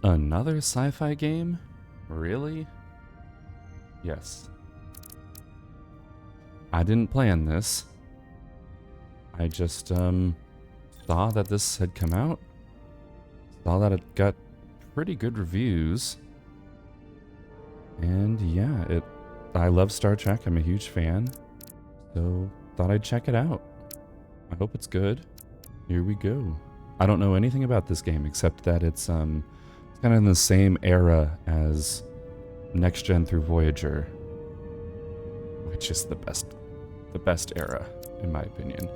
Another sci-fi game? Really? Yes. I didn't plan this. I just saw that this had come out. Saw that it got pretty good reviews. And yeah, I love Star Trek. I'm a huge fan. So thought I'd check it out. I hope it's good. Here we go. I don't know anything about this game except that it's kind of in the same era as Next Gen through Voyager, which is the best era in my opinion.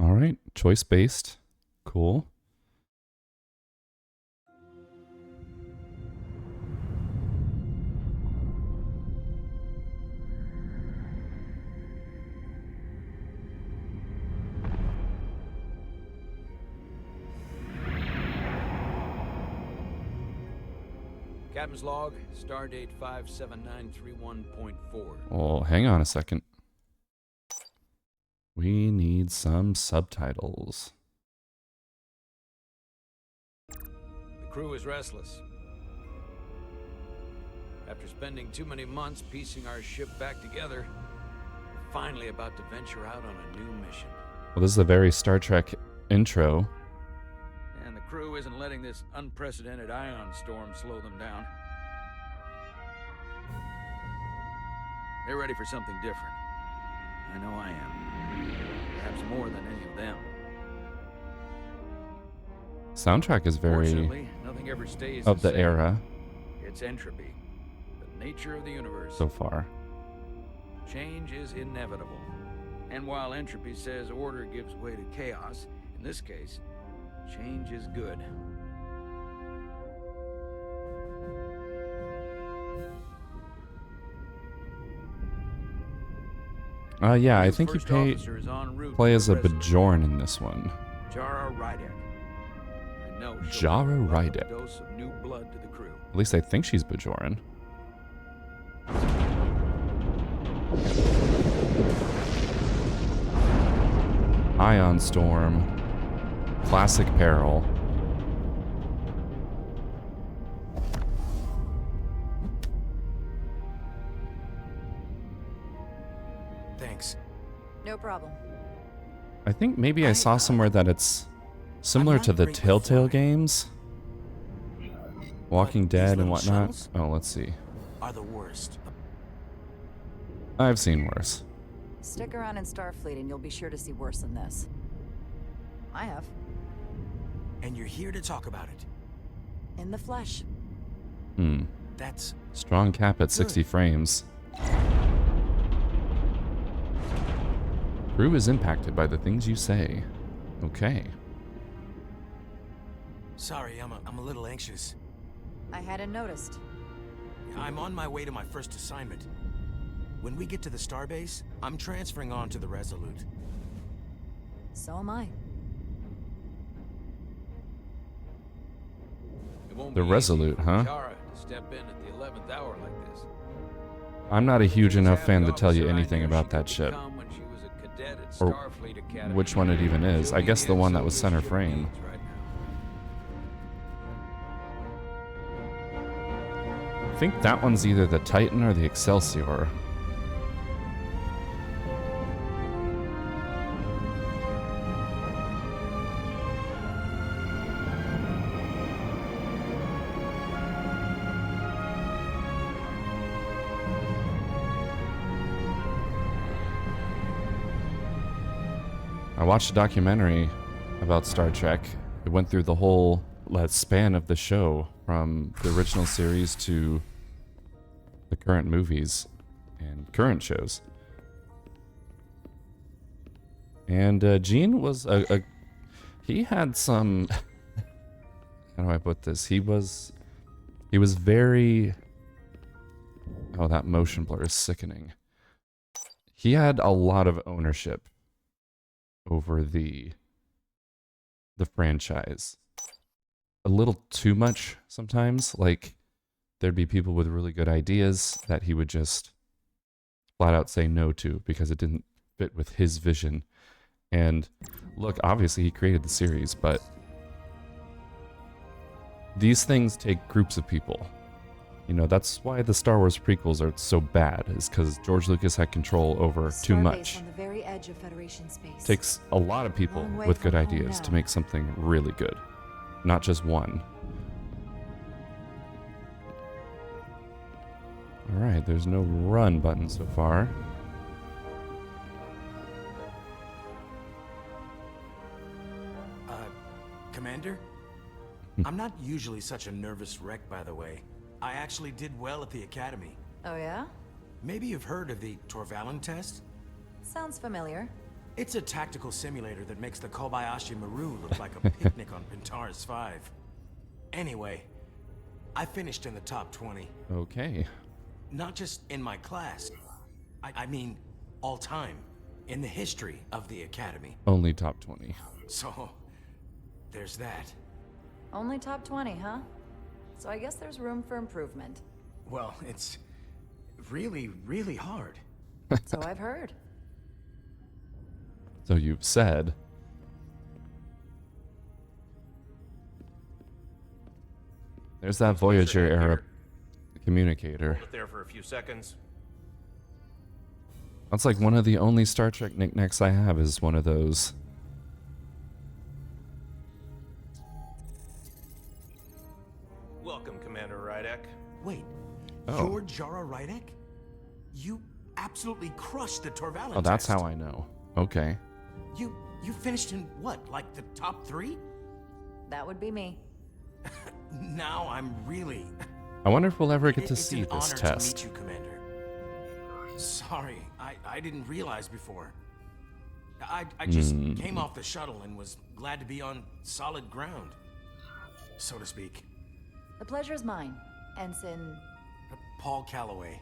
All right, choice based. Cool. Captain's log, stardate 57931.4. Oh, hang on a second. We need some subtitles. The crew is restless. After spending too many months piecing our ship back together, we're finally about to venture out on a new mission. Well, this is a very Star Trek intro. And the crew isn't letting this unprecedented ion storm slow them down. They're ready for something different. I know I am. Perhaps more than any of them. Soundtrack is very Fortunately, nothing ever stays of the same. era It's entropy, the nature of the universe. so far. Change is inevitable. And while entropy says order gives way to chaos, in this case, change is good. Yeah, I New think you first officer is en route play to as a the Resolute. Bajoran in this one. Jara Rydek. I know she'll Jara bring a welcome Rydek. dose of new blood to the crew. At least I think she's Bajoran. Ion Storm. Classic peril. Thanks. No problem. I think maybe I saw somewhere that it's similar not to the great with Telltale flying. games. Walking But these Dead and little whatnot. shuttles Oh, let's see. are the worst. I've seen worse. Stick around in Starfleet and you'll be sure to see worse than this. I have. And you're here to talk about it. In the flesh. That's Strong cap at 60 frames. Crew is impacted by the things you say. Okay. sorry, I'm a little anxious. I hadn't noticed. I'm on my way to my first assignment. When we get to the starbase, I'm transferring on to the Resolute. So am I. It won't The be Resolute, easy for huh? Jara to step in at the 11th hour like this. I'm not a huge She was enough half fan the to tell you officer I anything knew about she that could ship. become when she was a cadet at Or Starfleet Academy. which one it even is. She'll I be guess the one that XO was this center ship frame. needs right now. I think that one's either the Titan or the Excelsior. I watched a documentary about Star Trek. It went through the whole span of the show, from the original series to the current movies and current shows. And Gene was he had some how do I put this? He was very, oh, that motion blur is sickening. He had a lot of ownership over the franchise. A little too much sometimes. Like, there'd be people with really good ideas that he would just flat out say no to because it didn't fit with his vision. And look, obviously he created the series, but these things take groups of people. You know, that's why the Star Wars prequels are so bad, is because George Lucas had control over too much. On the very edge of Federation space. Takes a lot of people Long way with good from home ideas to now. make something really good, not just one. All right, there's no run button so far. Commander? I'm not usually such a nervous wreck, by the way. I actually did well at the Academy. Oh yeah? Maybe you've heard of the Torvalen test? Sounds familiar. It's a tactical simulator that makes the Kobayashi Maru look like a picnic on Pintaris 5. Anyway, I finished in the top 20. Okay. Not just in my class. I mean, all time. In the history of the Academy. Only top 20. So, there's that. Only top 20, huh? So I guess there's room for improvement. Well, it's really, really hard. So I've heard. So you've said. There's that Voyager era communicator. Hold it there for a few seconds. That's like one of the only Star Trek knickknacks I have is one of those. Welcome, Commander Rydek. Wait, Oh. you're Jara Rydek? You absolutely crushed the Torvalen Oh, that's test. how I know. Okay. You finished in what, like the top 3? That would be me. Now I'm really... I wonder if we'll ever get to It's see an this honor test. to meet you, Commander. Sorry, I didn't realize before. I just came off the shuttle and was glad to be on solid ground, so to speak. The pleasure's mine, Ensign. Paul Calloway.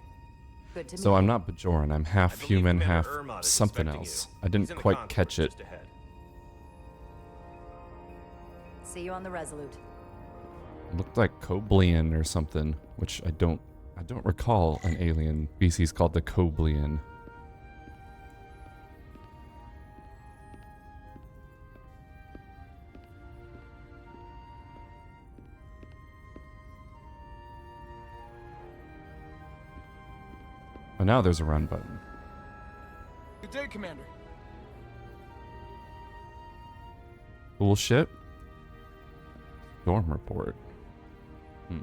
Good to meet So you. I'm not Bajoran. I'm I half believe human, Commander half Ermot is something expecting else. you. I didn't He's in the quite console catch it. just ahead. See you on the Resolute. It looked like Koblian or something, which I don't recall an alien species called the Koblian. Oh, now there's a run button. Good day, Commander. Cool ship. Storm report. I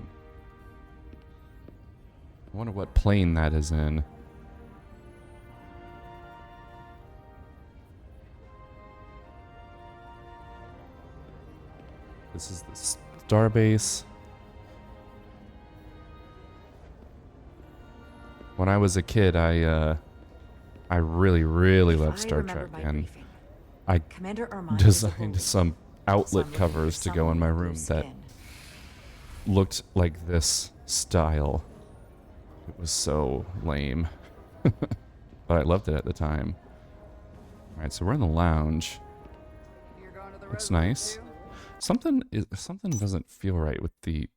wonder what plane that is in. This is the starbase. When I was a kid, I really, really If loved I Star remember Trek, my and briefing, I Commander Ermot is a designed bully, some so I'm outlet looking for covers to go in someone my with blue room that skin. looked like this style. It was so lame. But I loved it at the time. Alright, so we're in the lounge. You're going to the Looks Resolute nice. too? Something doesn't feel right with the...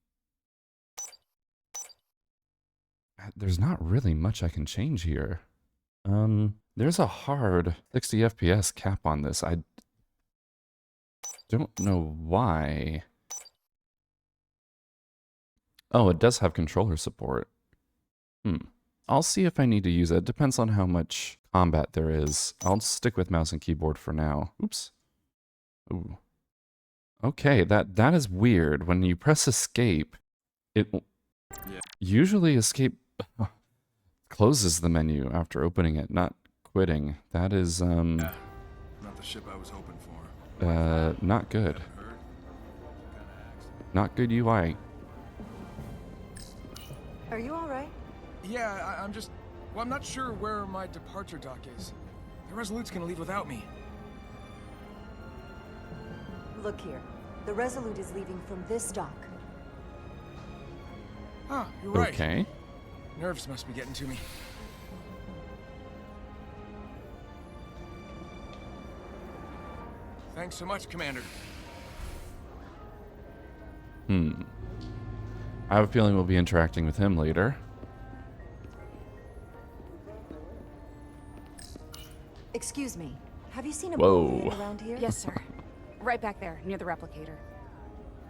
There's not really much I can change here. There's a hard 60 FPS cap on this. I don't know why. Oh, it does have controller support. I'll see if I need to use it. It depends on how much combat there is. I'll stick with mouse and keyboard for now. Oops. Ooh. Okay, that is weird. When you press escape, usually escape closes the menu after opening it, not quitting. That is Not the ship I was hoping for. not good. Heard? Kinda accident. Not good UI. Are you all right? Yeah, I'm just... Well, I'm not sure where my departure dock is. The Resolute's gonna leave without me. Look here. The Resolute is leaving from this dock. Ah, you're right. Okay. Nerves must be getting to me. Thanks so much, Commander. I have a feeling we'll be interacting with him later. Excuse me. Have you seen a Whoa. Boolean around here? Yes, sir. Right back there, near the replicator.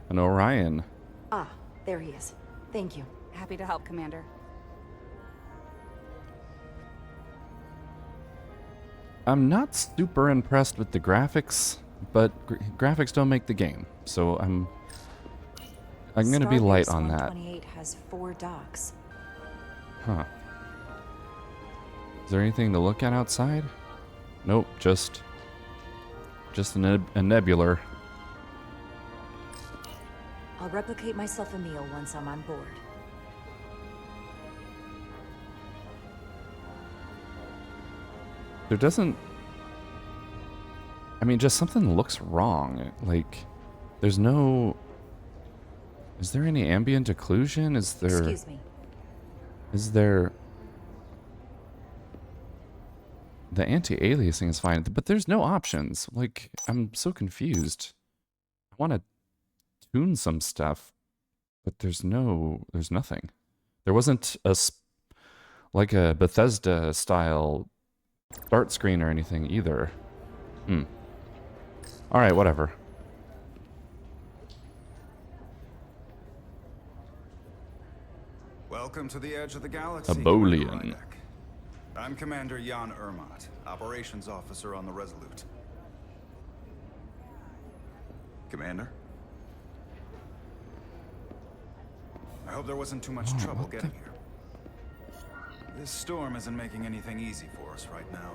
An Orion. Ah, there he is. Thank you. Happy to help, Commander. I'm not super impressed with the graphics, but graphics don't make the game, so I'm gonna be light on that. 128 has 4 docks. Huh. Is there anything to look at outside? Nope, just a nebular. I'll replicate myself a meal once I'm on board. There doesn't... I mean, just something looks wrong. Like, there's no... Is there any ambient occlusion? Is there... Excuse me. Is there... The anti-aliasing is fine, but there's no options. Like, I'm so confused. I want to tune some stuff, but there's nothing. There wasn't like a Bethesda style start screen or anything either. All right, whatever. Welcome to the edge of the galaxy. A Bolian. Commander Rydek. I'm Commander Jan Ermat, Operations Officer on the Resolute. Commander? I hope there wasn't too much trouble getting here. This storm isn't making anything easy for us right now.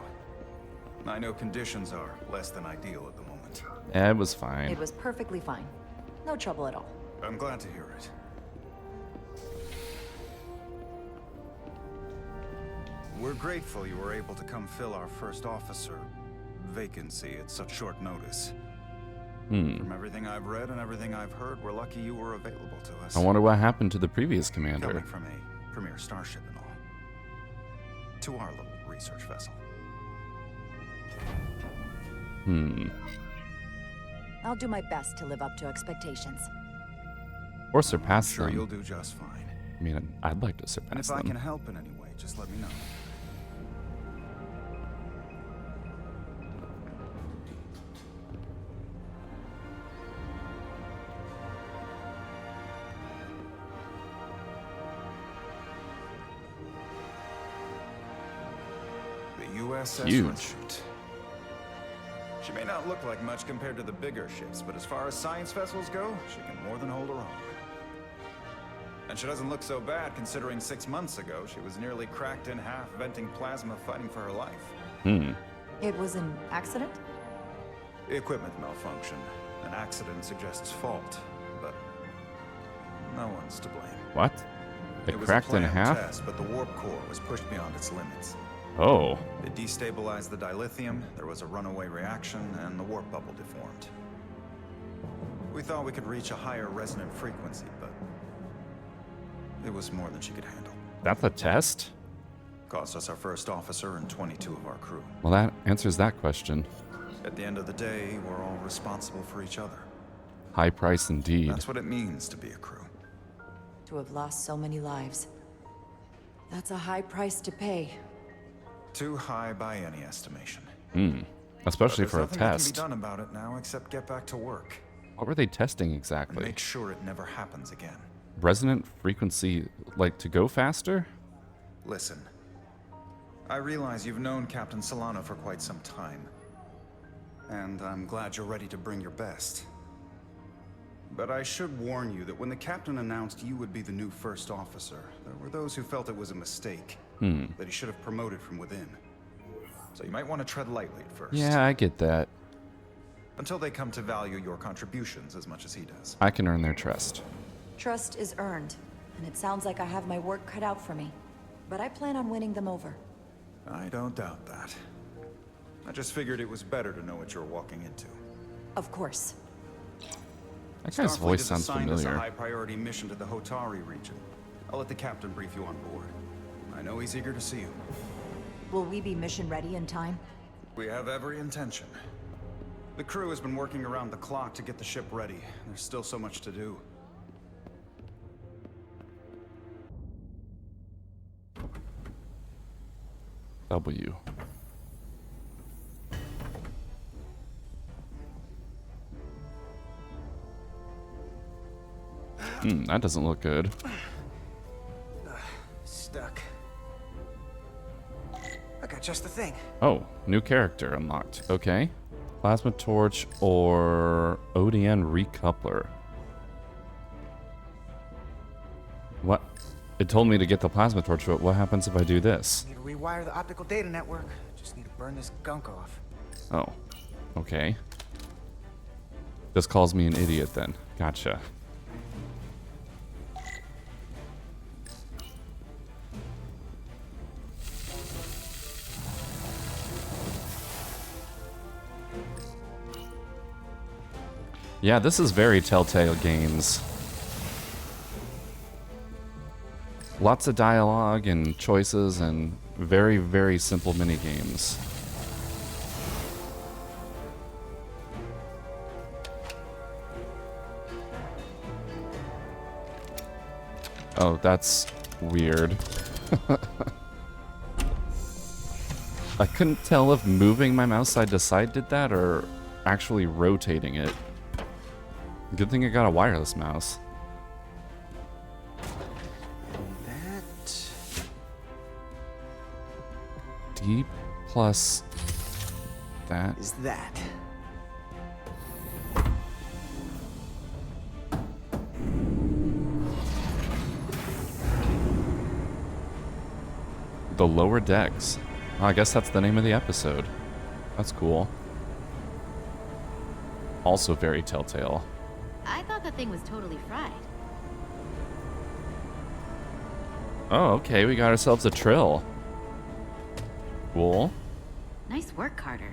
I know conditions are less than ideal at the moment. Yeah, it was fine. It was perfectly fine. No trouble at all. I'm glad to hear it. We're grateful you were able to come fill our first officer vacancy at such short notice. From everything I've read and everything I've heard, we're lucky you were available to us. I wonder what happened to the previous commander. Coming from a premier starship and all. To our little research vessel. I'll do my best to live up to expectations. Or surpass Sure, them. you'll do just fine. I mean, I'd like to And surpass if I them. can help in any way, just let me know. The USS Huge. Resolute. She may not look like much compared to the bigger ships, but as far as science vessels go, she can more than hold her own. And she doesn't look so bad considering 6 months ago she was nearly cracked in half, venting plasma, fighting for her life. It was an accident? The equipment malfunction. An accident suggests fault, but no one's to blame. What? It It was cracked a in planned half? test, but the warp core was pushed beyond its limits. Oh. It destabilized the dilithium, there was a runaway reaction, and the warp bubble deformed. We thought we could reach a higher resonant frequency, but it was more than she could handle. That's a test? Cost us our first officer and 22 of our crew. Well, that answers that question. At the end of the day, we're all responsible for each other. High price indeed. That's what it means to be a crew. To have lost so many lives. That's a high price to pay. Too high by any estimation. Especially But for a there's nothing that can be test. done about it now except get back to work What were they testing and exactly? make sure it never happens again. Resonant frequency, like to go faster? Listen, I realize you've known Captain Solano for quite some time, and I'm glad you're ready to bring your best. But I should warn you that when the captain announced you would be the new first officer, there were those who felt it was a mistake, that he should have promoted from within. So you might want to tread lightly at first. Yeah, I get that. Until they come to value your contributions as much as he does. I can earn their trust. Trust is earned, and it sounds like I have my work cut out for me. But I plan on winning them over. I don't doubt that. I just figured it was better to know what you're walking into. Of course. That guy's Starfleet voice has sounds assigned us a familiar. high-priority mission to the Hotari region. I'll let the captain brief you on board. I know he's eager to see you. Will we be mission ready in time? We have every intention. The crew has been working around the clock to get the ship ready. There's still so much to do. W. That doesn't look good. Stuck. I got just the thing. Oh, new character unlocked. Okay. Plasma torch or ODN recoupler. What? It told me to get the plasma torch, but what happens if I do this? Need to rewire the optical data network. Just need to burn this gunk off. Oh, okay. This calls me an idiot then. Gotcha. Yeah, this is very Telltale Games. Lots of dialogue and choices and very, very simple minigames. Oh, that's weird. I couldn't tell if moving my mouse side to side did that or actually rotating it. Good thing I got a wireless mouse. That... D plus that. is that. The lower decks. Oh, I guess that's the name of the episode. That's cool. Also very Telltale. I thought the thing was totally fried. Oh, okay, we got ourselves a trill. Cool. Nice work, Carter.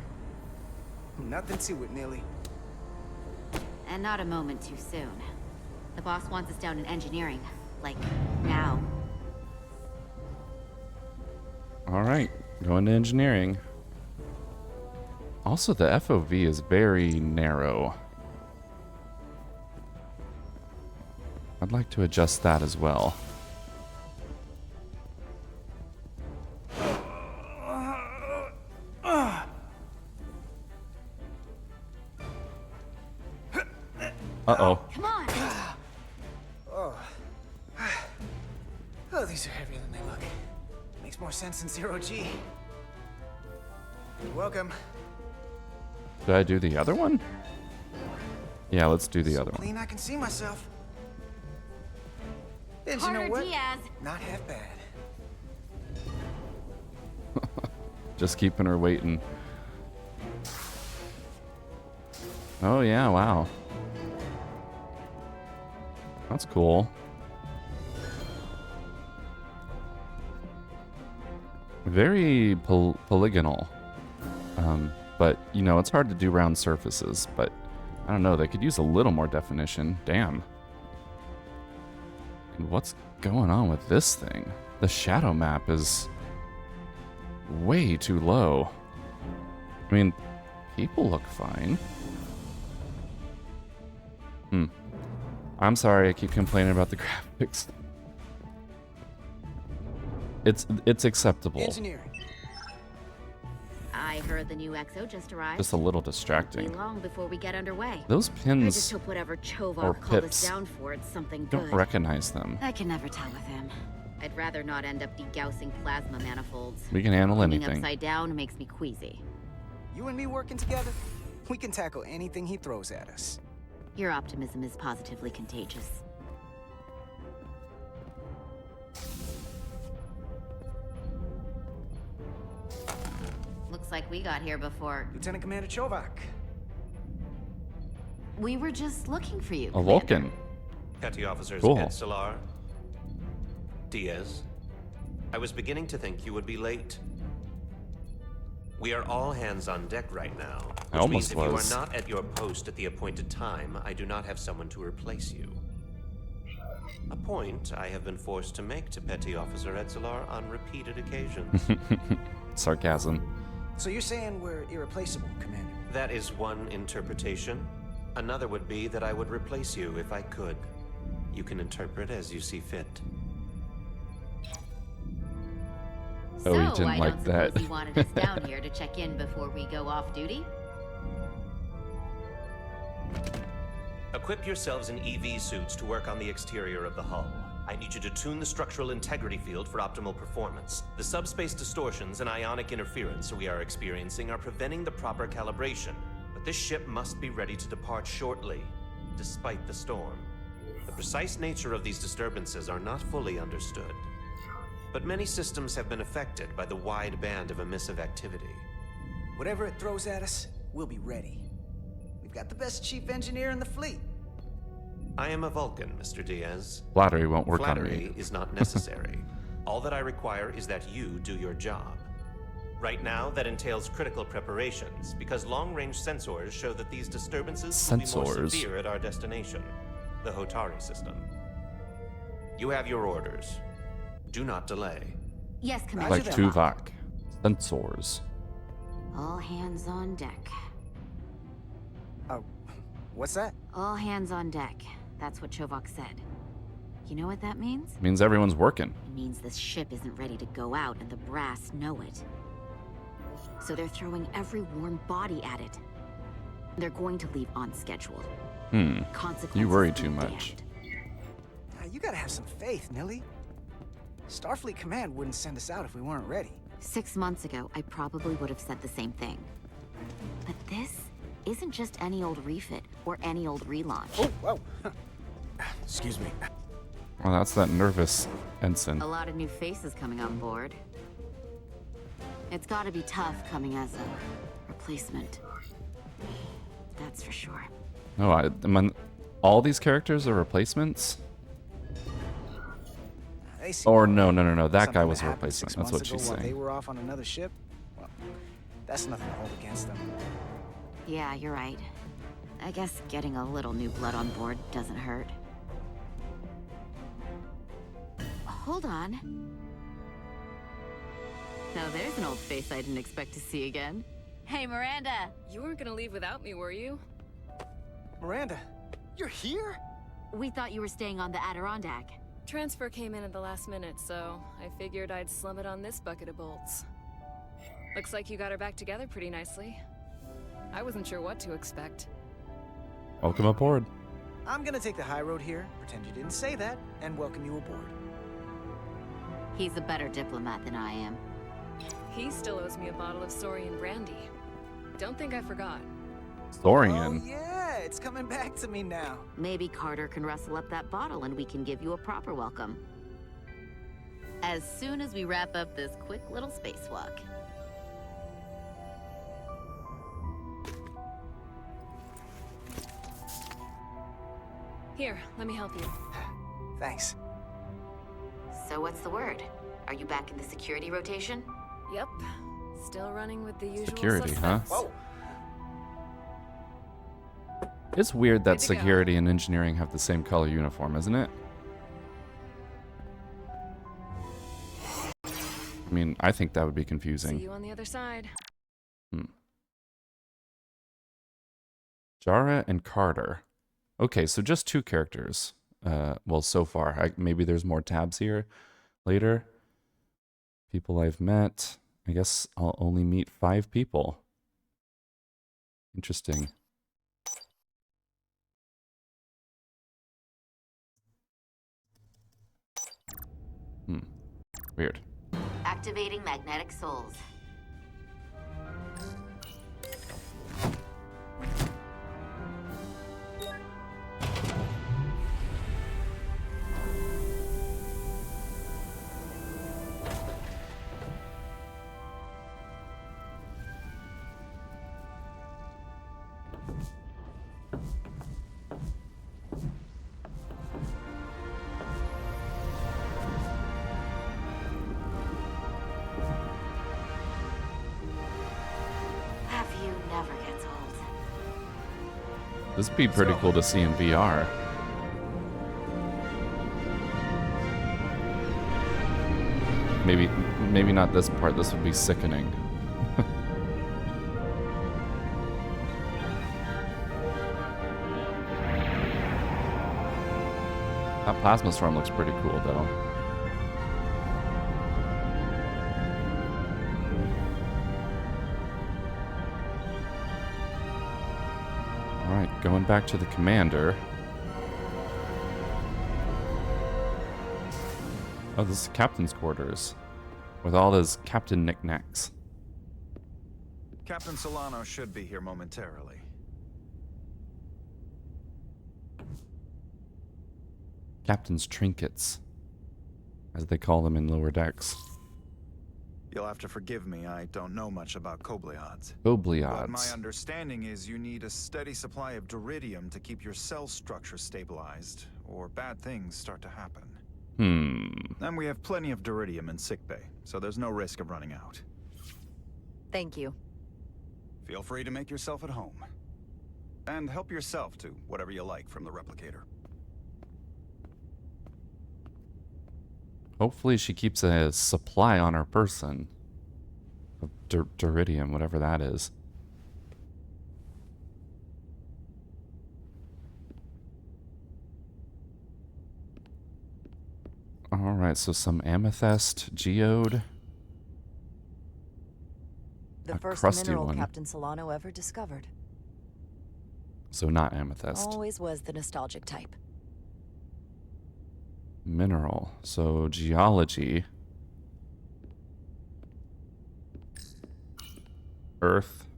Nothing to it, Neely. And not a moment too soon. The boss wants us down in engineering. Like, now. Alright, going to engineering. Also, the FOV is very narrow. I'd like to adjust that as well. Uh-oh. Come on! Oh, these are heavier than they look. Makes more sense than zero G. You're welcome. Did I do the other one? Yeah, let's do the So other one. clean I can see myself. And you Carter know what? Diaz! Not half bad. Just keeping her waiting. Oh yeah, wow. That's cool. Very polygonal. But, you know, it's hard to do round surfaces, but I don't know, they could use a little more definition. Damn. And what's going on with this thing? The shadow map is way too low. I mean, people look fine. I'm sorry, I keep complaining about the graphics. It's acceptable. Engineering. I heard the new XO just arrived. Just a little Won't be distracting. long before we get underway. Those I just pins, hope whatever or Chovak called pips, us down for it's something don't good. recognize them. I can never tell with him. I'd rather not end up degaussing plasma manifolds. We can handle Being anything. upside down makes me queasy. You and me working together, we can tackle anything he throws at us. Your optimism is positively contagious. Looks like we got here before. Lieutenant Commander Chovak. We were just looking for you, A Commander. Vulcan. Petty Officers Cool. Edsolar, Diaz. I was beginning to think you would be late. We are all hands on deck right now, I which means almost if you was. are not at your post at the appointed time, I do not have someone to replace you. A point I have been forced to make to Petty Officer Edsolar on repeated occasions. Sarcasm. So you're saying we're irreplaceable, Commander? That is one interpretation. Another would be that I would replace you if I could. You can interpret as you see fit. Oh, he So, didn't I like don't that. suppose you wanted us down here to check in before we go off duty? Equip yourselves in EV suits to work on the exterior of the hull. I need you to tune the structural integrity field for optimal performance. The subspace distortions and ionic interference we are experiencing are preventing the proper calibration. But this ship must be ready to depart shortly, despite the storm. The precise nature of these disturbances are not fully understood. But many systems have been affected by the wide band of emissive activity. Whatever it throws at us, we'll be ready. We've got the best chief engineer in the fleet. I am a Vulcan, Mr. Diaz. Flattery won't work on Flattery me. is not necessary. All that I require is that you do your job. Right now, that entails critical preparations, because long-range sensors show that these disturbances will be more severe at our destination, the Hotari system. You have your orders. Do not delay. Yes, Commander. Like Tuvok. Sensors. All hands on deck. Oh, what's that? All hands on deck. That's what Chovok said. You know what that means? Means everyone's working. It means this ship isn't ready to go out and the brass know it. So they're throwing every warm body at it. They're going to leave on schedule. Consequences You worry be too much. You gotta have some faith, Nilly. Starfleet Command wouldn't send us out if we weren't ready. 6 months ago, I probably would have said the same thing. But this isn't just any old refit or any old relaunch. Oh, whoa. Excuse me. Well, that's that nervous ensign. A lot of new faces coming on board. It's gotta be tough coming as a replacement. That's for sure. Oh, all these characters are replacements? Or no. That guy was a replacement. That's what she's saying. They were off on another ship. Well, that's nothing to hold against them. Yeah, you're right. I guess getting a little new blood on board doesn't hurt. Hold on. Now there's an old face I didn't expect to see again. Hey, Miranda! You weren't gonna leave without me, were you? Miranda, you're here? We thought you were staying on the Adirondack. Transfer came in at the last minute, so I figured I'd slum it on this bucket of bolts. Looks like you got her back together pretty nicely. I wasn't sure what to expect. Welcome aboard. I'm gonna take the high road here, pretend you didn't say that, and welcome you aboard. He's a better diplomat than I am. He still owes me a bottle of Saurian brandy. Don't think I forgot. Saurian? Oh yeah, it's coming back to me now. Maybe Carter can rustle up that bottle and we can give you a proper welcome. As soon as we wrap up this quick little spacewalk. Here, let me help you. Thanks. So what's the word? Are you back in the security rotation? Yep. Still running with the usual Security, suspects. huh? Whoa. It's weird that security and engineering have the same color uniform, isn't it? I mean, I think that would be confusing. See you on the other side. Jara and Carter. Okay, so just 2 characters. Well, so far. Maybe there's more tabs here later. People I've met. I guess I'll only meet 5 people. Interesting. Weird. Activating magnetic souls. This would be pretty cool to see in VR. Maybe not this part. This would be sickening. That plasma storm looks pretty cool, though. Alright, going back to the commander. Oh, this is captain's quarters. With all his captain knickknacks. Captain Solano should be here momentarily. Captain's trinkets, as they call them in lower decks. You'll have to forgive me, I don't know much about Kobliods. Kobliods. But my understanding is you need a steady supply of duridium to keep your cell structure stabilized, or bad things start to happen. And we have plenty of duridium in sickbay, so there's no risk of running out. Thank you. Feel free to make yourself at home. And help yourself to whatever you like from the replicator. Hopefully she keeps a supply on her person of duridium, whatever that is. Alright, so some amethyst geode. The A first crusty mineral one. Captain Solano ever discovered. So not amethyst. Always was the nostalgic type. Mineral. So geology. Earth.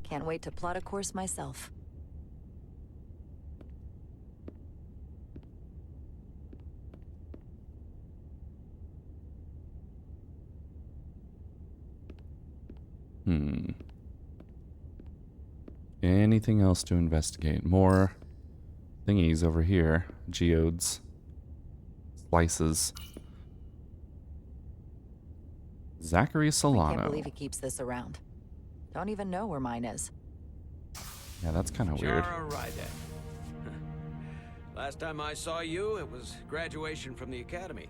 Can't wait to plot a course myself. Anything else to investigate? More thingies over here. Geodes. Slices. Zachary Solano. I can't believe he keeps this around. Don't even know where mine is. Yeah, that's kind of weird. Jara Rydek. Last time I saw you, it was graduation from the academy.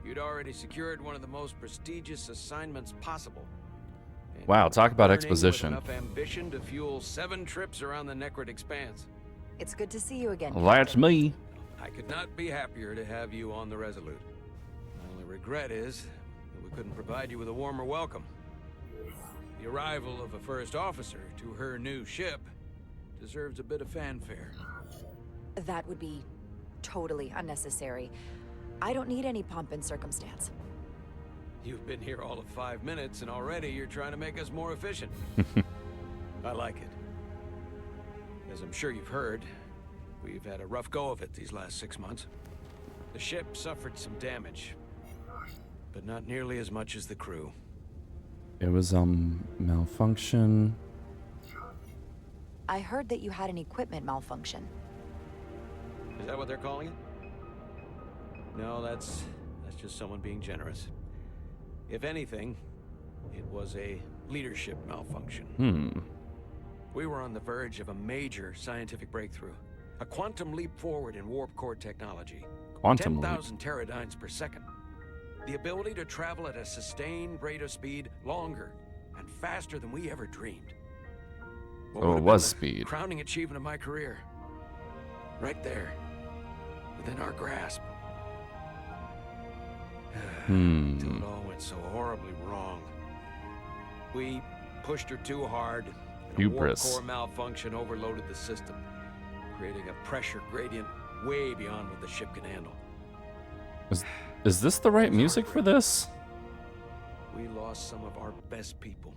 You'd already secured one of the most prestigious assignments possible. And Wow, talk about burning exposition. with enough ambition to fuel 7 trips around the Necrid Expanse. It's good to see you again. That's Captain. me. I could not be happier to have you on the Resolute. My only regret is that we couldn't provide you with a warmer welcome. The arrival of a first officer to her new ship deserves a bit of fanfare. That would be totally unnecessary. I don't need any pomp and circumstance. You've been here all of 5 minutes, and already you're trying to make us more efficient. I like it. As I'm sure you've heard, we've had a rough go of it these last 6 months. The ship suffered some damage, but not nearly as much as the crew. It was malfunction. I heard that you had an equipment malfunction. Is that what they're calling it? No, that's just someone being generous. If anything, it was a leadership malfunction. We were on the verge of a major scientific breakthrough. A quantum leap forward in warp core technology. Quantum leap. 10,000 teradynes per second. The ability to travel at a sustained rate of speed longer and faster than we ever dreamed. What So would it have was been the speed. crowning achievement of my career. Right there. Within our grasp. Until it all went so horribly wrong. We pushed her too hard. And a warp Hubris. core malfunction overloaded the system, creating a pressure gradient way beyond what the ship can handle. Is this the right music for this? We lost some of our best people.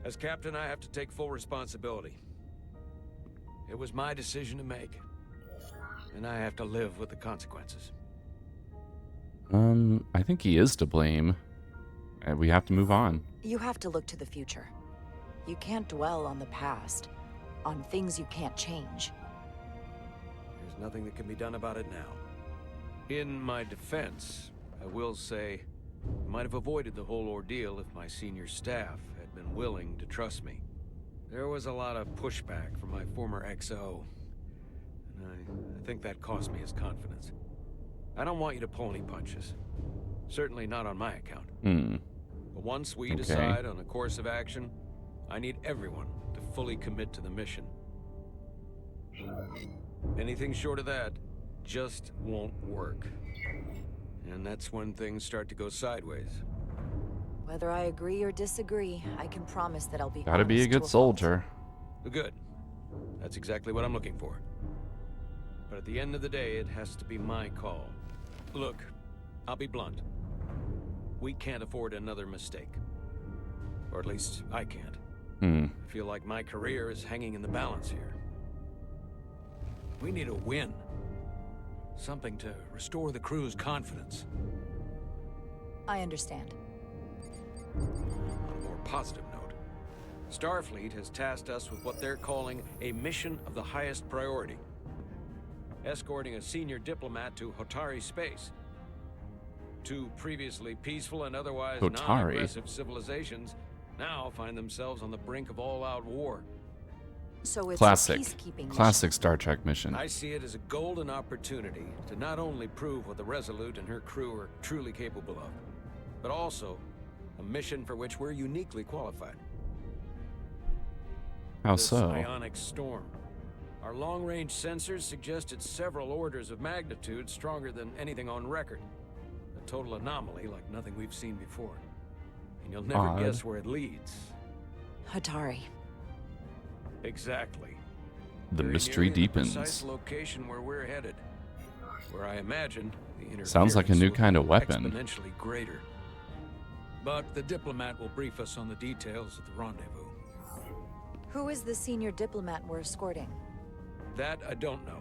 As captain, I have to take full responsibility. It was my decision to make, and I have to live with the consequences. I think he is to blame. We have to move on. You have to look to the future. You can't dwell on the past, on things you can't change. There's nothing that can be done about it now. In my defense, I will say, I might have avoided the whole ordeal if my senior staff had been willing to trust me. There was a lot of pushback from my former XO, and I think that cost me his confidence. I don't want you to pull any punches. Certainly not on my account. But once we decide on a course of action, I need everyone to fully commit to the mission. Anything short of that just won't work. And that's when things start to go sideways. Whether I agree or disagree, I can promise that I'll be Gotta be a honest to good fault. soldier. Good. That's exactly what I'm looking for. But at the end of the day, it has to be my call. Look, I'll be blunt. We can't afford another mistake. Or at least, I can't. I feel like my career is hanging in the balance here. We need a win. Something to restore the crew's confidence. I understand. On a more positive note, Starfleet has tasked us with what they're calling a mission of the highest priority. Escorting a senior diplomat to Hotari space. Two previously peaceful and otherwise non-aggressive civilizations now find themselves on the brink of all-out war. So it's Classic. a peacekeeping Classic mission. Star Trek mission. I see it as a golden opportunity to not only prove what the Resolute and her crew are truly capable of, but also a mission for which we're uniquely qualified. How This so? ionic storm. Our long-range sensors suggest it's several orders of magnitude stronger than anything on record. A total anomaly like nothing we've seen before. And you'll never Odd. guess where it leads. Hatari. Exactly. The Very mystery nearly the precise deepens. location where we're headed. Where I imagine the Sounds like a interference new will kind of be weapon. exponentially greater. But the diplomat will brief us on the details at the rendezvous. Who is the senior diplomat we're escorting? That I don't know.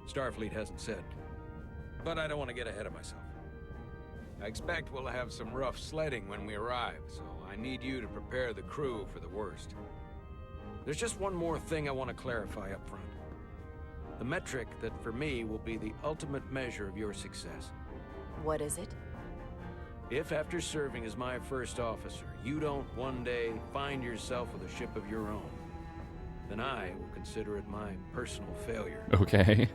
Starfleet hasn't said. But I don't want to get ahead of myself. I expect we'll have some rough sledding when we arrive, so I need you to prepare the crew for the worst. There's just one more thing I want to clarify up front. The metric that for me will be the ultimate measure of your success. What is it? If after serving as my first officer, you don't one day find yourself with a ship of your own, then I will consider it my personal failure. Okay.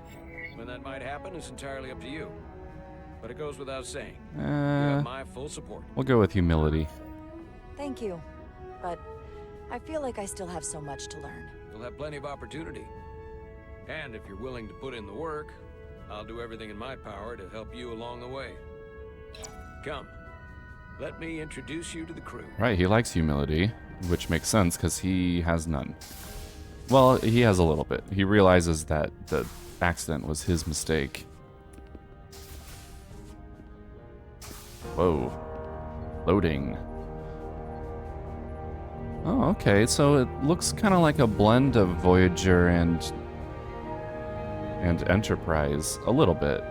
When that might happen is entirely up to you. But it goes without saying. You have my full support. We'll go with humility. Thank you. But I feel like I still have so much to learn. You'll have plenty of opportunity. And if you're willing to put in the work, I'll do everything in my power to help you along the way. Come, let me introduce you to the crew. Right, he likes humility, which makes sense because he has none. Well, he has a little bit. He realizes that the accident was his mistake. Whoa. Loading. Oh, okay. So it looks kind of like a blend of Voyager and Enterprise. A little bit.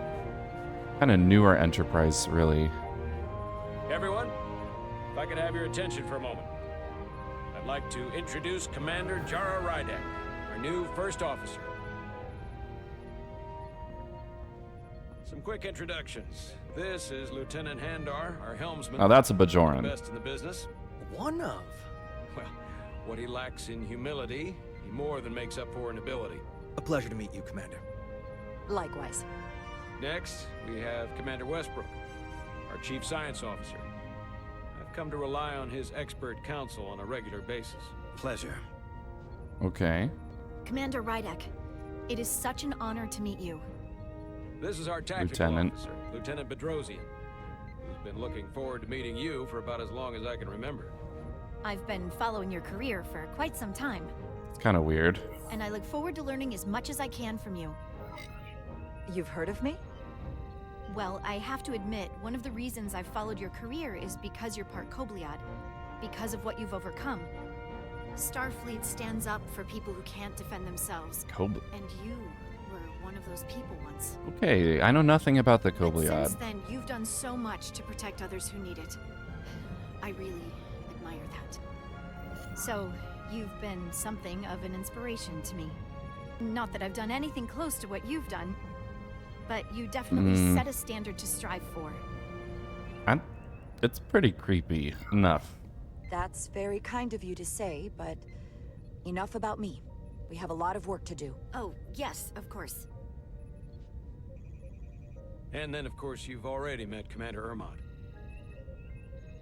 Kind of newer Enterprise, really. Everyone, if I could have your attention for a moment. I'd like to introduce Commander Jara Rydek, our new first officer. Some quick introductions. This is Lieutenant Handar, our helmsman. Oh, that's a Bajoran. Best in the business. One of. Well, what he lacks in humility, he more than makes up for in ability. A pleasure to meet you, Commander. Likewise. Next, we have Commander Westbrook, our Chief Science Officer. I've come to rely on his expert counsel on a regular basis. Pleasure. Okay. Commander Rydek, it is such an honor to meet you. This is our tactical Lieutenant. officer, Lieutenant Bedrosian, who's been looking forward to meeting you for about as long as I can remember. I've been following your career for quite some time, It's kind of weird. and I look forward to learning as much as I can from you. You've heard of me? Well, I have to admit, one of the reasons I've followed your career is because you're part Kobliad, because of what you've overcome. Starfleet stands up for people who can't defend themselves, and you were one of those people once. Okay, I know nothing about the But since Kobliad. then, you've done so much to protect others who need it. I really admire that. So, you've been something of an inspiration to me. Not that I've done anything close to what you've done, but you definitely set a standard to strive for. It's pretty creepy. Enough. That's very kind of you to say, but enough about me. We have a lot of work to do. Oh, yes, of course. And then, of course, you've already met Commander Ermont.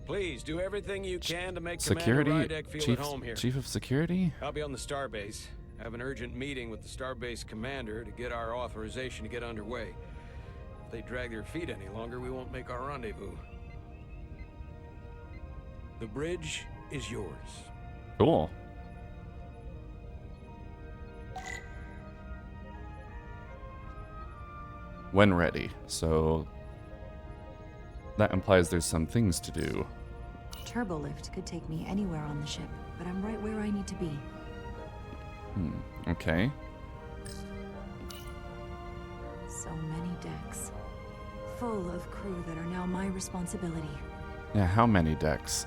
Please do everything you can to make Security? Commander Rydek feel Chief, at home here. Chief of Security? I'll be on the starbase. I have an urgent meeting with the starbase commander to get our authorization to get underway. If they drag their feet any longer, we won't make our rendezvous. The bridge is yours. Cool. When ready. So that implies there's some things to do. Turbolift could take me anywhere on the ship, but I'm right where I need to be. Okay. So many decks. Full of crew that are now my responsibility. Yeah, how many decks?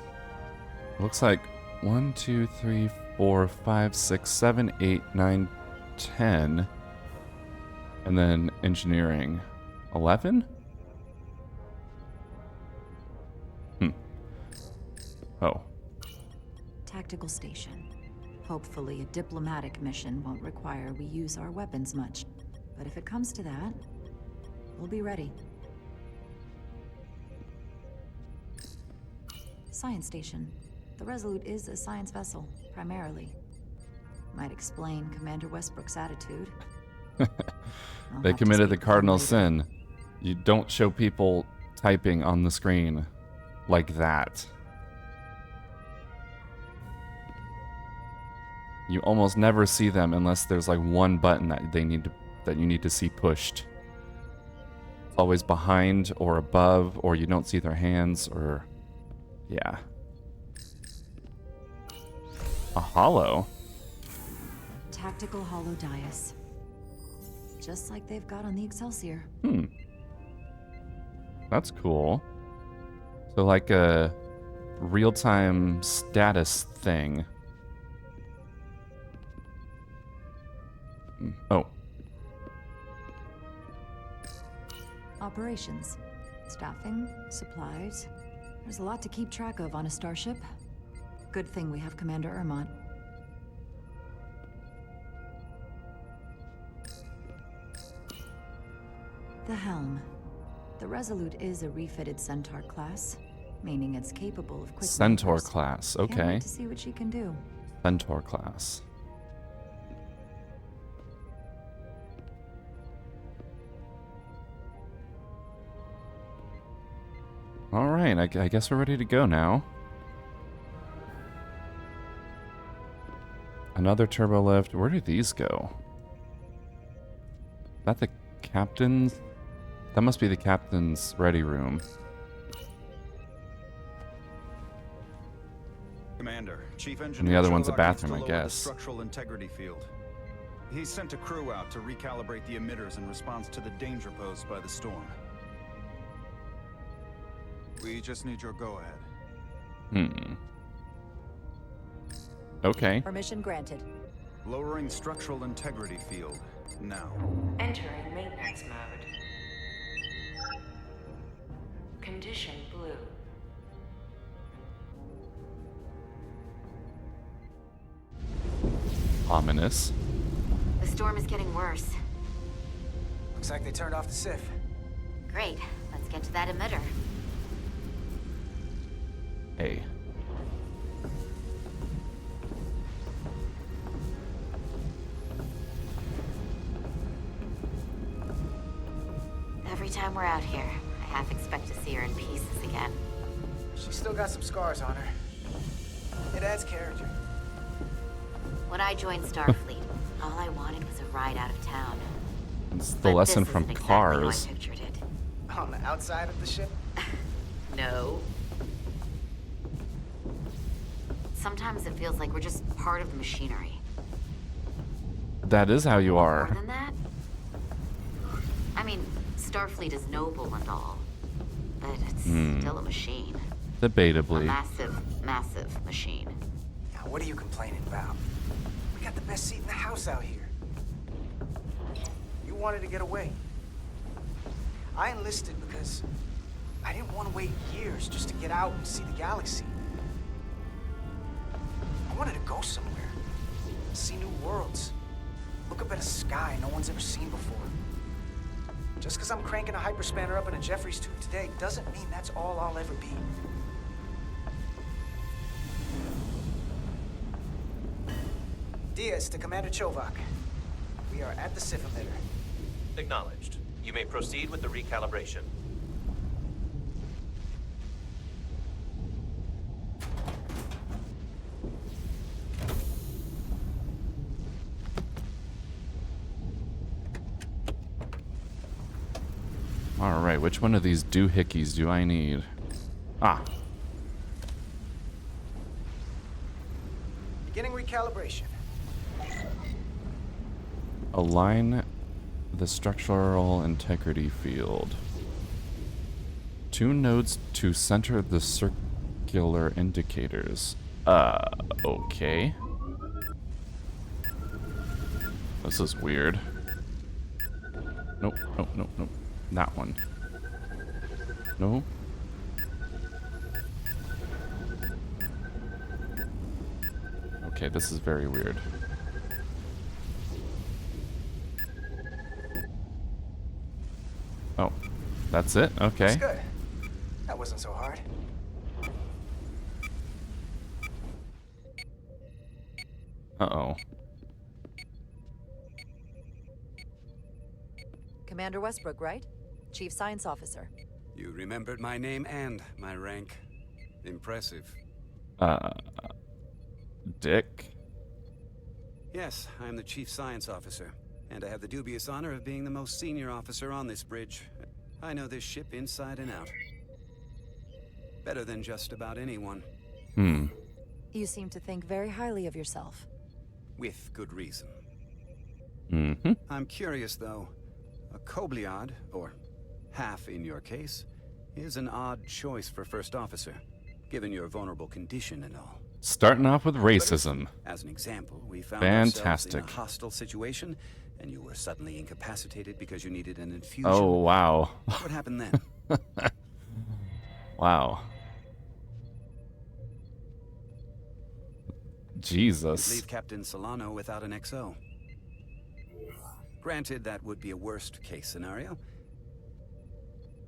Looks like 1, 2, 3, 4, 5, 6, 7, 8, 9, 10. And then engineering. 11? Oh. Tactical station. Hopefully a diplomatic mission won't require we use our weapons much. But if it comes to that, we'll be ready. Science station. The Resolute is a science vessel, primarily. Might explain Commander Westbrook's attitude. They committed the cardinal sin. You don't show people typing on the screen like that. You almost never see them unless there's like one button that you need to see pushed. It's always behind or above, or you don't see their hands, or yeah. A hollow. Tactical hollow dais. Just like they've got on the Excelsior. That's cool. So like a real-time status thing. Oh. Operations. Staffing. Supplies. There's a lot to keep track of on a starship. Good thing we have Commander Ermont. The helm. The Resolute is a refitted Centaur class, meaning it's capable of quick Centaur maneuvers. class, Can't okay. wait to see what she can do. Centaur class. All right, I guess we're ready to go now. Another turbo lift. Where do these go? Is that the captain's? That must be the captain's ready room. Commander, Chief Engineer And the other one's a Jara bathroom, needs I to lower the guess. structural integrity field. He's sent a crew out to recalibrate the emitters in response to the danger posed by the storm. We just need your go-ahead. Okay. Permission granted. Lowering structural integrity field, now. Entering maintenance mode. Condition blue. Ominous. The storm is getting worse. Looks like they turned off the SIF. Great. Let's get to that emitter. Hey. Every time we're out here, I half expect to see her in pieces again. She's still got some scars on her. It adds character. When I joined Starfleet, all I wanted was a ride out of town. It's the But lesson this from isn't exactly how Cars. I pictured it. On the outside of the ship? No. Sometimes it feels like we're just part of the machinery. That is how you More are. than that? I mean, Starfleet is noble and all, but it's still a machine. A Debatably. massive, massive machine. Now, what are you complaining about? We got the best seat in the house out here. You wanted to get away. I enlisted because I didn't want to wait years just to get out and see the galaxy. I wanted to go somewhere. See new worlds. Look up at a sky no one's ever seen before. Just because I'm cranking a hyperspanner up in a Jeffries tube today doesn't mean that's all I'll ever be. Diaz to Commander Chovak. We are at the SIF emitter. Acknowledged. You may proceed with the recalibration. Alright, which one of these doohickeys do I need? Ah. Beginning recalibration. Align the structural integrity field. 2 nodes to center the circular indicators. Okay. This is weird. Nope, nope, nope, nope. That one. No. Okay, this is very weird. Oh, that's it? Okay. That's good. That wasn't so hard. Uh-oh. Commander Westbrook, right? Chief Science Officer. You remembered my name and my rank. Impressive. Dick? Yes, I'm the Chief Science Officer, and I have the dubious honor of being the most senior officer on this bridge. I know this ship inside and out. Better than just about anyone. You seem to think very highly of yourself. With good reason. Mm-hmm. I'm curious, though. A Kobliad, or half in your case, is an odd choice for first officer, given your vulnerable condition and all. Starting off with racism. As an example, we found ourselves in Fantastic. a hostile situation, and you were suddenly incapacitated because you needed an infusion. Oh, wow. What happened then? Wow. You'd Jesus. leave Captain Solano without an XO. Granted, that would be a worst-case scenario,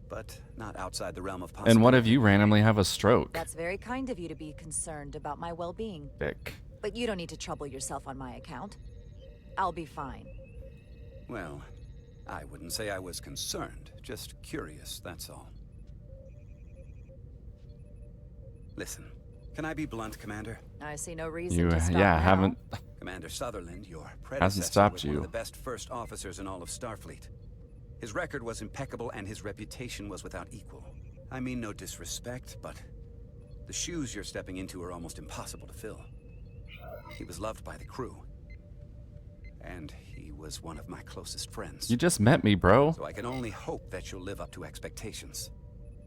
but not outside the realm of possibility. And what if you randomly have a stroke? That's very kind of you to be concerned about my well-being. Dick. But you don't need to trouble yourself on my account. I'll be fine. Well, I wouldn't say I was concerned, just curious, that's all. Listen, can I be blunt, Commander? I see no reason You, to stop yeah, now. haven't. Commander Sutherland, your predecessor, stopped was you. one of the best first officers in all of Starfleet. His record was impeccable and his reputation was without equal. I mean no disrespect, but the shoes you're stepping into are almost impossible to fill. He was loved by the crew. And he was one of my closest friends. You just met me, bro. So I can only hope that you'll live up to expectations.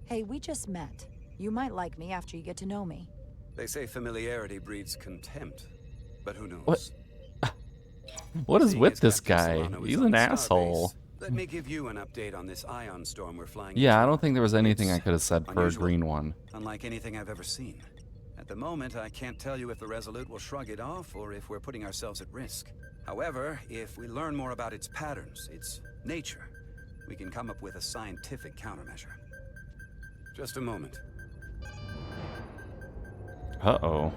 Hey, we just met. You might like me after you get to know me. They say familiarity breeds contempt, but who knows? What? What is Seeing with as this Captain guy? Solano is He's on an Starbase, asshole. Let me give you an update on this ion storm we're flying Yeah, I into. don't think there was anything I could have said for a Unusual. green one. Unlike anything I've ever seen. At the moment, I can't tell you if the Resolute will shrug it off or if we're putting ourselves at risk. However, if we learn more about its patterns, its nature, we can come up with a scientific countermeasure. Just a moment. Uh-oh.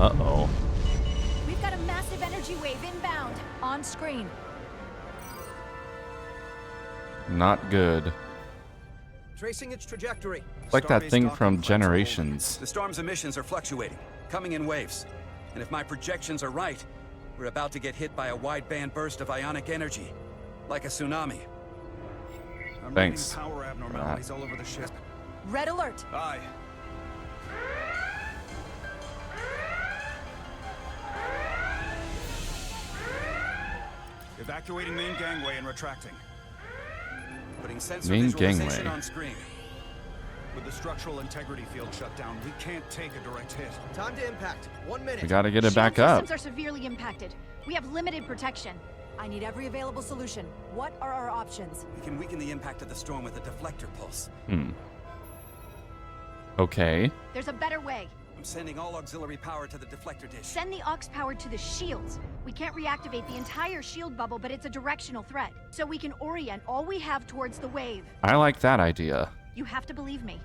Uh-oh. We've got a massive energy wave inbound. On screen. Not good. Tracing its trajectory. It's like that Starbase thing docking from flexible. Generations. The storm's emissions are fluctuating, coming in waves. And if my projections are right, we're about to get hit by a wideband burst of ionic energy, like a tsunami. I'm Thanks. reading power abnormalities all over the ship. Red alert. Aye. Evacuating main gangway and retracting. Putting sensor Main visualization gangway. on screen. With the structural integrity field shut down, we can't take a direct hit. Time to impact. 1 minute. We gotta get it back Shield up. systems are severely impacted. We have limited protection. I need every available solution. What are our options? We can weaken the impact of the storm with a deflector pulse. Okay. There's a better way. I'm sending all auxiliary power to the deflector dish. Send the aux power to the shields. We can't reactivate the entire shield bubble, but it's a directional threat. So we can orient all we have towards the wave. I like that idea. You have to believe me.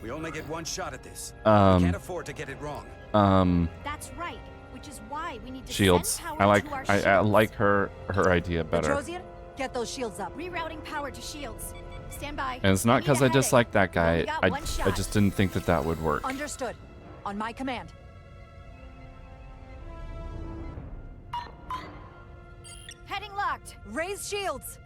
We only get one shot at this. Um, We can't afford to get it wrong. That's right, which is why we need to Shields. send power I like to our I shields. like her idea better. Petrosian, get those shields up. Rerouting power to shields. Stand by. And it's not because I dislike that We've guy. only got one I shot. just didn't think that would work. Understood. On my command. Heading locked. Raise shields.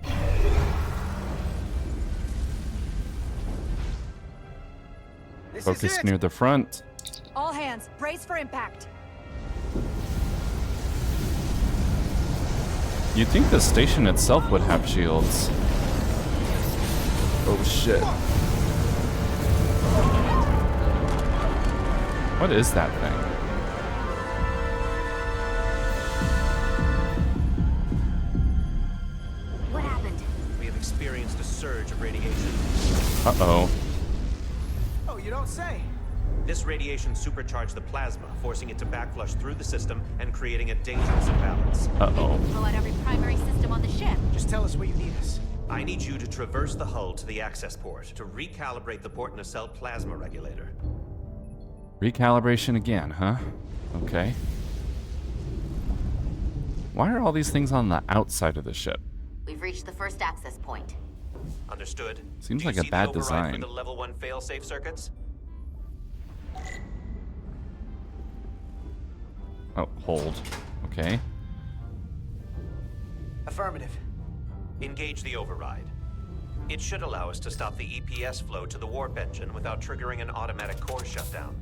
Focus near the front. All hands, brace for impact. You'd think the station itself would have shields. Oh shit. What is that thing? What happened? We have experienced a surge of radiation. Uh-oh. Oh, you don't say. This radiation supercharged the plasma, forcing it to backflush through the system and creating a dangerous imbalance. Uh-oh. Blow out every primary system on the ship. Just tell us where you need us. I need you to traverse the hull to the access port to recalibrate the port nacelle plasma regulator. Recalibration again, huh? Okay. Why are all these things on the outside of the ship? We've reached the first access point. Understood. Seems Do you like a see bad the override design. for the level 1 failsafe circuits? Oh, hold. Okay. Affirmative. Engage the override. It should allow us to stop the EPS flow to the warp engine without triggering an automatic core shutdown.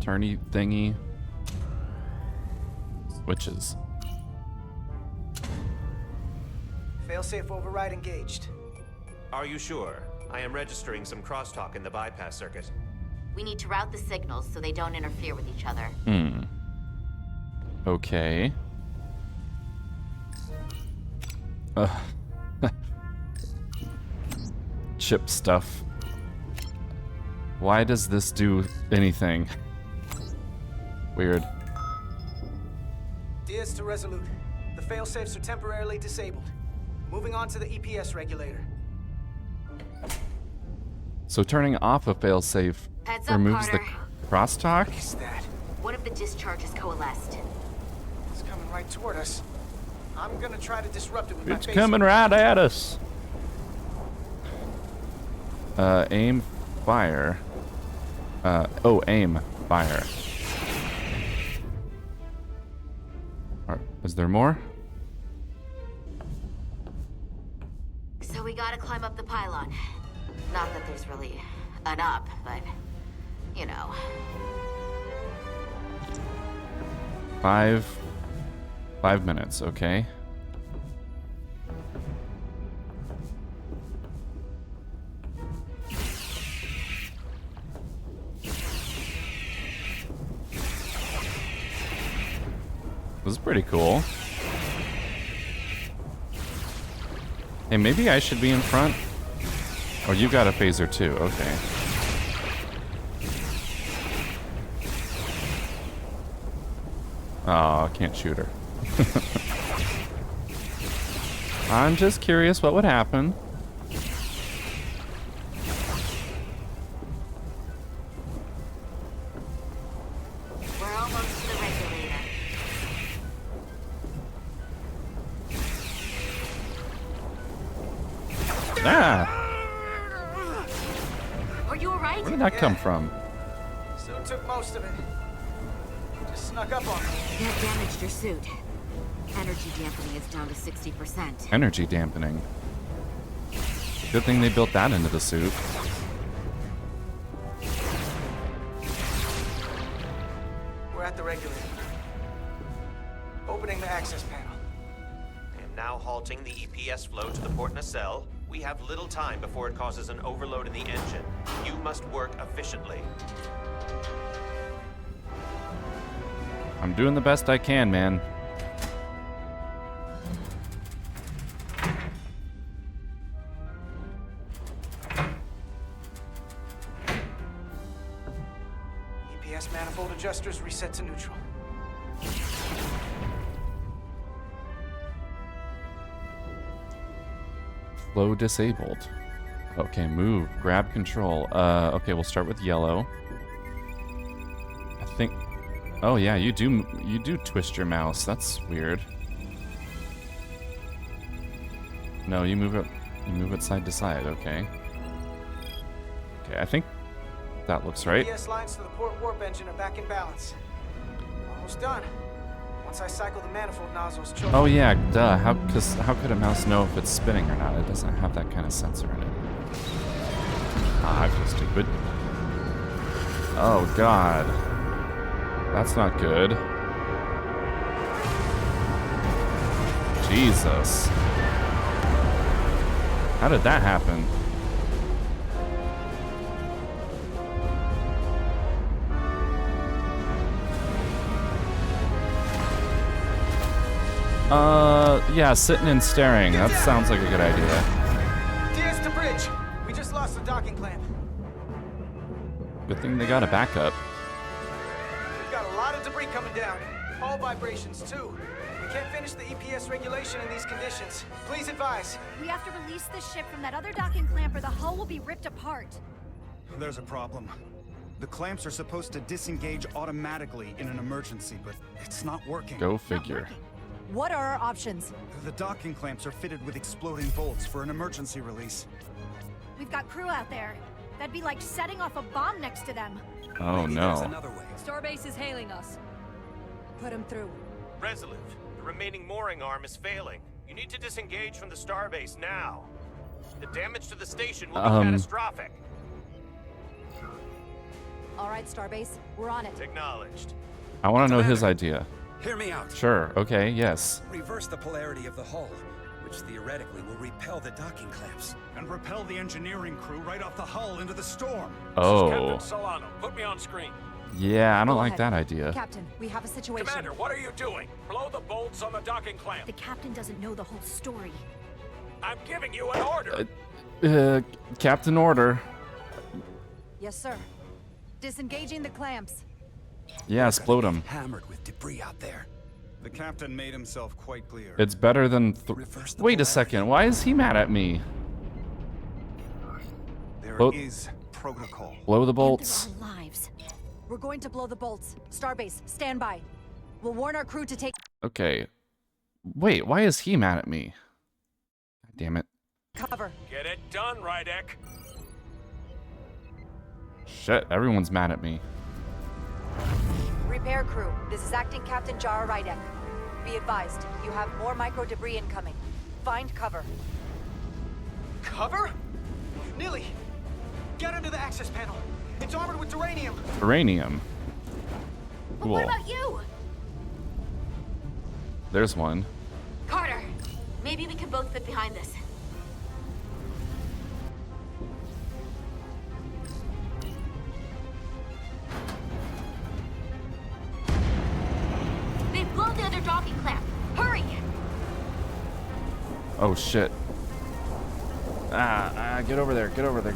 Turny thingy. Switches. Failsafe override engaged. Are you sure? I am registering some crosstalk in the bypass circuit. We need to route the signals so they don't interfere with each other. Okay. Chip stuff. Why does this do anything? Weird. Diaz to Resolute. The failsafes are temporarily disabled. Moving on to the EPS regulator. So turning off a failsafe Heads up, removes the Carter. crosstalk? What is that? One of the discharges coalesced. It's coming right toward us. I'm gonna try to disrupt it with my It's phaser. coming right at us. Aim, fire. Aim, fire. Is there more? So we gotta climb up the pylon. Not that there's really an up, but, you know. 5 minutes, okay. This is pretty cool. Hey, maybe I should be in front? Oh, you got a phaser too, okay. Oh, I can't shoot her. I'm just curious what would happen. We're almost to the regulator. Ah! Are you alright? Where did that come from? So it took most of it. Just snuck up on me. You have damaged your suit. Energy dampening is down to 60%. Energy dampening. Good thing they built that into the suit. We're at the regulator. Opening the access panel. And now halting the EPS flow to the port nacelle. We have little time before it causes an overload in the engine. You must work efficiently. I'm doing the best I can, man. EPS manifold adjusters reset to neutral. Flow disabled. Okay, move. Grab control. Okay, we'll start with yellow. I think... Oh yeah, you do twist your mouse. That's weird. No, you move it side to side, okay. Okay, I think that looks right. EPS lines to the port warp engine are back in balance. Almost done. Once I cycle the manifold nozzles, Oh yeah, duh. How could a mouse know if it's spinning or not? It doesn't have that kind of sensor in it. Ah, I feel stupid. Oh god. That's not good. Jesus. How did that happen? Yeah, sitting and staring. That sounds like a good idea. Diaz to bridge. We just lost the docking clamp. Good thing they got a backup. We've got a lot of debris coming down. All vibrations, too. We can't finish the EPS regulation in these conditions. Please advise. We have to release the ship from that other docking clamp or the hull will be ripped apart. There's a problem. The clamps are supposed to disengage automatically in an emergency, but it's not working. Go figure. What are our options? The docking clamps are fitted with exploding bolts for an emergency release. We've got crew out there. That'd be like setting off a bomb next to them. Oh no. Starbase is hailing us. Put him through. Resolute, the remaining mooring arm is failing. You need to disengage from the starbase now. The damage to the station will be catastrophic. All right, Starbase, we're on it. Acknowledged. I want to know his idea. Hear me out. Sure. Okay. Yes. Reverse the polarity of the hull, which theoretically will repel the docking clamps. And repel the engineering crew right off the hull into the storm. Oh. Captain Solano, put me on screen. Yeah, I don't Go like ahead. that idea. Captain, we have a situation. Commander, what are you doing? Blow the bolts on the docking clamp. The captain doesn't know the whole story. I'm giving you an order. Captain Order. Yes, sir. Disengaging the clamps. Yeah, explode him. Hammered with debris out there. The captain made himself quite clear. It's better than. Wait a second. Why is he mad at me? There is protocol. Blow the bolts. Lives. We're going to blow the bolts. Starbase, stand by. We'll warn our crew to take. Okay. Wait, why is he mad at me? God damn it. Cover. Get it done, Rydek. Shit, everyone's mad at me. Repair crew, this is Acting Captain Jara Rydek. Be advised, you have more micro debris incoming. Find cover. Cover? Nilly, get under the access panel. It's armored with uranium. Uranium. But Cool. what about you? There's one. Carter, maybe we can both fit behind this. They've blown the other docking clamp. Hurry! Oh shit. Get over there, get over there.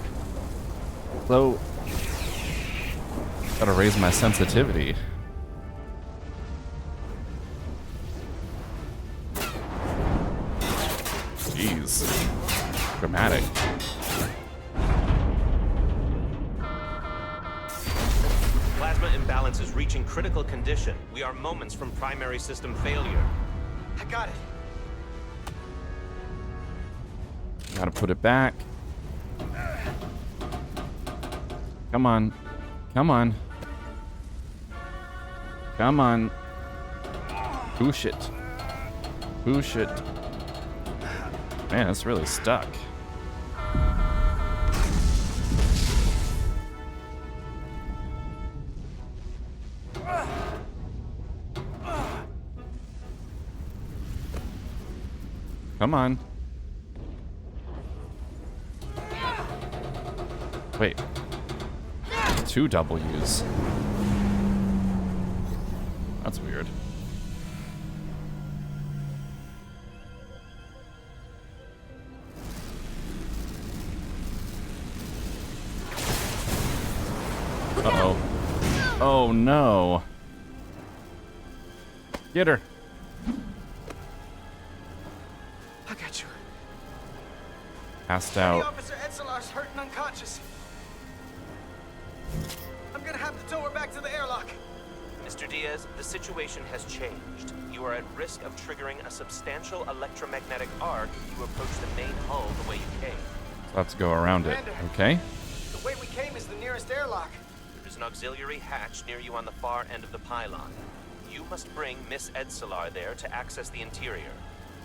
Slow. Gotta raise my sensitivity. Jeez. Dramatic. Plasma imbalance is reaching critical condition. We are moments from primary system failure. I got it. Gotta put it back. Come on. Come on. Come on. Push it. Push it. Man, it's really stuck. Come on. Wait. 2 W's. That's weird. Uh-oh. Oh no. Get her. I got you. Passed The out. officer Edselar's hurt and unconscious. I'm gonna have to tow her back to the airlock. Mr. Diaz, the situation has changed. You are at risk of triggering a substantial electromagnetic arc if you approach the main hull the way you came. Let's go around it. Commander. Okay. The way we came is the nearest airlock. There is an auxiliary hatch near you on the far end of the pylon. You must bring Miss Edsalar there to access the interior.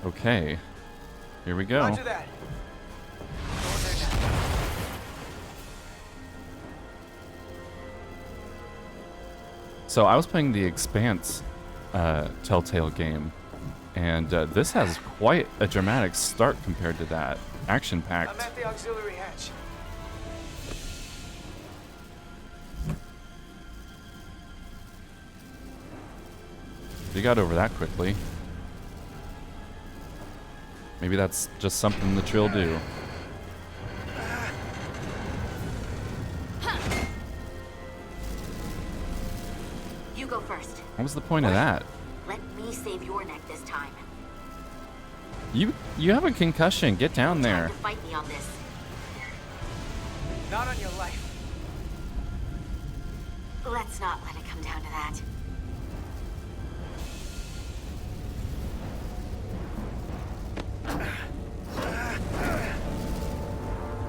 Okay. Here we go. Roger that. So I was playing the Expanse Telltale game, and this has quite a dramatic start compared to that. Action-packed. I'm at the auxiliary hatch. You got over that quickly. Maybe that's just something the Trill do. You go first. What was the point of that? Let me save your neck this time. You have a concussion. Get down there. Fight me on this. Not on your life. Let's not let it come down to that.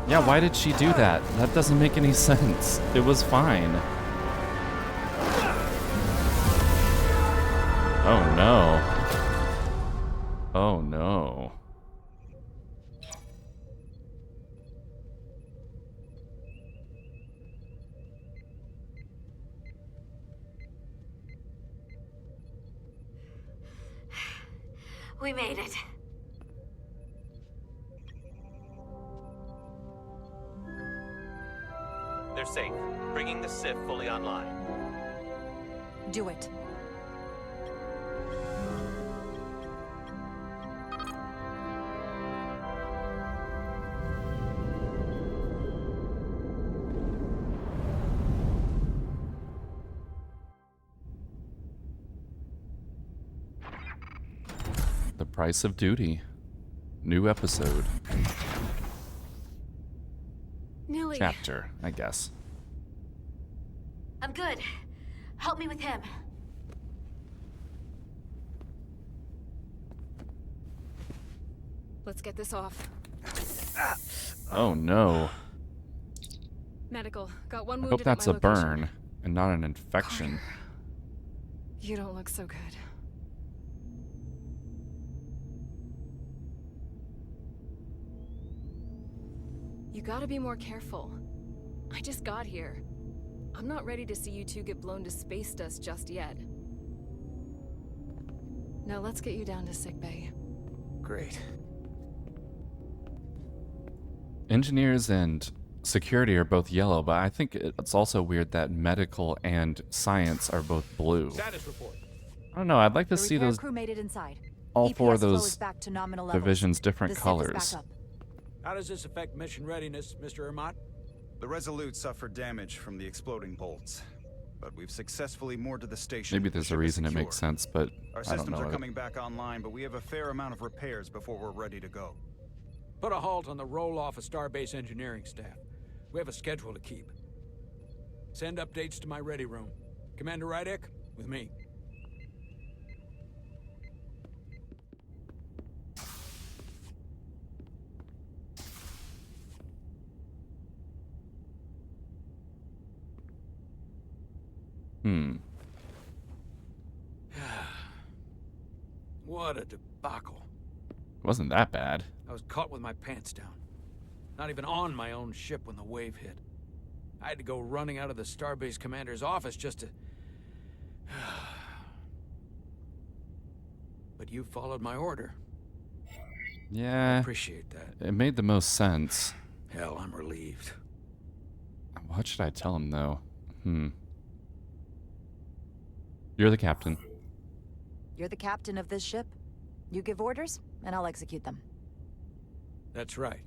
Yeah, why did she do that? That doesn't make any sense. It was fine. Oh no. Oh no. We made it. They're safe, bringing the SIF fully online. Do it. The Price of Duty. New episode. Nilly. Chapter, I guess. I'm good. Help me with him. Let's get this off. Oh no. Medical. Got one I wounded hope that's a at my location. burn and not an infection. You don't look so good. You gotta be more careful. I just got here. I'm not ready to see you two get blown to space dust just yet. Now let's get you down to sickbay. Great. Engineers and security are both yellow, but I think it's also weird that medical and science are both blue. Status report. I don't know, I'd like to The see repair those, crew made it inside. all four EPS of flow those is back to nominal levels. divisions different The SIF is colors. back up. How does this affect mission readiness, Mr. Ermont? The Resolute suffered damage from the exploding bolts, but we've successfully moored to the station. Maybe there's a reason it makes sense, but Our I don't systems know. are coming back online, but we have a fair amount of repairs before we're ready to go. Put a halt on the roll-off of Starbase engineering staff. We have a schedule to keep. Send updates to my ready room. Commander Rydek, with me. What a debacle. It wasn't that bad. I was caught with my pants down. Not even on my own ship when the wave hit. I had to go running out of the Starbase commander's office just to... But you followed my order. Yeah. I appreciate that. It made the most sense. Hell, I'm relieved. What should I tell him, though? You're the captain. You're the captain of this ship. You give orders, and I'll execute them. That's right.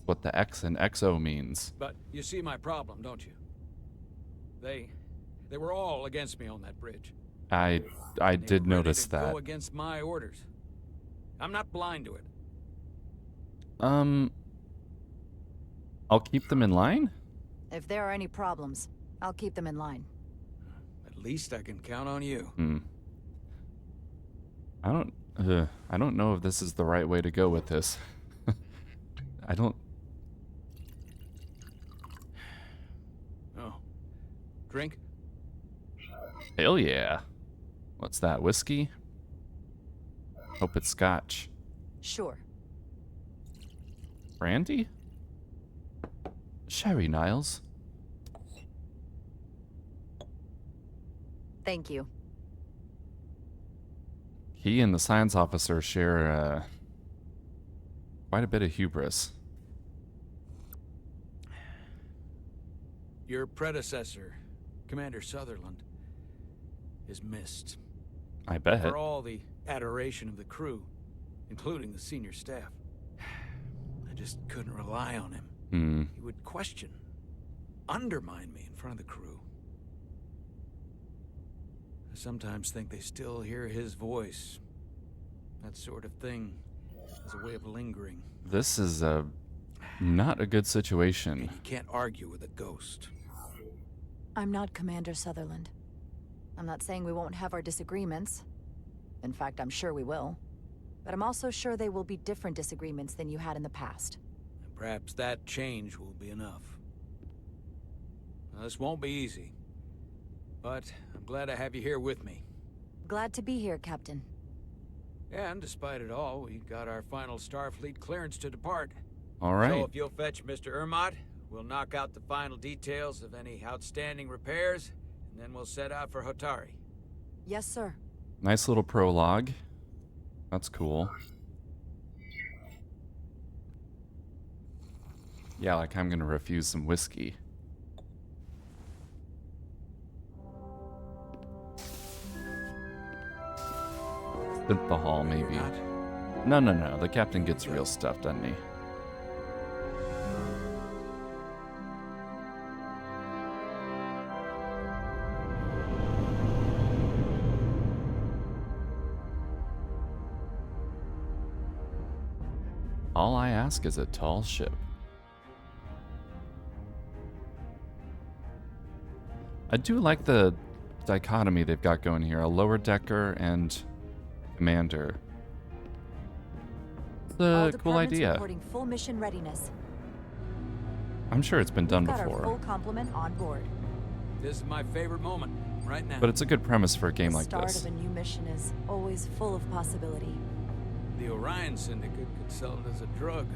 What the X and XO means. But you see my problem, don't you? They were all against me on that bridge. I did notice that. Go against my orders. I'm not blind to it. I'll keep them in line? If there are any problems, I'll keep them in line. At least I can count on you. I don't know if this is the right way to go with this. I don't... Oh. Drink? Hell yeah. What's that, whiskey? Hope it's scotch. Sure. Brandy? Sherry, Niles. Thank you. He and the science officer share quite a bit of hubris. Your predecessor, Commander Sutherland, is missed. I bet. For all the adoration of the crew, including the senior staff, I just couldn't rely on him. He would question, undermine me in front of the crew. I sometimes think they still hear his voice. That sort of thing as a way of lingering. This is not a good situation. And you can't argue with a ghost. I'm not Commander Sutherland. I'm not saying we won't have our disagreements. In fact, I'm sure we will. But I'm also sure they will be different disagreements than you had in the past. And perhaps that change will be enough. Now, this won't be easy. But I'm glad I have you here with me. Glad to be here, Captain. And despite it all, we got our final Starfleet clearance to depart. All right. So if you'll fetch Mr. Ermot, we'll knock out the final details of any outstanding repairs, and then we'll set out for Hotari. Yes, sir. Nice little prologue. That's cool. Yeah, like I'm gonna refuse some whiskey. The hall, maybe. No. The captain gets real stuff, doesn't he? All I ask is a tall ship. I do like the dichotomy they've got going here. A lower decker and commander. It's a cool idea. Reporting full mission readiness. I'm sure it's been done We've got before. our full complement on board. This is my favorite moment, right now. But it's a good premise for a game like The this. start of a new mission is always full of possibility. The Orion Syndicate could sell it as a drug.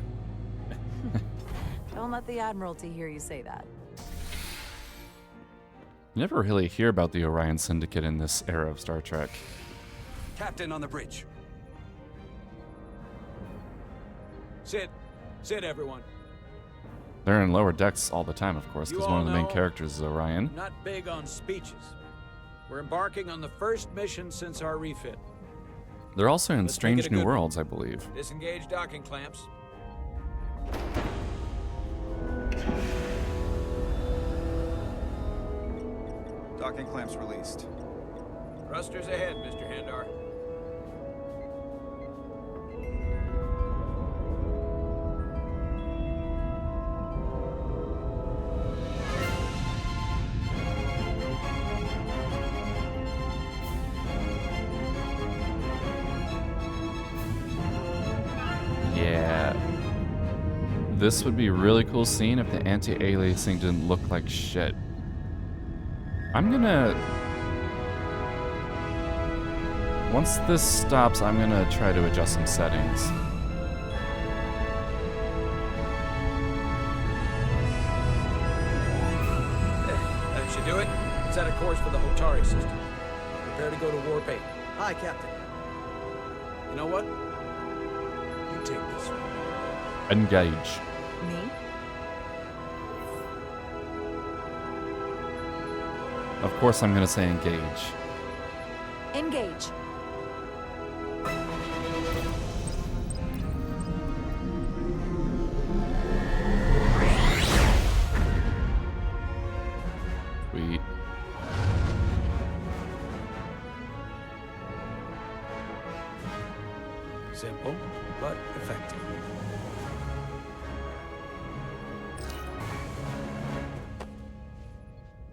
Don't let the Admiralty hear you say that. You never really hear about the Orion Syndicate in this era of Star Trek. Captain on the bridge. Sit, everyone. They're in lower decks all the time, of course, because one of the main characters is Orion. I'm not big on speeches. We're embarking on the first mission since our refit. They're also in Let's make Strange it a New good Worlds, I believe. Disengage docking clamps. Docking clamps released. Thrusters ahead, Mr. Handar. Yeah. This would be a really cool scene if the anti-aliasing didn't look like shit. I'm gonna... Once this stops, I'm gonna try to adjust some settings. That should do it. Set a course for the Hotari system. Prepare to go to Warp 8. Hi, Captain. You know what? You take this one. Engage. Me? Of course I'm gonna say engage. Engage. Sweet. Simple, but effective.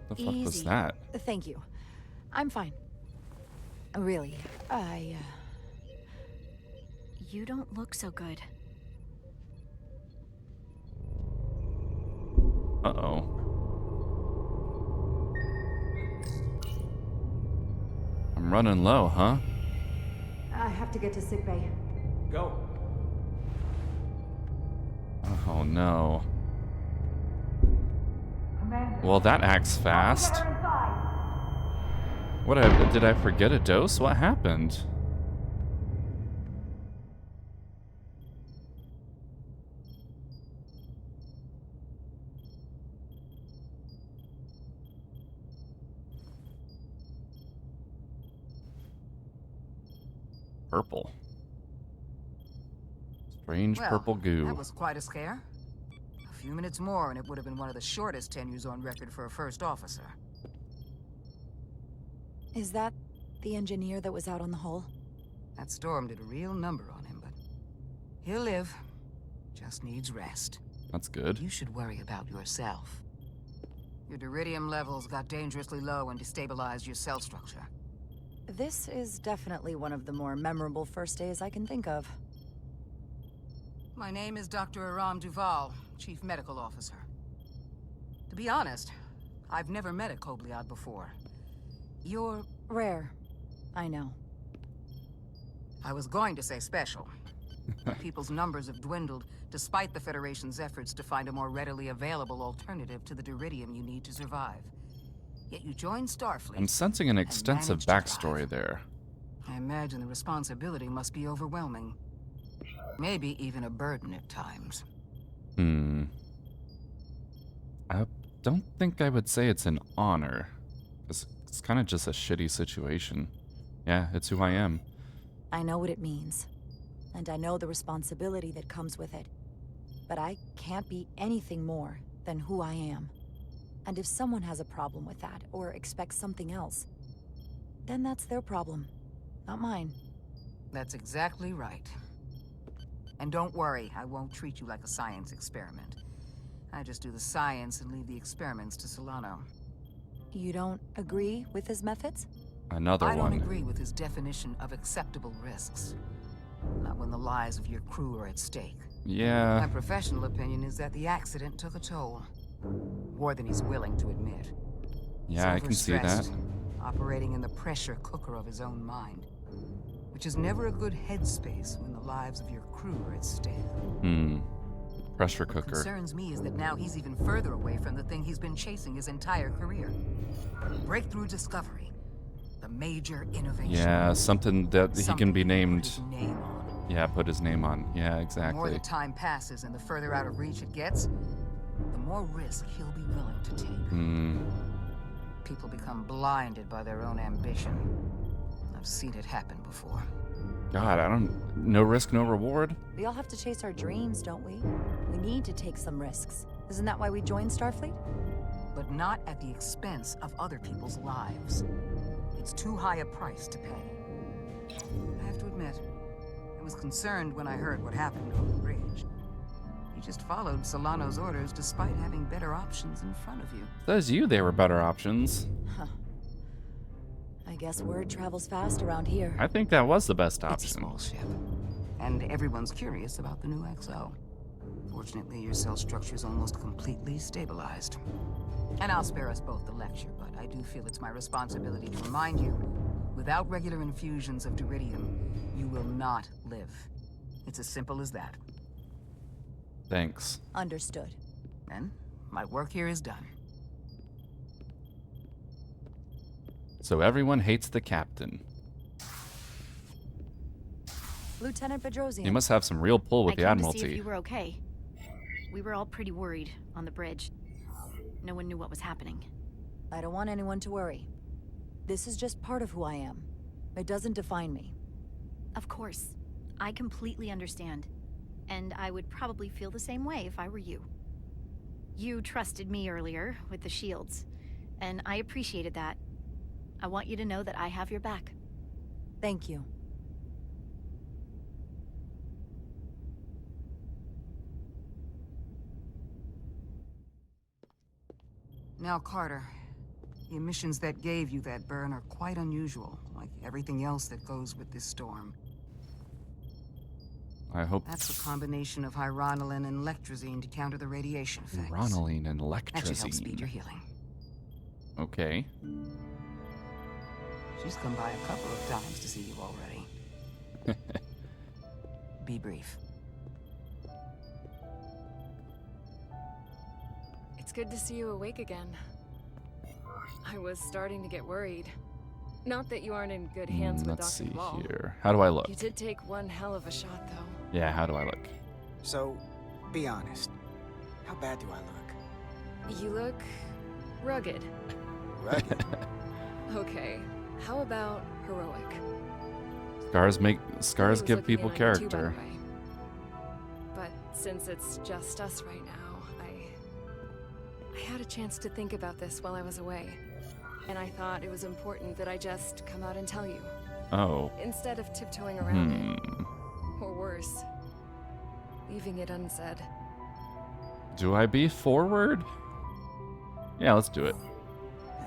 The fuck was Easy. that? Thank you. I'm fine. Really, You don't look so good. Uh-oh. Running low, huh? I have to get to sickbay. Go. Oh no. Well, that acts fast. What, did I forget a dose? What happened? Purple. Strange purple goo. That was quite a scare. A few minutes more and it would have been one of the shortest tenures on record for a first officer. Is that the engineer that was out on the hull? That storm did a real number on him, but he'll live. Just needs rest. That's good. You should worry about yourself. Your duridium levels got dangerously low and destabilized your cell structure. This is definitely one of the more memorable first days I can think of. My name is Dr. Aram Duval, Chief Medical Officer. To be honest, I've never met a Kobliad before. You're... rare. I know. I was going to say special. People's numbers have dwindled, despite the Federation's efforts to find a more readily available alternative to the duridium you need to survive. Yet you joined Starfleet. I'm sensing an extensive backstory there. I imagine the responsibility must be overwhelming. Maybe even a burden at times. I don't think I would say it's an honor. It's kind of just a shitty situation. Yeah, it's who I am. I know what it means. And I know the responsibility that comes with it. But I can't be anything more than who I am. And if someone has a problem with that, or expects something else, then that's their problem, not mine. That's exactly right. And don't worry, I won't treat you like a science experiment. I just do the science and leave the experiments to Solano. You don't agree with his methods? Another one. I don't agree with his definition of acceptable risks. Not when the lives of your crew are at stake. Yeah. My professional opinion is that the accident took a toll. More than he's willing to admit. Yeah, I can see that. Operating in the pressure cooker of his own mind. Which is never a good headspace when the lives of your crew are at stake. Pressure What cooker. concerns me is that now he's even further away from the thing he's been chasing his entire career. Breakthrough discovery. The major innovation. Yeah, something that he can be named. Put his name on. Yeah, put his name on. Yeah, The more exactly. the time passes and the further out of reach it gets, the more risk he'll be willing to take. People become blinded by their own ambition. I've seen it happen before. God, no risk, no reward. We all have to chase our dreams, don't we? We need to take some risks. Isn't that why we joined Starfleet? But not at the expense of other people's lives. It's too high a price to pay. I have to admit, I was concerned when I heard what happened on the bridge. You just followed Solano's orders despite having better options in front of you. Says you there were better options. Huh. I guess word travels fast around here. I think that was the best option. It's a small ship. And everyone's curious about the new XO. Fortunately, your cell structure's almost completely stabilized. And I'll spare us both the lecture, but I do feel it's my responsibility to remind you, without regular infusions of duridium, you will not live. It's as simple as that. Thanks. Understood. Then, my work here is done. So everyone hates the captain. Lieutenant Bedrosian. He must have some real pull with the I came to Admiralty. see if you were okay. We were all pretty worried on the bridge. No one knew what was happening. I don't want anyone to worry. This is just part of who I am. It doesn't define me. Of course. I completely understand. And I would probably feel the same way if I were you. You trusted me earlier with the shields, and I appreciated that. I want you to know that I have your back. Thank you. Now, Carter, the emissions that gave you that burn are quite unusual, like everything else that goes with this storm. I hope. That's a combination of hyronolin and lectrazine to counter the radiation effects. Hyronolin and That should help speed lectrazine. your healing. Okay. She's come by a couple of times to see you already. Be brief. It's good to see you awake again. I was starting to get worried. Not that you aren't in good hands with Let's Dr. see Ball. here. How do I look? You did take one hell of a shot, though. Yeah, how do I look? So, be honest. How bad do I look? You look rugged. Rugged? Okay, how about heroic? Scars give people Looking at you, by the character. way. But since it's just us right now, I had a chance to think about this while I was away. And I thought it was important that I just come out and tell you. Oh. Instead of tiptoeing around it. Or worse, leaving it unsaid. Do I be forward? Yeah, let's do it.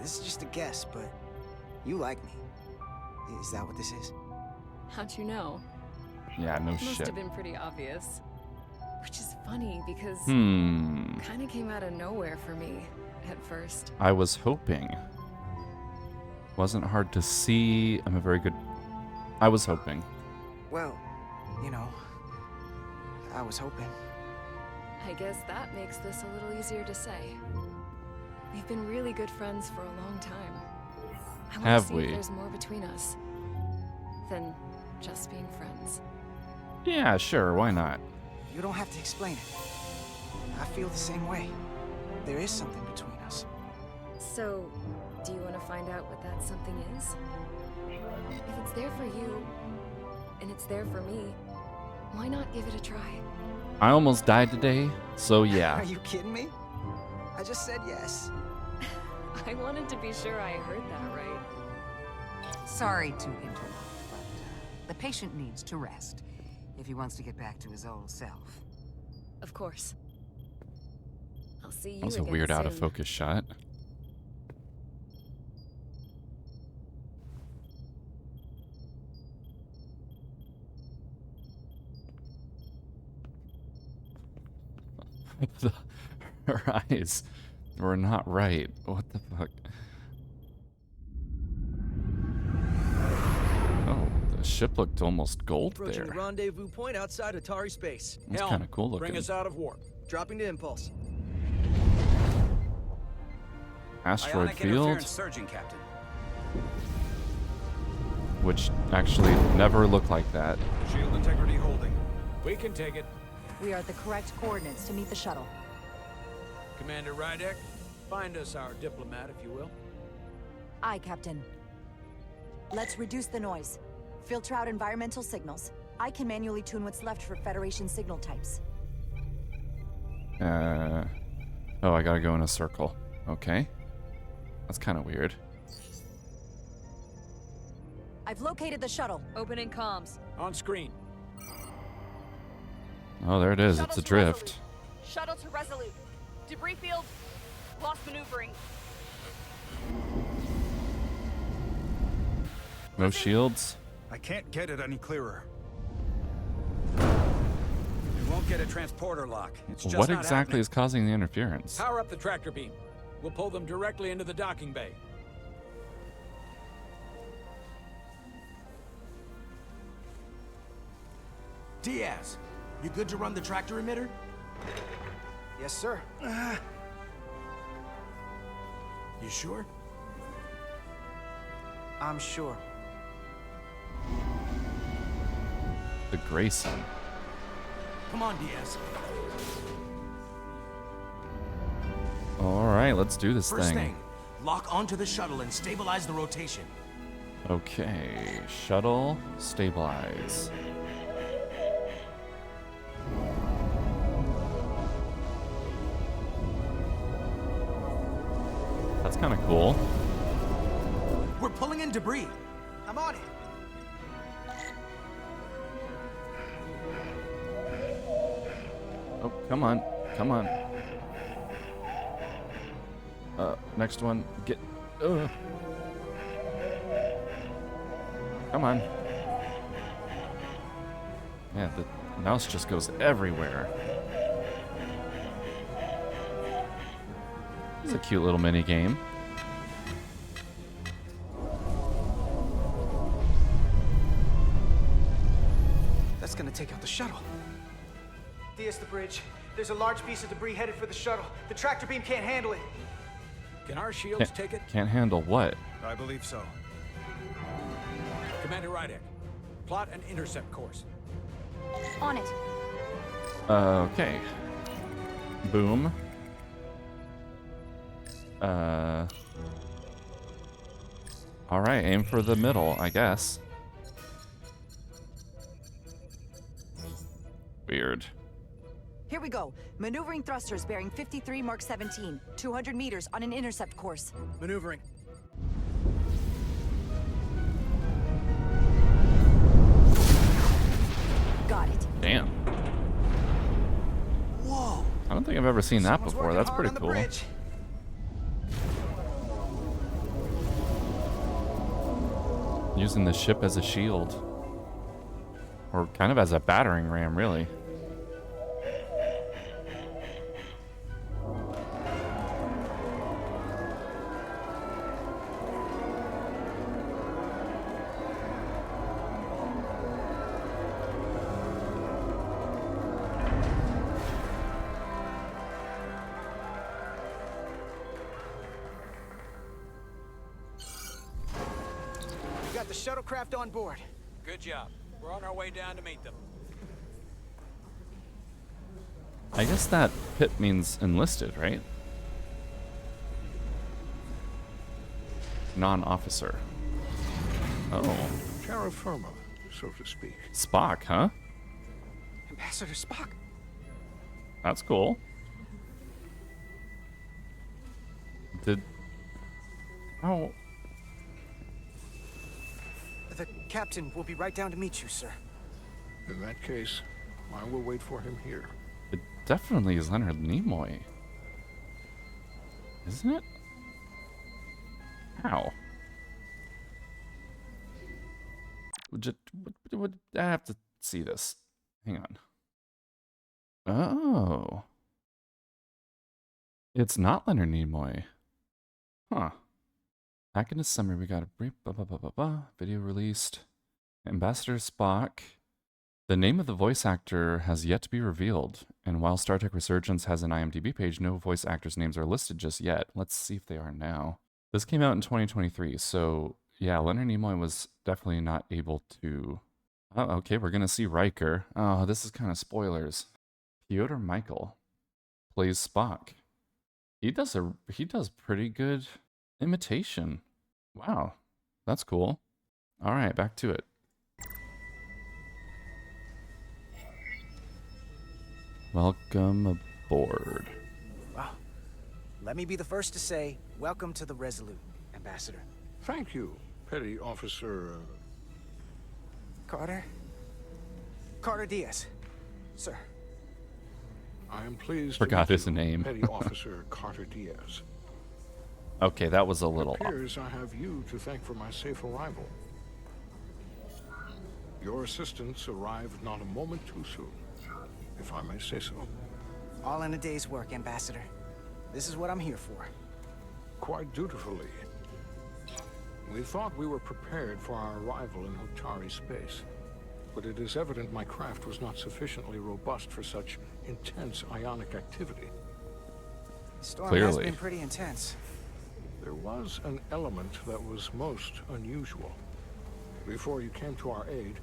This is just a guess, but you like me. Is that what this is? How'd you know? Yeah, no Must shit. have been pretty obvious. Which is funny because kind of came out of nowhere for me at first. I was hoping. Wasn't hard to see. I'm a very good... I was hoping. Well, you know, I was hoping. I guess that makes this a little easier to say. We've been really good friends for a long time. I want Have to see we? if there's more between us than just being friends. Yeah, sure, why not? You don't have to explain it. I feel the same way. There is something between us. So, do you want to find out what that something is? If it's there for you, and it's there for me, why not give it a try? I almost died today, so yeah. Are you kidding me? I just said yes. I wanted to be sure I heard that right. Sorry to interrupt, but the patient needs to rest if he wants to get back to his old self. Of course. I'll see you That was a again weird soon. out of focus shot. Her eyes were not right. What the fuck? Oh, the ship looked almost gold Approaching there. the rendezvous point outside Atari space. That's Helm, kinda cool Bring looking. us out of warp. Dropping to impulse. Asteroid Ionic field, interference surging, Captain. which actually never looked like that. Shield integrity holding. We can take it. We are at the correct coordinates to meet the shuttle. Commander Rydek, find us our diplomat, if you will. Aye, Captain. Let's reduce the noise. Filter out environmental signals. I can manually tune what's left for Federation signal types. Oh, I gotta go in a circle. Okay. That's kind of weird. I've located the shuttle. Opening comms. On screen. Oh, there it is. Shuttle It's to adrift. Resolute. Shuttle to Resolute. Debris field. Lost maneuvering. No shields. I can't get it any clearer. We won't get a transporter lock. It's just What not exactly happening. is causing the interference? Power up the tractor beam. We'll pull them directly into the docking bay. Diaz, you good to run the tractor emitter? Yes, sir. You sure? I'm sure. The Grayson. Come on, Diaz. All right, let's do this First thing. thing, lock onto the shuttle and stabilize the rotation. Okay, shuttle, stabilize. That's kind of cool. We're pulling in debris. I'm on it. Oh, come on, come on. Next one, get. Come on. Yeah, the mouse just goes everywhere. It's a cute little mini game. That's gonna take out the shuttle. Diaz, the bridge. There's a large piece of debris headed for the shuttle. The tractor beam can't handle it. Can our shields take it? Can't handle what? I believe so. Commander Rydek, plot an intercept course. On it. Okay. Boom. Alright, aim for the middle, I guess. Weird. Here we go. Maneuvering thrusters bearing 53 Mark 17. 200 meters on an intercept course. Maneuvering. Got it. Damn. Whoa. I don't think I've ever seen that Someone's before. working That's hard pretty on the cool. bridge. Using the ship as a shield. Or kind of as a battering ram, really. We got the shuttlecraft on board. Good job. We're on our way down to meet them. I guess that pit means enlisted, right? Non-officer. Oh. Terra firma, so to speak. Spock, huh? Ambassador Spock. That's cool. Oh. The captain will be right down to meet you, sir. In that case, I will wait for him here. It definitely is Leonard Nimoy. Isn't it? How? Would I have to see this? Hang on. Oh. It's not Leonard Nimoy. Huh. Back in the summer, we got a brief video released. Ambassador Spock. The name of the voice actor has yet to be revealed, and while Star Trek Resurgence has an IMDb page, no voice actors' names are listed just yet. Let's see if they are now. This came out in 2023, so yeah, Leonard Nimoy was definitely not able to... Oh, okay, we're gonna see Riker. Oh, this is kind of spoilers. Piotr Michael plays Spock. He does pretty good imitation. Wow, that's cool. All right, back to it. Welcome aboard. Well, let me be the first to say, welcome to the Resolute, Ambassador. Thank you, Petty Officer... Carter? Carter Diaz, sir. I am pleased Forgot to meet his you, name. Petty Officer Carter Diaz. Okay, that was a little... It appears I have you to thank for my safe arrival. Your assistance arrived not a moment too soon, if I may say so. All in a day's work, Ambassador. This is what I'm here for. Quite dutifully. We thought we were prepared for our arrival in Hotari space, but it is evident my craft was not sufficiently robust for such intense ionic activity. The storm has been pretty intense. There was an element that was most unusual. Before you came to our aid,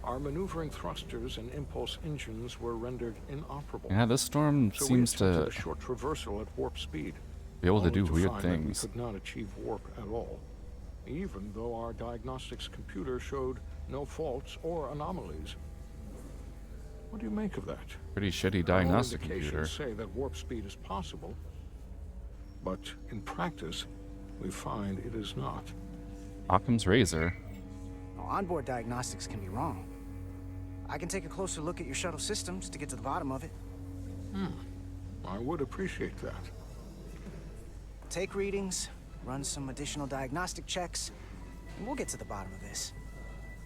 our maneuvering thrusters and impulse engines were rendered inoperable. Yeah, this storm so seems we to attempted a short traversal at warp speed. be able to do only weird find that things. We could not achieve warp at all, even though our diagnostics computer showed no faults or anomalies. What do you make of that? Pretty shitty All diagnostic indications computer. say that warp speed is possible, but in practice, we find it is not. Occam's razor. Well, onboard diagnostics can be wrong. I can take a closer look at your shuttle systems to get to the bottom of it. I would appreciate that. Take readings, run some additional diagnostic checks, and we'll get to the bottom of this.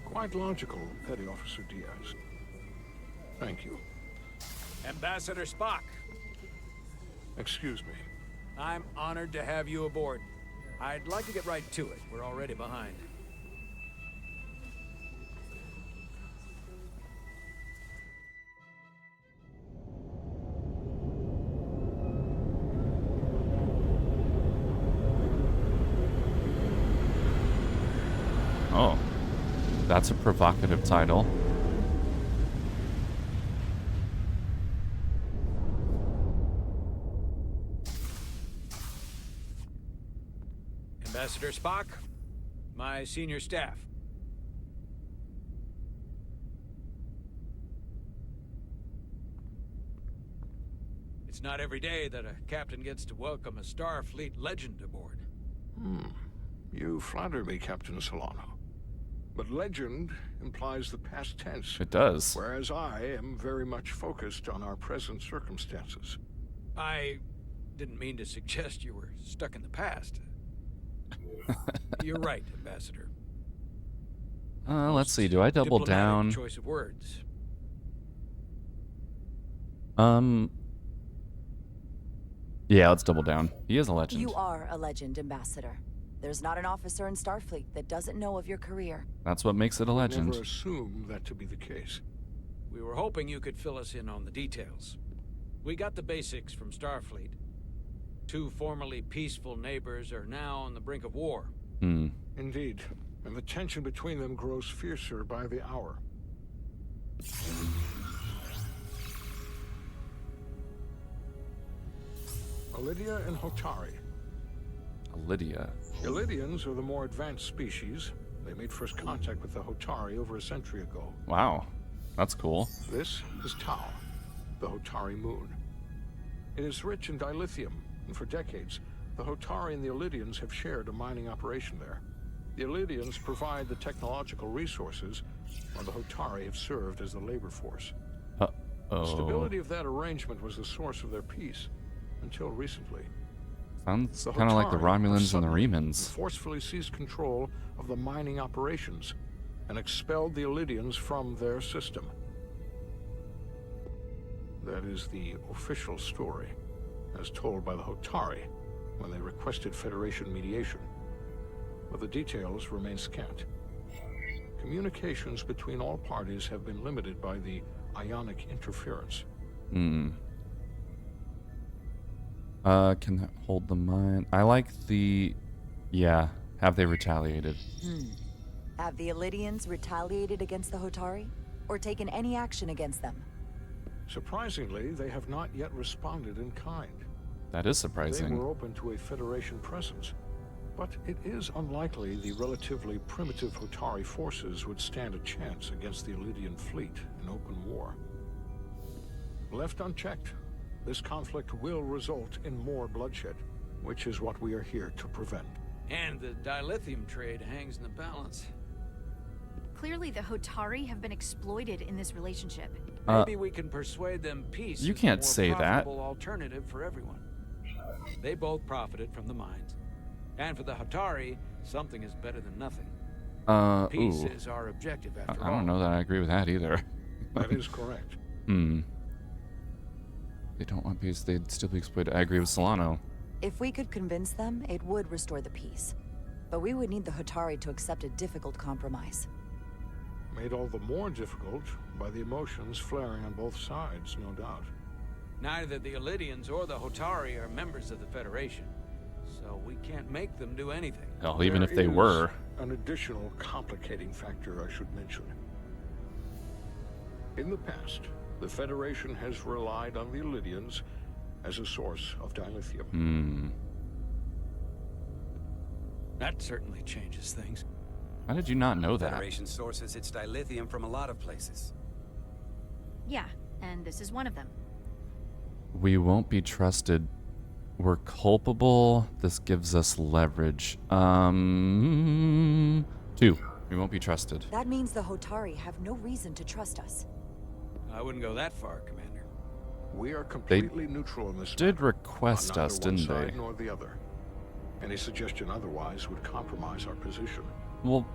Quite logical, Petty Officer Diaz. Thank you. Ambassador Spock, Excuse me. I'm honored to have you aboard. I'd like to get right to it. We're already behind. That's a provocative title. Ambassador Spock, my senior staff. It's not every day that a captain gets to welcome a Starfleet legend aboard. You flatter me, Captain Solano. But legend implies the past tense. It does. Whereas I am very much focused on our present circumstances. I didn't mean to suggest you were stuck in the past. You're right, Ambassador. Let's see. Do I double down? Choice of words. Yeah, let's double down. He is a legend. You are a legend, Ambassador. There's not an officer in Starfleet that doesn't know of your career. That's what makes it a legend. Never assume that to be the case. We were hoping you could fill us in on the details. We got the basics from Starfleet. Two formerly peaceful neighbors are now on the brink of war. Indeed. And the tension between them grows fiercer by the hour. Lydia and Hotari. Lydia. Illydians are the more advanced species. They made first contact with the Hotari over a century ago. Wow. That's cool. This is Tau, the Hotari moon. It is rich in dilithium, and for decades, the Hotari and the Illydians have shared a mining operation there. The Illydians provide the technological resources, while the Hotari have served as the labor force. The stability of that arrangement was the source of their peace, until recently. Sounds kind of like the Romulans and the Remans. Forcefully seized control of the mining operations and expelled the Illydians from their system. That is the official story, as told by the Hotari when they requested Federation mediation. But the details remain scant. Communications between all parties have been limited by the ionic interference. Can that hold the mine? I like the... Yeah. Have they retaliated? Have the Illydians retaliated against the Hotari? Or taken any action against them? Surprisingly, they have not yet responded in kind. That is surprising. They were open to a Federation presence. But it is unlikely the relatively primitive Hotari forces would stand a chance against the Illydian fleet in open war. Left unchecked, this conflict will result in more bloodshed, which is what we are here to prevent. And the dilithium trade hangs in the balance. Clearly the Hotari have been exploited in this relationship. Maybe we can persuade them peace You is can't a more say that. profitable alternative for everyone. They both profited from the mines. And for the Hotari, something is better than nothing. Peace is our objective after all. I don't know that I agree with that either. That is correct. They don't want peace, they'd still be exploited. I agree with Solano. If we could convince them, it would restore the peace. But we would need the Hotari to accept a difficult compromise. Made all the more difficult by the emotions flaring on both sides, no doubt. Neither the Illydians or the Hotari are members of the Federation, so we can't make them do anything. Hell, even if they were. An additional complicating factor I should mention. In the past, the Federation has relied on the Illydians as a source of dilithium. That certainly changes things. How did you not know that? Federation sources its dilithium from a lot of places. Yeah, and this is one of them. We won't be trusted. We're culpable. This gives us leverage. 2. We won't be trusted. That means the Hotari have no reason to trust us. I wouldn't go that far, Commander. We are completely neutral in this did matter, request on us, neither didn't one they? side nor the other. Any suggestion otherwise would compromise our position. Well,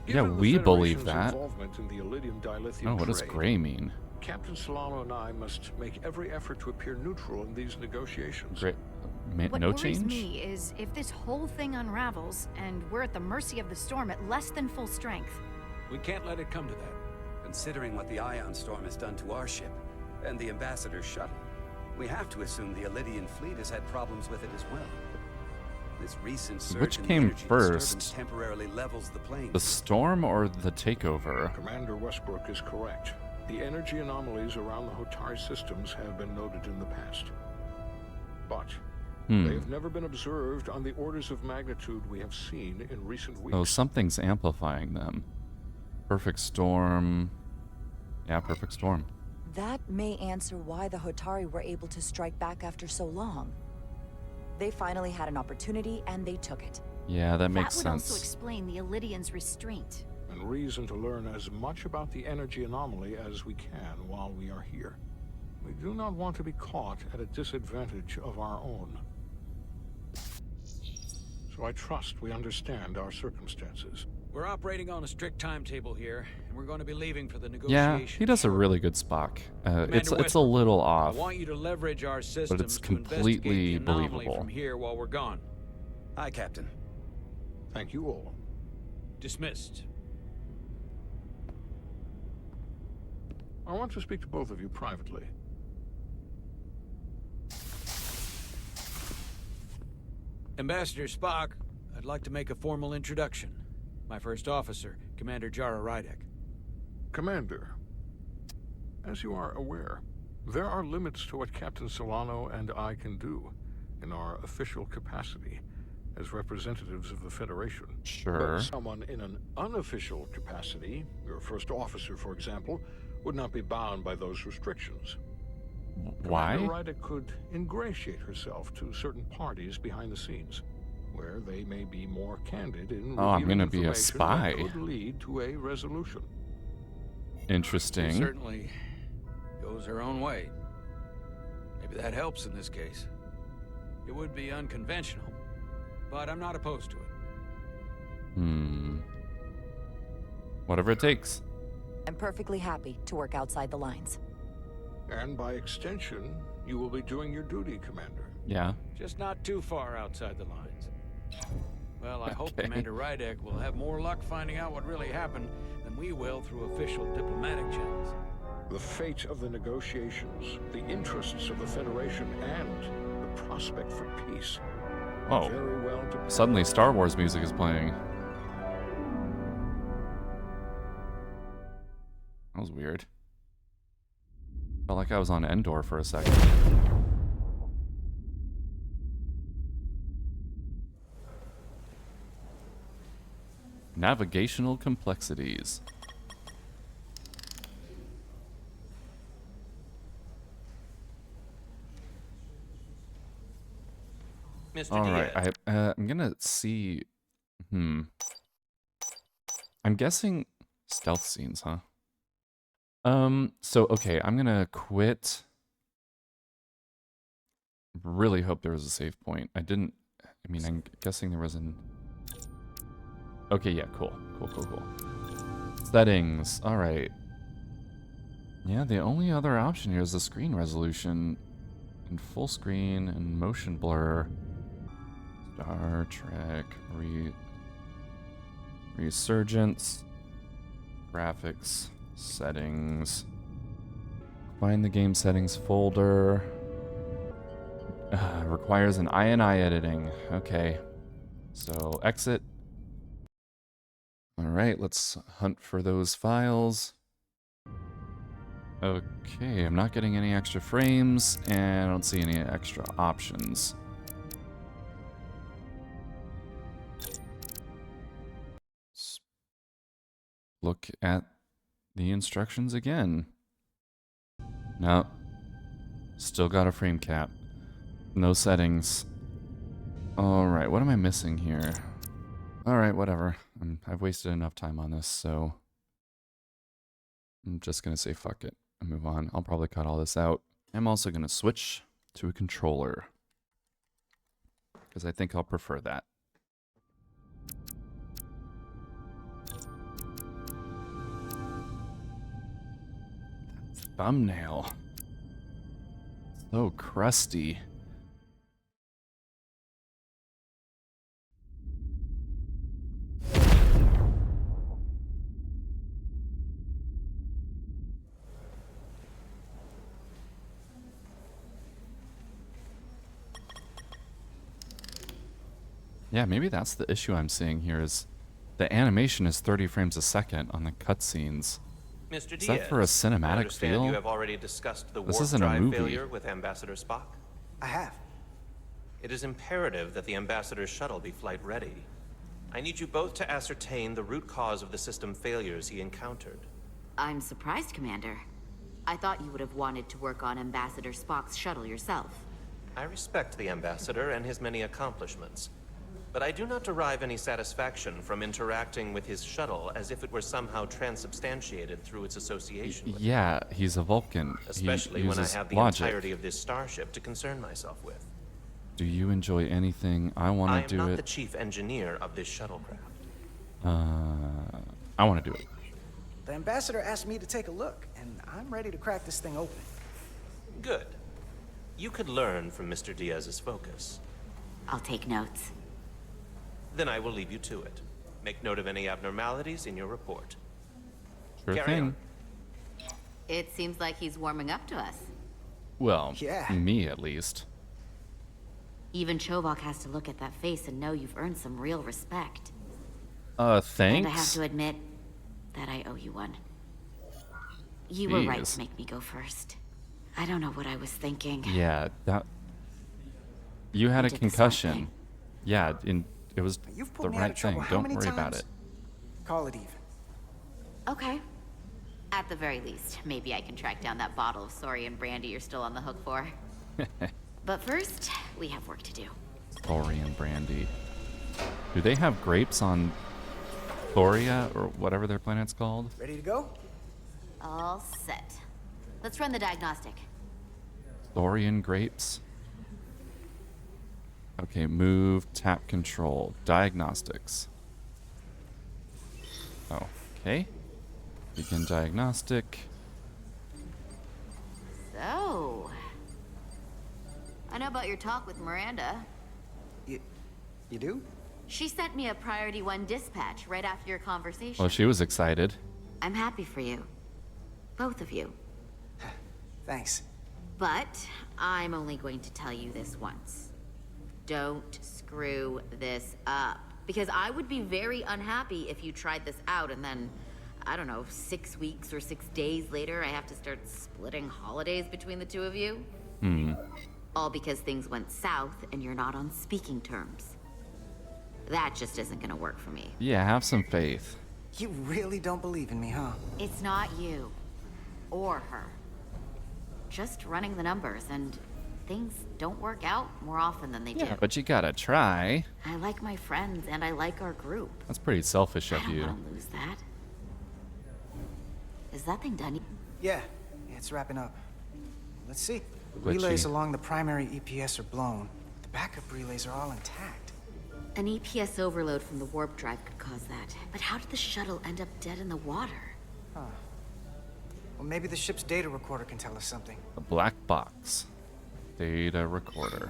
yeah, Given the we believe Federation's that. involvement in the Iridium dilithium Oh, what does trade, gray mean? Captain Solano and I must make every effort to appear neutral in these negotiations. Great. What No worries change? me is if this whole thing unravels and we're at the mercy of the storm at less than full strength. We can't let it come to that. Considering what the ion storm has done to our ship, and the Ambassador's shuttle, we have to assume the Illydian fleet has had problems with it as well. This recent surge Which in the came energy disturbance first? temporarily levels the playing The field. storm or the takeover? Commander Westbrook is correct. The energy anomalies around the Hotari systems have been noted in the past. But they have never been observed on the orders of magnitude we have seen in recent weeks. Oh, something's amplifying them. Perfect storm. Yeah, perfect storm. That may answer why the Hotari were able to strike back after so long. They finally had an opportunity, and they took it. Yeah, that makes That would sense. also explain the Illidians' restraint. And reason to learn as much about the energy anomaly as we can while we are here. We do not want to be caught at a disadvantage of our own. So I trust we understand our circumstances. We're operating on a strict timetable here, and we're going to be leaving for the Yeah, negotiation. he does a really good Spock. It's a Westbrook, little I off. want you to leverage our systems it's to investigate completely the anomaly believable. from here while we're gone. Aye, Captain. Thank you all. Dismissed. I want to speak to both of you privately. Ambassador Spock, I'd like to make a formal introduction. My first officer, Commander Jara Rydek. Commander, as you are aware, there are limits to what Captain Solano and I can do in our official capacity as representatives of the Federation. Sure. But someone in an unofficial capacity, your first officer, for example, would not be bound by those restrictions. Why? Commander Rydek could ingratiate herself to certain parties behind the scenes, where they may be more candid in Oh, I'm revealing gonna be a information spy. that could lead to a resolution. Interesting. She certainly goes her own way. Maybe that helps in this case. It would be unconventional, but I'm not opposed to it. Whatever it takes. I'm perfectly happy to work outside the lines. And by extension, you will be doing your duty, Commander. Yeah. Just not too far outside the lines. Well, I hope Okay. Commander Rydek will have more luck finding out what really happened than we will through official diplomatic channels. The fate of the negotiations, the interests of the Federation, and the prospect for peace. Oh. Very well depend. Suddenly Star Wars music is playing. That was weird. Felt like I was on Endor for a second. Navigational complexities. Mr. All right, Diaz. I'm gonna see. I'm guessing stealth scenes, huh? So okay, I'm gonna quit. Really hope there was a save point. I mean, I'm guessing there was an. Okay, yeah, cool. Settings. All right. Yeah, the only other option here is the screen resolution in full screen and motion blur. Star Trek Resurgence. Graphics. Settings. Find the game settings folder. Requires an INI editing. Okay. So exit. Alright, let's hunt for those files. Okay, I'm not getting any extra frames, and I don't see any extra options. Let's look at the instructions again. No. Still got a frame cap. No settings. Alright, what am I missing here? Alright, whatever. I've wasted enough time on this, so I'm just gonna say fuck it and move on. I'll probably cut all this out. I'm also gonna switch to a controller, because I think I'll prefer that. Thumbnail. So crusty. Yeah, maybe that's the issue I'm seeing here is the animation is 30 frames a second on the cutscenes. Mr. Is Diaz, that for a I cinematic understand feel? you have already discussed the This warp isn't a drive movie. failure with Ambassador Spock. I have. It is imperative that the Ambassador's shuttle be flight ready. I need you both to ascertain the root cause of the system failures he encountered. I'm surprised, Commander. I thought you would have wanted to work on Ambassador Spock's shuttle yourself. I respect the Ambassador and his many accomplishments, but I do not derive any satisfaction from interacting with his shuttle as if it were somehow transubstantiated through its association with Yeah, he's a Vulcan. especially he when I uses have the logic. entirety of this starship to concern myself with. Do you enjoy anything? I want I to am do not it. the chief engineer of this shuttlecraft. I want to do it. The ambassador asked me to take a look, and I'm ready to crack this thing open. Good. You could learn from Mr. Diaz's focus. I'll take notes. Then I will leave you to it. Make note of any abnormalities in your report. Sure Carry thing. on. It seems like he's warming up to us. Well, Yeah. me at least. Even Chobok has to look at that face and know you've earned some real respect. Thanks. And I have to admit that I owe you one. You were right Jeez. to make me go first. I don't know what I was thinking. Yeah, that. You had a did the smart concussion. thing. Yeah, it was You've put the me out right of trouble thing. how Don't many worry about times? it. Call it even. Okay. At the very least, maybe I can track down that bottle of Saurian brandy you're still on the hook for. But first, we have work to do. Thorian brandy. Do they have grapes on Thoria or whatever their planet's called? Ready to go? All set. Let's run the diagnostic. Thorian grapes. Okay, move, tap control, diagnostics. Oh, okay. Begin diagnostic. So, I know about your talk with Miranda. You do? She sent me a priority 1 dispatch right after your conversation. Well, she was excited. I'm happy for you. Both of you. Thanks. But I'm only going to tell you this once. Don't screw this up. Because I would be very unhappy if you tried this out and then, I don't know, 6 weeks or 6 days later, I have to start splitting holidays between the two of you. All because things went south and you're not on speaking terms. That just isn't gonna work for me. Yeah, have some faith. You really don't believe in me, huh? It's not you. Or her. Just running the numbers, and things don't work out more often than they do. Yeah, but you gotta try. I like my friends, and I like our group. That's pretty selfish I of don't you. want to lose that. Is that thing done? Yeah, it's wrapping up. Let's see. The Glitchy. relays along the primary EPS are blown. The backup relays are all intact. An EPS overload from the warp drive could cause that. But how did the shuttle end up dead in the water? Huh. Well, maybe the ship's data recorder can tell us something. A black box. Data recorder.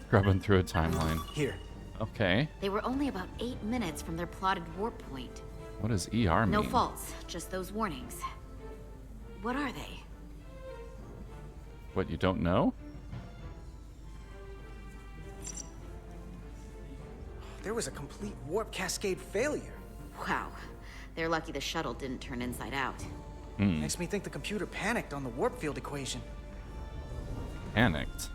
Scrubbing through a timeline. Here. Okay. They were only about 8 minutes from their plotted warp point. What does ER mean? No faults, just those warnings. What are they? What, you don't know? There was a complete warp cascade failure. Wow. They're lucky the shuttle didn't turn inside out. Makes me think the computer panicked on the warp field equation. Panicked.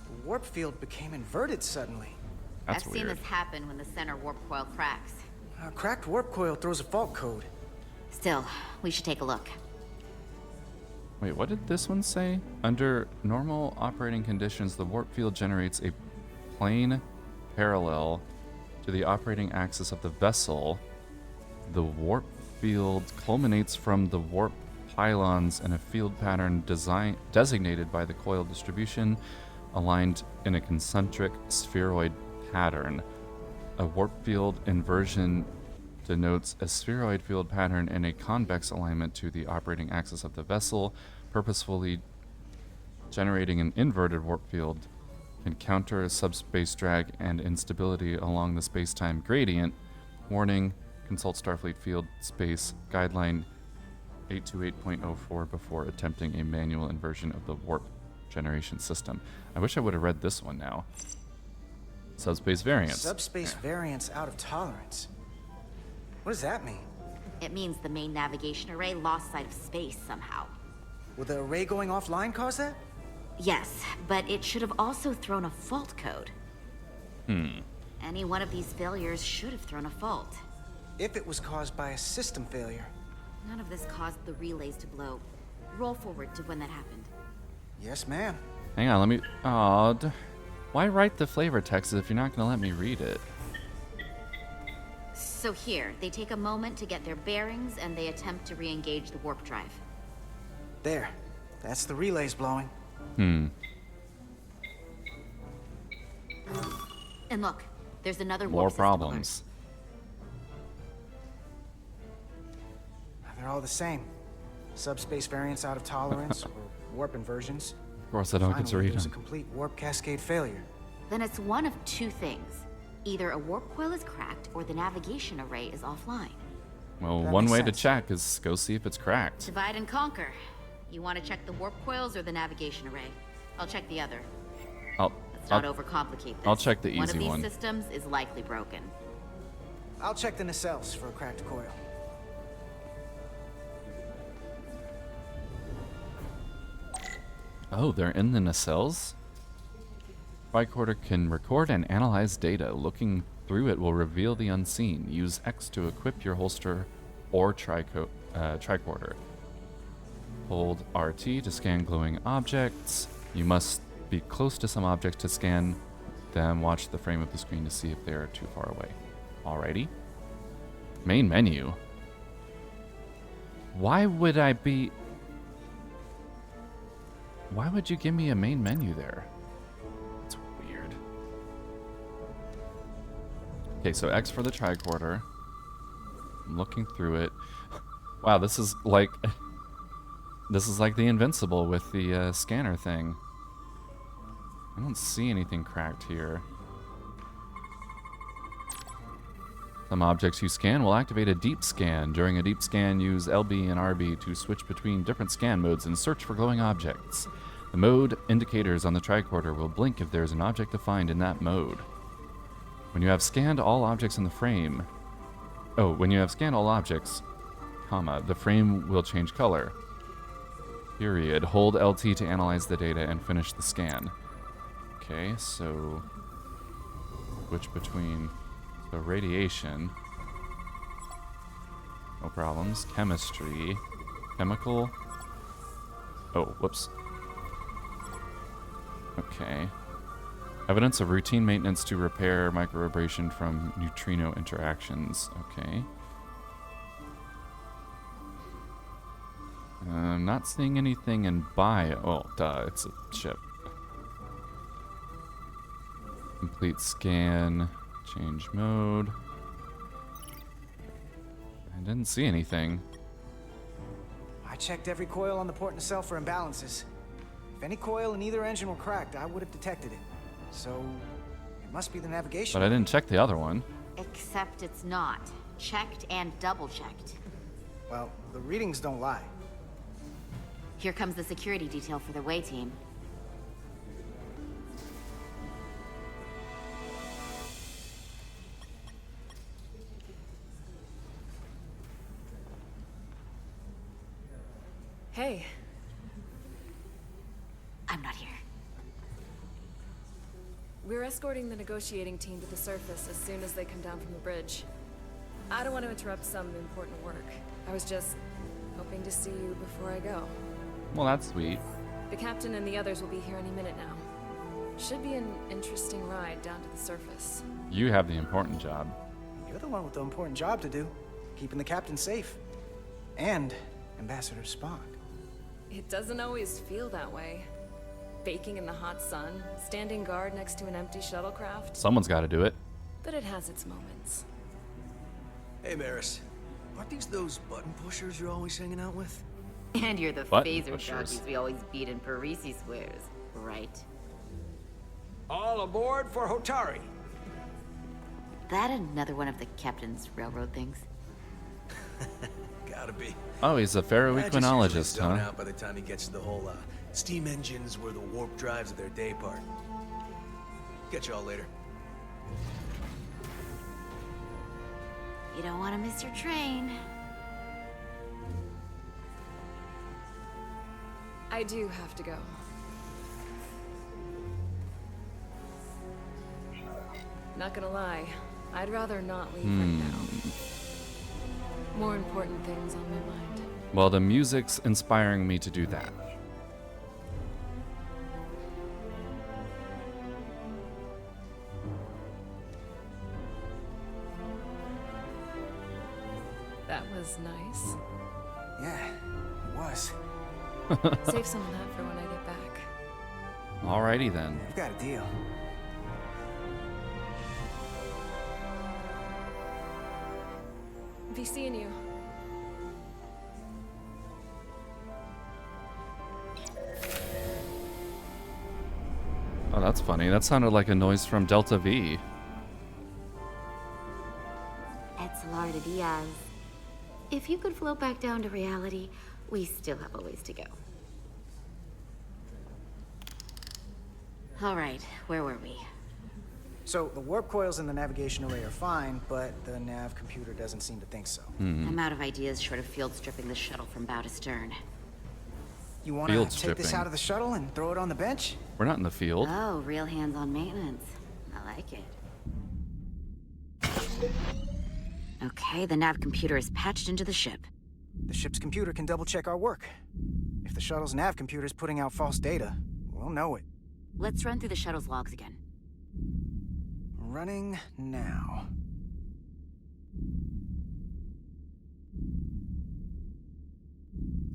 The warp field became inverted suddenly. That's I've seen weird. this happen when the center warp coil cracks. A cracked warp coil throws a fault code. Still, we should take a look. Wait, what did this one say? Under normal operating conditions, the warp field generates a plane parallel to the operating axis of the vessel. The warp field culminates from the warp pylons in a field pattern designated by the coil distribution, aligned in a concentric spheroid pattern. A warp field inversion denotes a spheroid field pattern in a convex alignment to the operating axis of the vessel. Purposefully generating an inverted warp field can counter subspace drag and instability along the space-time gradient. Warning, consult Starfleet Field Space Guideline 828.04 before attempting a manual inversion of the warp generation system. I wish I would have read this one now. Subspace variance. Subspace variance out of tolerance. What does that mean? It means the main navigation array lost sight of space somehow. Will the array going offline cause that? Yes, but it should have also thrown a fault code. Any one of these failures should have thrown a fault. If it was caused by a system failure. None of this caused the relays to blow. Roll forward to when that happened. Yes, ma'am. Hang on, let me... Aw, why write the flavor text if you're not going to let me read it? So here, they take a moment to get their bearings and they attempt to re-engage the warp drive. There. That's the relays blowing. And look, there's another More warp system problems. They're all the same. Subspace variance out of tolerance, or warp inversions. Of course I don't get to Finally, read there's them. a complete warp cascade failure. Then it's one of two things. Either a warp coil is cracked or the navigation array is offline. Well, That one makes way sense. to check is go see if it's cracked. Divide and conquer. You want to check the warp coils or the navigation array? I'll check the other. Let's not overcomplicate this. I'll check the One of easy these one. systems is likely broken. I'll check the nacelles for a cracked coil. Oh, they're in the nacelles? Tricorder can record and analyze data. Looking through it will reveal the unseen. Use X to equip your holster or tricorder. Hold RT to scan glowing objects. You must be close to some objects to scan them. Watch the frame of the screen to see if they are too far away. Alrighty. Main menu. Why would I be... Why would you give me a main menu there? It's weird. Okay, so X for the tricorder. I'm looking through it. Wow, this is like... This is like the Invincible with the scanner thing. I don't see anything cracked here. Some objects you scan will activate a deep scan. During a deep scan, use LB and RB to switch between different scan modes and search for glowing objects. The mode indicators on the tricorder will blink if there is an object to find in that mode. When you have scanned all objects in the frame... Oh, when you have scanned all objects, comma, the frame will change color. Period. Hold LT to analyze the data and finish the scan. Okay, so... Switch between... So radiation... No problems. Chemistry... Chemical... Oh, whoops. Okay. Evidence of routine maintenance to repair microvibration from neutrino interactions. Okay. I'm not seeing anything in bio. Oh, duh, it's a ship. Complete scan. Change mode. I didn't see anything. I checked every coil on the port nacelle for imbalances. If any coil in either engine were cracked, I would have detected it. So, it must be the navigation. But I didn't check the other one. Except it's not. Checked and double-checked. Well, the readings don't lie. Here comes the security detail for the way team. Hey. I'm not here. We're escorting the negotiating team to the surface as soon as they come down from the bridge. I don't want to interrupt some important work. I was just hoping to see you before I go. Well, that's sweet. The captain and the others will be here any minute now. Should be an interesting ride down to the surface. You have the important job. You're the one with the important job to do. Keeping the captain safe. And Ambassador Spock. It doesn't always feel that way. Baking in the hot sun, standing guard next to an empty shuttlecraft. Someone's got to do it. But it has its moments. Hey, Maris. Aren't these those button pushers you're always hanging out with? And you're the Button phaser pushers. jockeys we always beat in Parisi squares, right? All aboard for Hotari. That another one of the captain's railroad things? Gotta be. Oh, he's a ferroequinologist, Zone huh? out by the time he gets to the whole steam engines were the warp drives of their day part. Catch y'all later. You don't want to miss your train. I do have to go. Not gonna lie, I'd rather not leave right now. More important things on my mind. Well, the music's inspiring me to do that. That was nice. Yeah, it was. Save some of that for when I get back. Alrighty then. We've got a deal. Be seeing you. Oh, that's funny. That sounded like a noise from Delta V. It's Carter Diaz. If you could float back down to reality, we still have a ways to go. All right, where were we? So, the warp coils in the navigation array are fine, but the nav computer doesn't seem to think so. I'm out of ideas short of field stripping the shuttle from bow to stern. You want to Field take this stripping. out of the shuttle and throw it on the bench? We're not in the field. Oh, real hands-on maintenance. I like it. Okay, the nav computer is patched into the ship. The ship's computer can double-check our work. If the shuttle's nav computer is putting out false data, we'll know it. Let's run through the shuttle's logs again. Running now.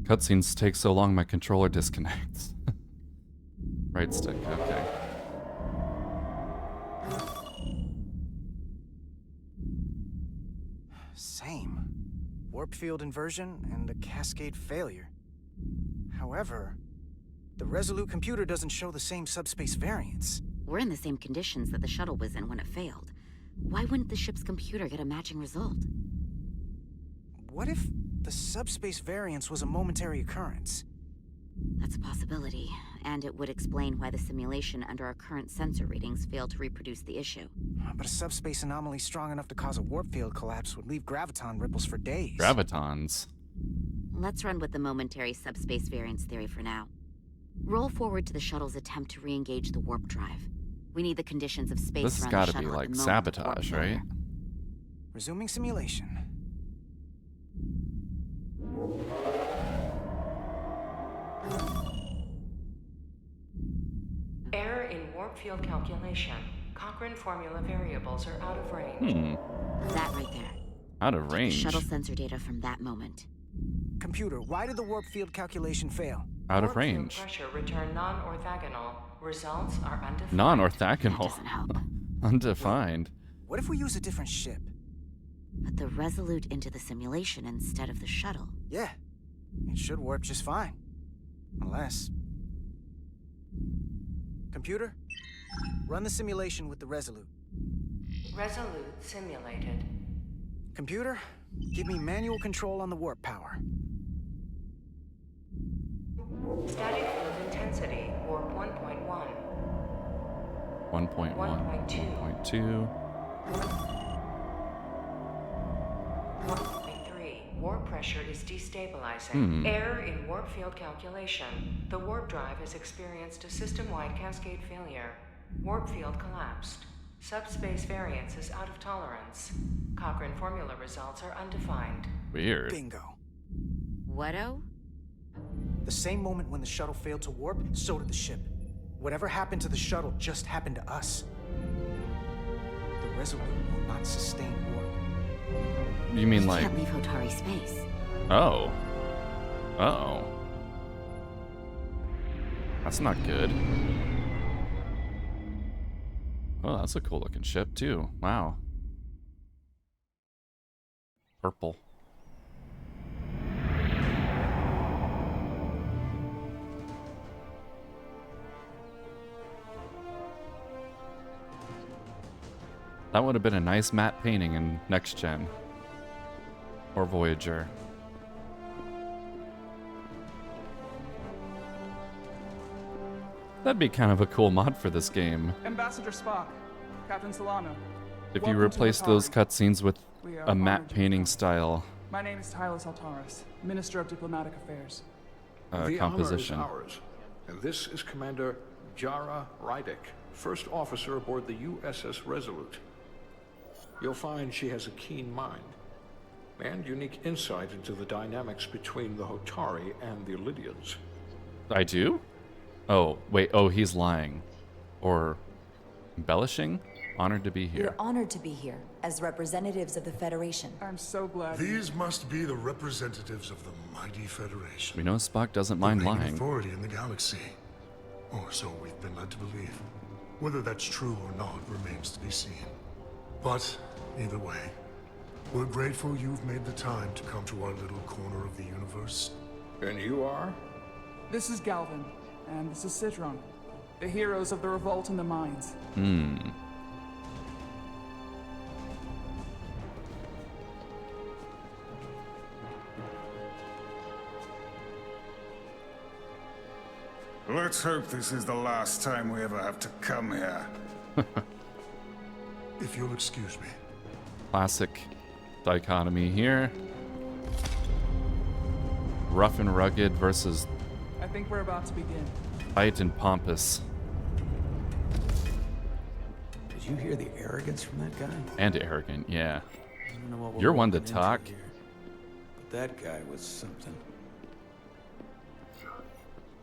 Cutscenes take so long, my controller disconnects. Right stick, okay. Same. Warp field inversion and a cascade failure. However, the Resolute computer doesn't show the same subspace variance. We're in the same conditions that the shuttle was in when it failed. Why wouldn't the ship's computer get a matching result? What if the subspace variance was a momentary occurrence? That's a possibility, and it would explain why the simulation under our current sensor readings failed to reproduce the issue. But a subspace anomaly strong enough to cause a warp field collapse would leave graviton ripples for days. Gravitons. Let's run with the momentary subspace variance theory for now. Roll forward to the shuttle's attempt to re-engage the warp drive. We need the conditions of space This has around got the to be shuttle at like the moment of warp sabotage, failure. right? Resuming simulation. Error in warp field calculation. Cochrane formula variables are out of range. That right there. Out of range. Shuttle sensor data from that moment. Computer, why did the warp field calculation fail? Out of Warp field range. pressure return non-orthogonal. Results are undefined. Non-orthogonal. Undefined. What if we use a different ship? Put the Resolute into the simulation instead of the shuttle. Yeah. It should warp just fine. Unless... Computer, run the simulation with the Resolute. Resolute simulated. Computer, give me manual control on the warp power. Static field intensity, warp 1.1. 1.1. 1.2. 1.3. Warp pressure is destabilizing. Error in warp field calculation. The warp drive has experienced a system-wide cascade failure. Warp field collapsed. Subspace variance is out of tolerance. Cochrane formula results are undefined. Weird. Bingo. What-o? The same moment when the shuttle failed to warp, so did the ship. Whatever happened to the shuttle just happened to us. The Resolute will not sustain warp. You mean We like... can't leave Hotari space. Oh. Uh-oh. That's not good. Oh, that's a cool looking ship too. Wow. Purple. That would have been a nice matte painting in Next Gen. Or Voyager. That'd be kind of a cool mod for this game. Ambassador Spock, Captain Solano. If you Welcome replace to those Atari. cutscenes with We are a matte honored to painting welcome. style My name is Tyler Saltaris, Minister of Diplomatic Affairs. The composition. honor is ours, and this is Commander Jara Rydek, first officer aboard the USS Resolute. You'll find she has a keen mind and unique insight into the dynamics between the Hotari and the Illidians. I do? Oh, wait. Oh, he's lying. Or embellishing? Honored to be here. We're honored to be here as representatives of the Federation. I'm so glad. These must be the representatives of the mighty Federation. We know Spock doesn't mind the reigning lying. authority in the galaxy. Or so we've been led to believe. Whether that's true or not remains to be seen. But, either way, we're grateful you've made the time to come to our little corner of the universe. And you are? This is Galvin, and this is Citron, the heroes of the revolt in the mines. Let's hope this is the last time we ever have to come here. If you'll excuse me. Classic dichotomy here. Rough and rugged versus I think we're about to begin. tight and pompous. Did you hear the arrogance from that guy? And arrogant, yeah. I don't know what we're You're one to walking into talk. here, but that guy was something.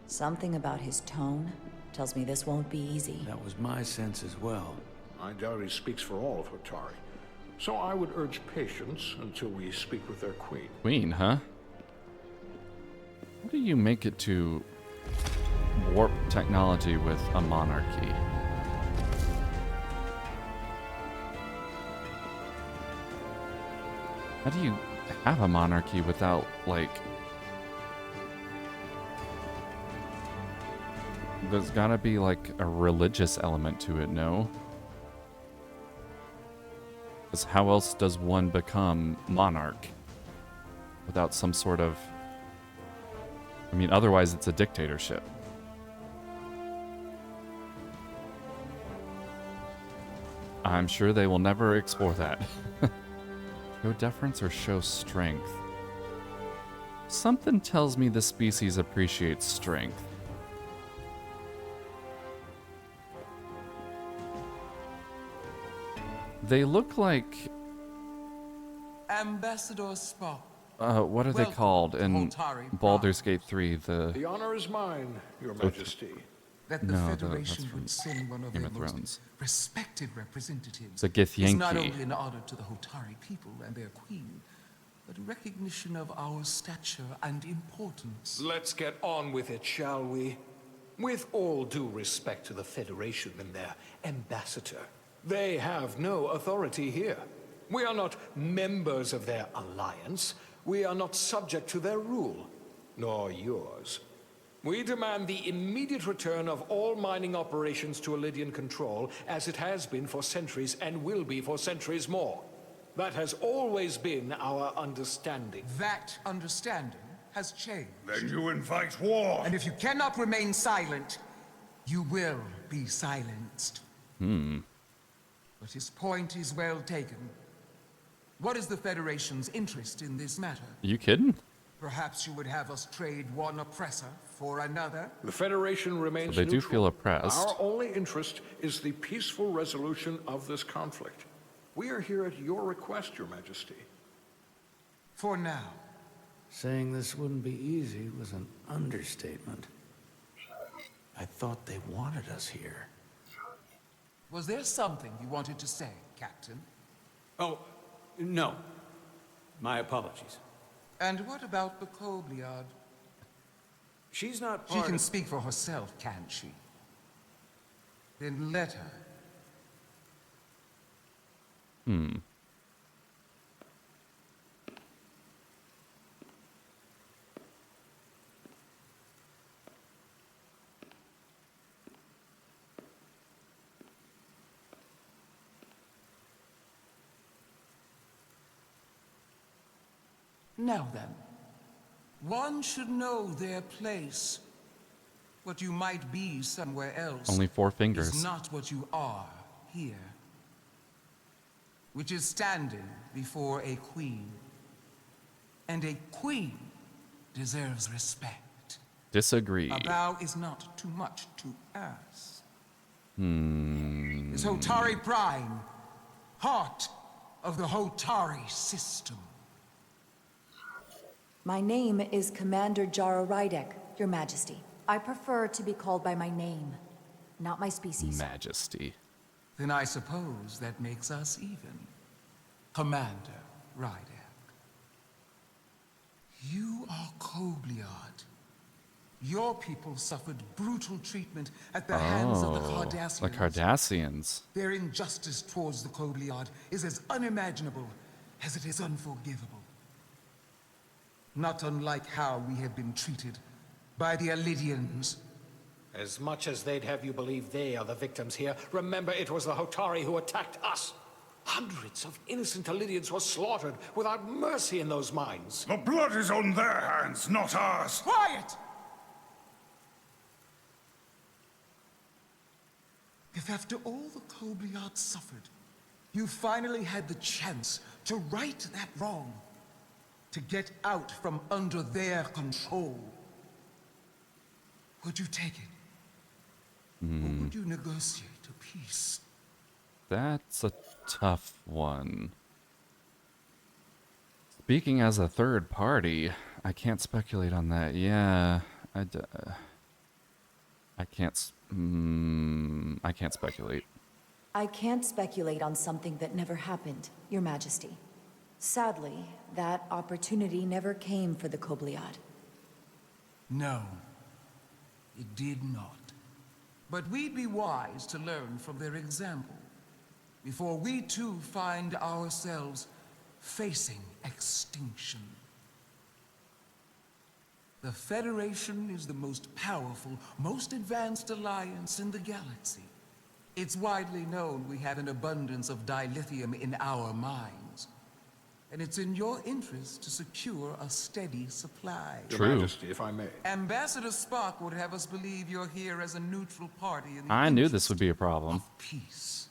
Something about his tone tells me this won't be easy. That was my sense as well. I doubt he speaks for all of Hotari. So I would urge patience until we speak with their queen. Queen, huh? How do you make it to warp technology with a monarchy? How do you have a monarchy without, like... There's gotta be, like, a religious element to it, no? Because how else does one become monarch? Without some sort of... I mean, otherwise it's a dictatorship. I'm sure they will never explore that. Show deference or show strength? Something tells me this species appreciates strength. They look like... Ambassador Spock. what are they called in Baldur's Gate 3? The honor is mine, Your Majesty. That the No, Federation that's from would send one of Game their of most Thrones. respected representatives The Githyanki. is not only an honor to the Hotari people and their queen, but a recognition of our stature and importance. Let's get on with it, shall we? With all due respect to the Federation and their ambassador, they have no authority here. We are not members of their alliance. We are not subject to their rule, nor yours. We demand the immediate return of all mining operations to Illidian control, as it has been for centuries and will be for centuries more. That has always been our understanding. That understanding has changed. Then you invite war. And if you cannot remain silent, you will be silenced. But his point is well taken. What is the Federation's interest in this matter? You kidding? Perhaps you would have us trade one oppressor for another? The Federation remains So they do neutral. feel oppressed. Our only interest is the peaceful resolution of this conflict. We are here at your request, Your Majesty. For now. Saying this wouldn't be easy was an understatement. I thought they wanted us here. Was there something you wanted to say, Captain? Oh, no. My apologies. And what about the Kobliad? She's not She part can of... speak for herself, can't she? Then let her. Now then, one should know their place. What you might be somewhere else Only 4 fingers. is not what you are here. Which is standing before a queen. And a queen deserves respect. Disagree. A bow is not too much to ask. Hmm. Is Hotari Prime, heart of the Hotari system. My name is Commander Jara Rydek, Your Majesty. I prefer to be called by my name, not my species. Majesty. Then I suppose that makes us even. Commander Rydek. You are Kobliad. Your people suffered brutal treatment at the hands of the Cardassians. The Cardassians. Their injustice towards the Kobliad is as unimaginable as it is unforgivable. Not unlike how we have been treated by the Elidians. As much as they'd have you believe they are the victims here, remember it was the Hotari who attacked us. Hundreds of innocent Elidians were slaughtered without mercy in those mines. The blood is on their hands, not ours. Quiet! If after all the Kobliad suffered, you finally had the chance to right that wrong, to get out from under their control, would you take it? Or would you negotiate a peace? That's a tough one. Speaking as a third party, I can't speculate on that. Yeah, I can't speculate. I can't speculate on something that never happened, Your Majesty. Sadly, that opportunity never came for the Kobliad. No, it did not. But we'd be wise to learn from their example, before we too find ourselves facing extinction. The Federation is the most powerful, most advanced alliance in the galaxy. It's widely known we have an abundance of dilithium in our mines. And it's in your interest to secure a steady supply. True. Your Majesty, if I may. Ambassador Spock would have us believe you're here as a neutral party in the I knew this would be a problem. peace.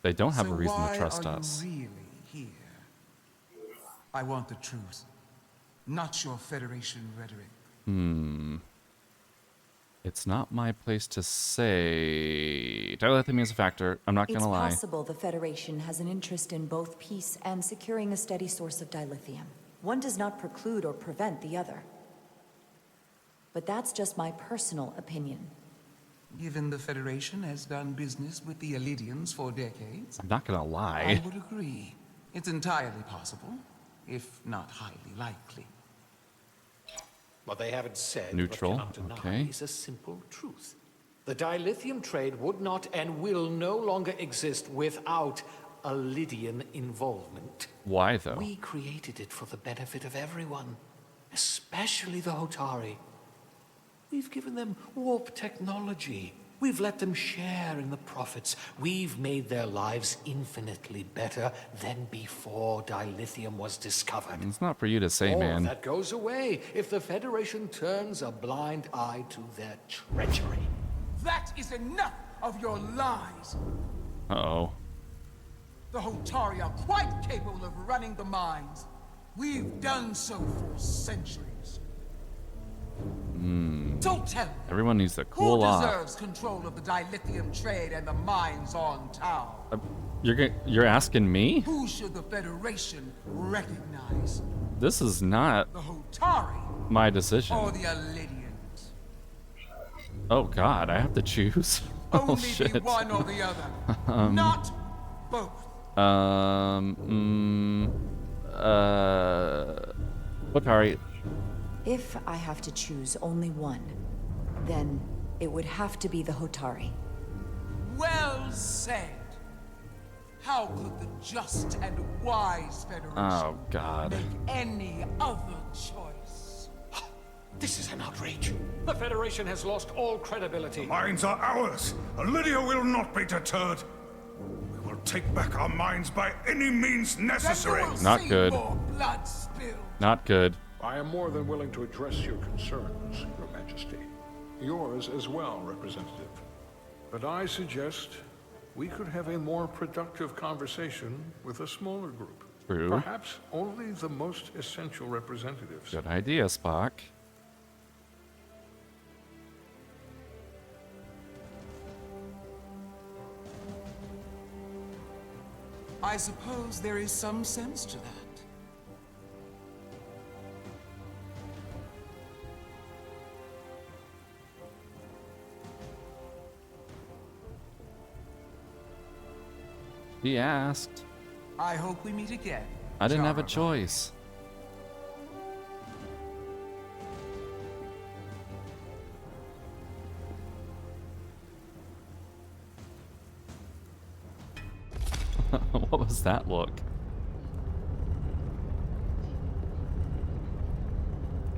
They don't have So a reason why to trust are us. you really here? I want the truth, not your Federation rhetoric. It's not my place to say. Dilithium is a factor. I'm not gonna lie. It's possible the Federation has an interest in both peace and securing a steady source of dilithium. One does not preclude or prevent the other. But that's just my personal opinion. Given the Federation has done business with the Elidians for decades, I'm not gonna lie. I would agree. It's entirely possible, if not highly likely. What they haven't said, Neutral, but cannot deny, okay. is a simple truth. The dilithium trade would not and will no longer exist without Elidian involvement. Why though? We created it for the benefit of everyone, especially the Hotari. We've given them warp technology. We've let them share in the profits. We've made their lives infinitely better than before dilithium was discovered. It's not for you to say, All man. of that goes away if the Federation turns a blind eye to their treachery. That is enough of your lies! Uh-oh. The Hotari are quite capable of running the mines. We've done so for centuries. Don't tell me. Everyone needs to cool Who off. deserves control of the dilithium trade and the mines on Tau? You're asking me? Who should the Federation recognize? This is not The Hotari my decision. or the Elidians? Oh god, I have to choose. Oh Only shit. be one or the other. Not both. Hotari. If I have to choose only one, then it would have to be the Hotari. Well said. How could the just and wise Federation Oh god. make any other choice? This is an outrage. The Federation has lost all credibility. The mines are ours. Lydia will not be deterred. We will take back our mines by any means necessary. Then you will Not see good. more blood spilled. Not good. I am more than willing to address your concerns, Your Majesty. Yours as well, Representative. But I suggest we could have a more productive conversation with a smaller group. True. Perhaps only the most essential representatives. Good idea, Spock. I suppose there is some sense to that. He asked. I hope we meet again. I didn't have a Jara. choice. What was that look?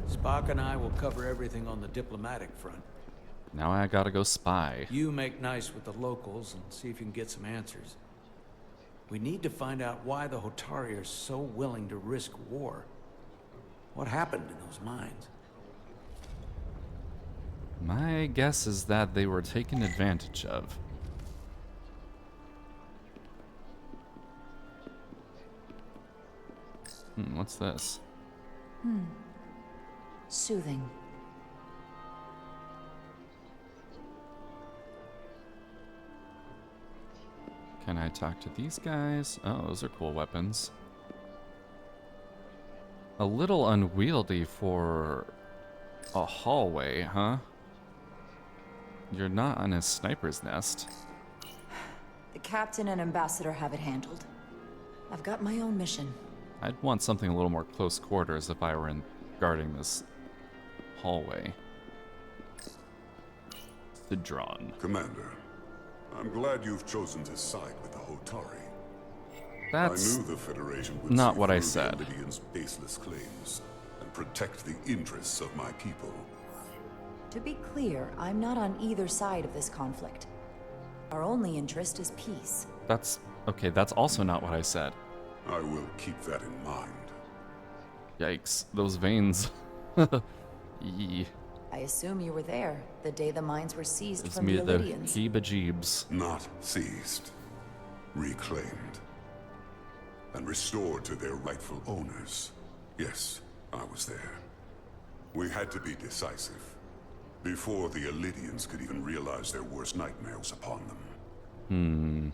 Spock and I will cover everything on the diplomatic front. Now I gotta go spy. You make nice with the locals and see if you can get some answers. We need to find out why the Hotari are so willing to risk war. What happened in those mines? My guess is that they were taken advantage of. What's this? Soothing. Can I talk to these guys? Oh, those are cool weapons. A little unwieldy for a hallway, huh? You're not on a sniper's nest. The captain and ambassador have it handled. I've got my own mission. I'd want something a little more close quarters if I were guarding this hallway. Sidron. Commander, I'm glad you've chosen to side with the Hotari. That's I knew the Federation would not see what I through said. the Lydians' baseless claims and protect the interests of my people. To be clear, I'm not on either side of this conflict. Our only interest is peace. That's okay, that's also not what I said. I will keep that in mind. Yikes, those veins. Yee. I assume you were there the day the mines were seized Gives from me the the Illydians. heebie-jeebs. Not seized, reclaimed, and restored to their rightful owners. Yes, I was there. We had to be decisive, before the Illydians could even realize their worst nightmares upon them.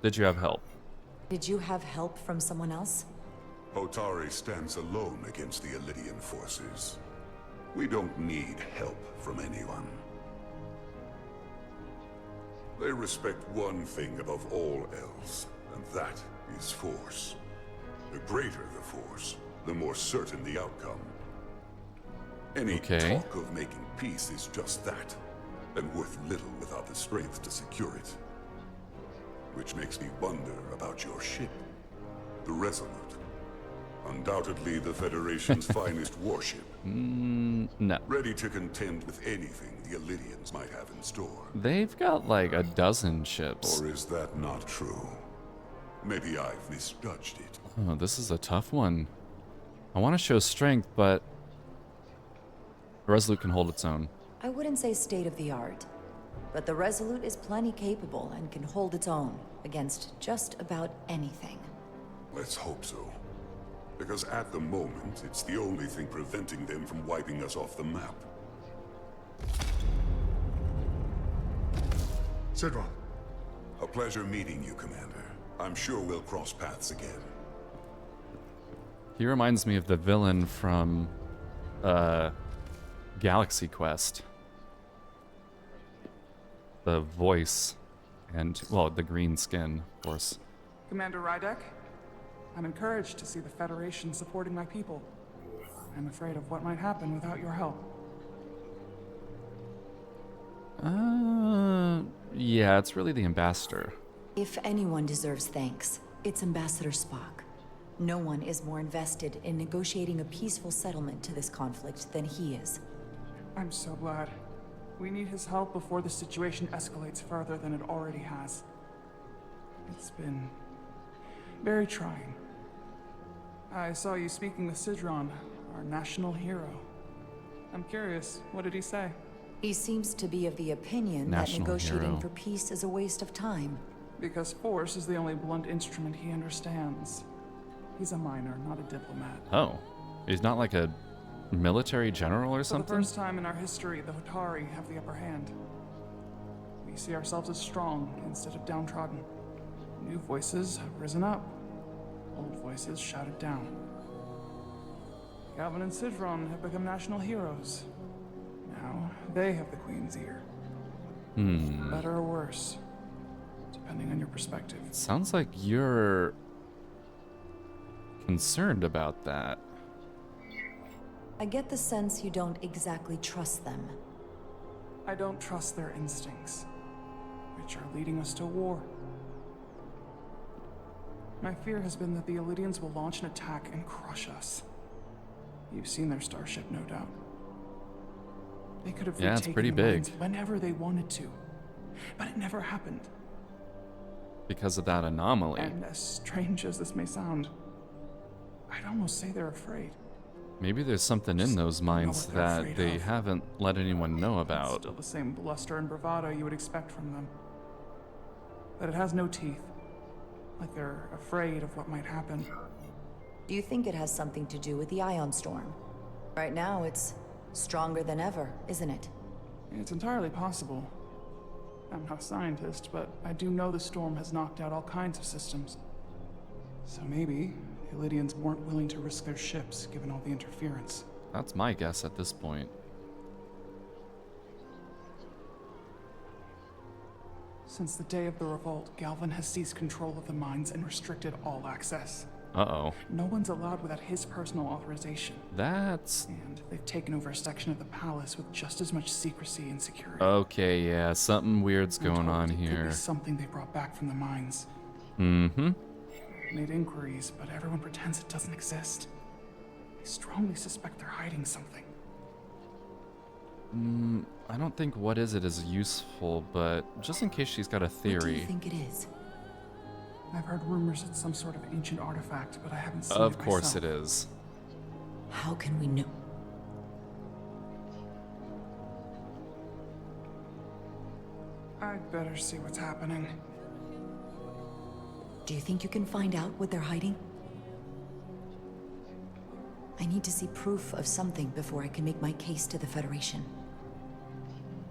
Did you have help? Did you have help from someone else? Hotari stands alone against the Illydian forces. We don't need help from anyone. They respect one thing above all else, and that is force. The greater the force, the more certain the outcome. Any talk of making peace is just that, and worth little without the strength to secure it. Which makes me wonder about your ship, the Resolute. Undoubtedly the Federation's finest warship. No. Ready to contend with anything the Illydians might have in store. They've got like a dozen ships. Or is that not true? Maybe I've misjudged it. Oh, this is a tough one. I want to show strength, but Resolute can hold its own. I wouldn't say state of the art, but the Resolute is plenty capable and can hold its own against just about anything. Let's hope so. Because at the moment, it's the only thing preventing them from wiping us off the map. Sidron. A pleasure meeting you, Commander. I'm sure we'll cross paths again. He reminds me of the villain from Galaxy Quest. The voice and, well, the green skin, of course. Commander Rydek, I'm encouraged to see the Federation supporting my people. I'm afraid of what might happen without your help. Yeah, it's really the ambassador. If anyone deserves thanks, it's Ambassador Spock. No one is more invested in negotiating a peaceful settlement to this conflict than he is. I'm so glad. We need his help before the situation escalates further than it already has. It's been very trying. I saw you speaking with Sidron, our national hero. I'm curious, what did he say? He seems to be of the opinion National that negotiating hero. for peace is a waste of time. Because force is the only blunt instrument he understands. He's a miner, not a diplomat. Oh, he's not like a military general or For the something? first time in our history, the Hotari have the upper hand. We see ourselves as strong instead of downtrodden. New voices have risen up. Old voices shouted down. Galvin and Sidron have become national heroes. Now they have the Queen's ear. Better or worse, depending on your perspective. Sounds like you're concerned about that. I get the sense you don't exactly trust them. I don't trust their instincts, which are leading us to war. My fear has been that the Illidians will launch an attack and crush us. You've seen their starship, no doubt. They could have Yeah, it's pretty retaken the mines big. whenever they wanted to, but it never happened. Because of that anomaly. And as strange as this may sound, I'd almost say they're afraid. Maybe there's something in those mines what they're that afraid they of. haven't let anyone know It's about. still the same bluster and bravado you would expect from them. But it has no teeth. Like they're afraid of what might happen. Do you think it has something to do with the ion storm? Right now, it's stronger than ever, isn't it? It's entirely possible. I'm not a scientist, but I do know the storm has knocked out all kinds of systems. So maybe the Illidians weren't willing to risk their ships, given all the interference. That's my guess at this point. Since the day of the revolt, Galvin has seized control of the mines and restricted all access. Uh-oh. No one's allowed without his personal authorization. That's... And they've taken over a section of the palace with just as much secrecy and security. Okay, yeah, something weird's I'm going told on it could here. be something they brought back from the mines. Mm-hmm. Made inquiries, but everyone pretends it doesn't exist. They strongly suspect they're hiding something. I don't think what is it is useful, but just in case she's got a theory. What do you think it is? I've heard rumors it's some sort of ancient artifact, but I haven't seen it Of course myself. it is. How can we know? I'd better see what's happening. Do you think you can find out what they're hiding? I need to see proof of something before I can make my case to the Federation.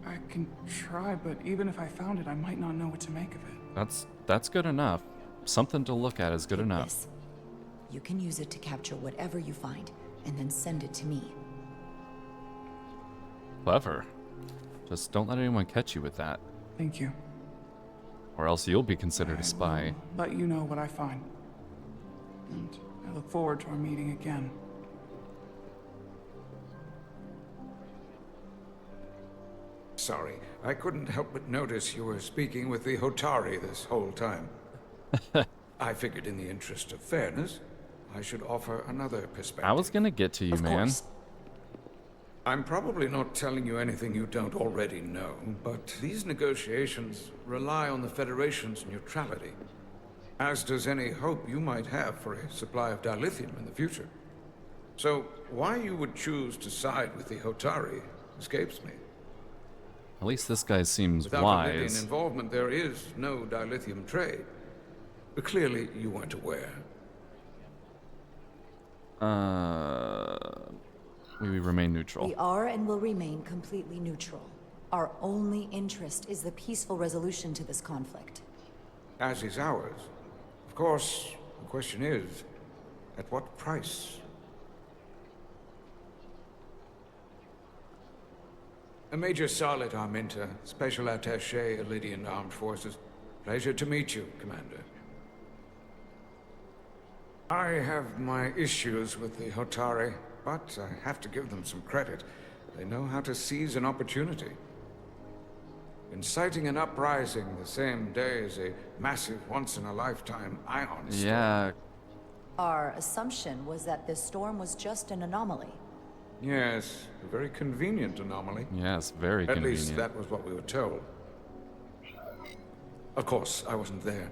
I can try, but even if I found it, I might not know what to make of it. That's good enough. Something to look at is good Take enough. this. You can use it to capture whatever you find, and then send it to me. Clever. Just don't let anyone catch you with that. Thank you. Or else you'll be considered a spy. Let you know what I find. And I look forward to our meeting again. Sorry, I couldn't help but notice you were speaking with the Hotari this whole time. I figured in the interest of fairness, I should offer another perspective. I was gonna get to you, man. I'm probably not telling you anything you don't already know, but these negotiations rely on the Federation's neutrality, as does any hope you might have for a supply of dilithium in the future. So, why you would choose to side with the Hotari escapes me. At least this guy seems Without Illidian wise. involvement, there is no dilithium trade. But clearly, you weren't aware. We remain neutral. We are and will remain completely neutral. Our only interest is the peaceful resolution to this conflict. As is ours. Of course, the question is, at what price? Major Solid Arminta, Special Attaché, Illidian Armed Forces. Pleasure to meet you, Commander. I have my issues with the Hotari, but I have to give them some credit. They know how to seize an opportunity. Inciting an uprising the same day as a massive, once-in-a-lifetime ion storm. Yeah. Our assumption was that this storm was just an anomaly. Yes, a very convenient anomaly. Yes, very At convenient. least that was what we were told. Of course, I wasn't there.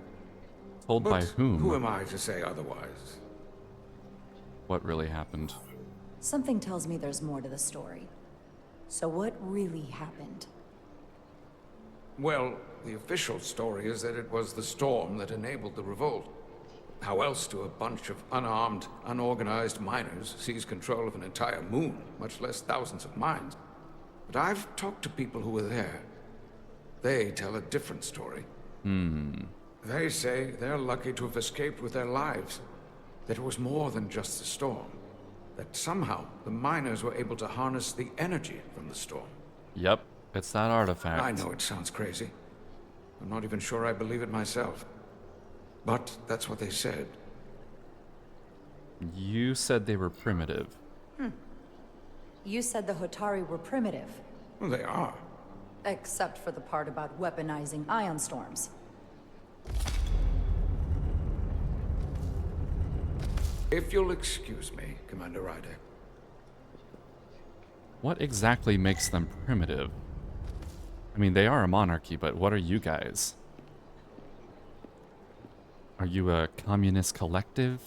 Told by But whom? Who am I to say otherwise? What really happened? Something tells me there's more to the story. So what really happened? Well, the official story is that it was the storm that enabled the revolt. How else do a bunch of unarmed, unorganized miners seize control of an entire moon, much less thousands of mines? But I've talked to people who were there. They tell a different story. They say they're lucky to have escaped with their lives. That it was more than just the storm. That somehow the miners were able to harness the energy from the storm. Yep, it's that artifact. I know it sounds crazy. I'm not even sure I believe it myself. But that's what they said. You said they were primitive. You said the Hotari were primitive. Well, they are. Except for the part about weaponizing ion storms. If you'll excuse me, Commander Rydek. What exactly makes them primitive? I mean, they are a monarchy, but what are you guys? Are you a communist collective?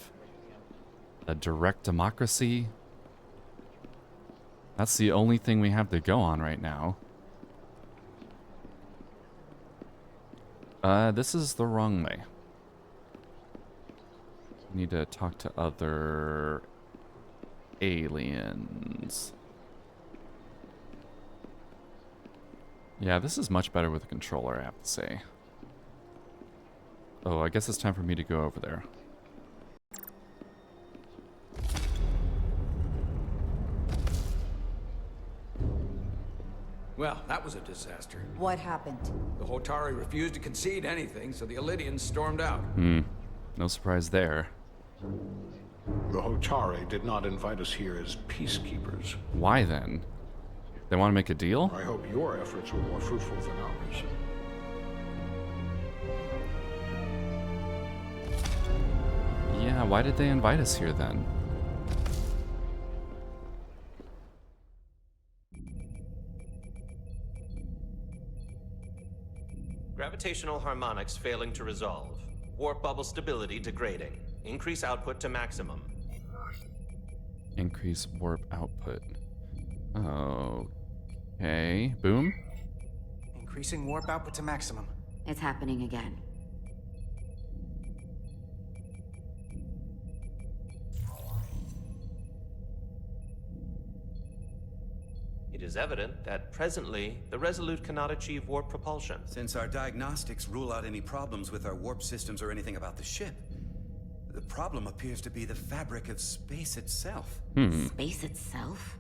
A direct democracy? That's the only thing we have to go on right now. This is the wrong way. Need to talk to other aliens. Yeah, this is much better with a controller, I have to say. Oh, I guess it's time for me to go over there. Well, that was a disaster. What happened? The Hotari refused to concede anything, so the Elydians stormed out. No surprise there. The Hotari did not invite us here as peacekeepers. Why then? They want to make a deal? I hope your efforts were more fruitful than ours. Yeah, why did they invite us here then? Gravitational harmonics failing to resolve. Warp bubble stability degrading. Increase output to maximum. Increase warp output. Okay. Boom. Increasing warp output to maximum. It's happening again. It is evident that presently, the Resolute cannot achieve warp propulsion. Since our diagnostics rule out any problems with our warp systems or anything about the ship, the problem appears to be the fabric of space itself. Space itself?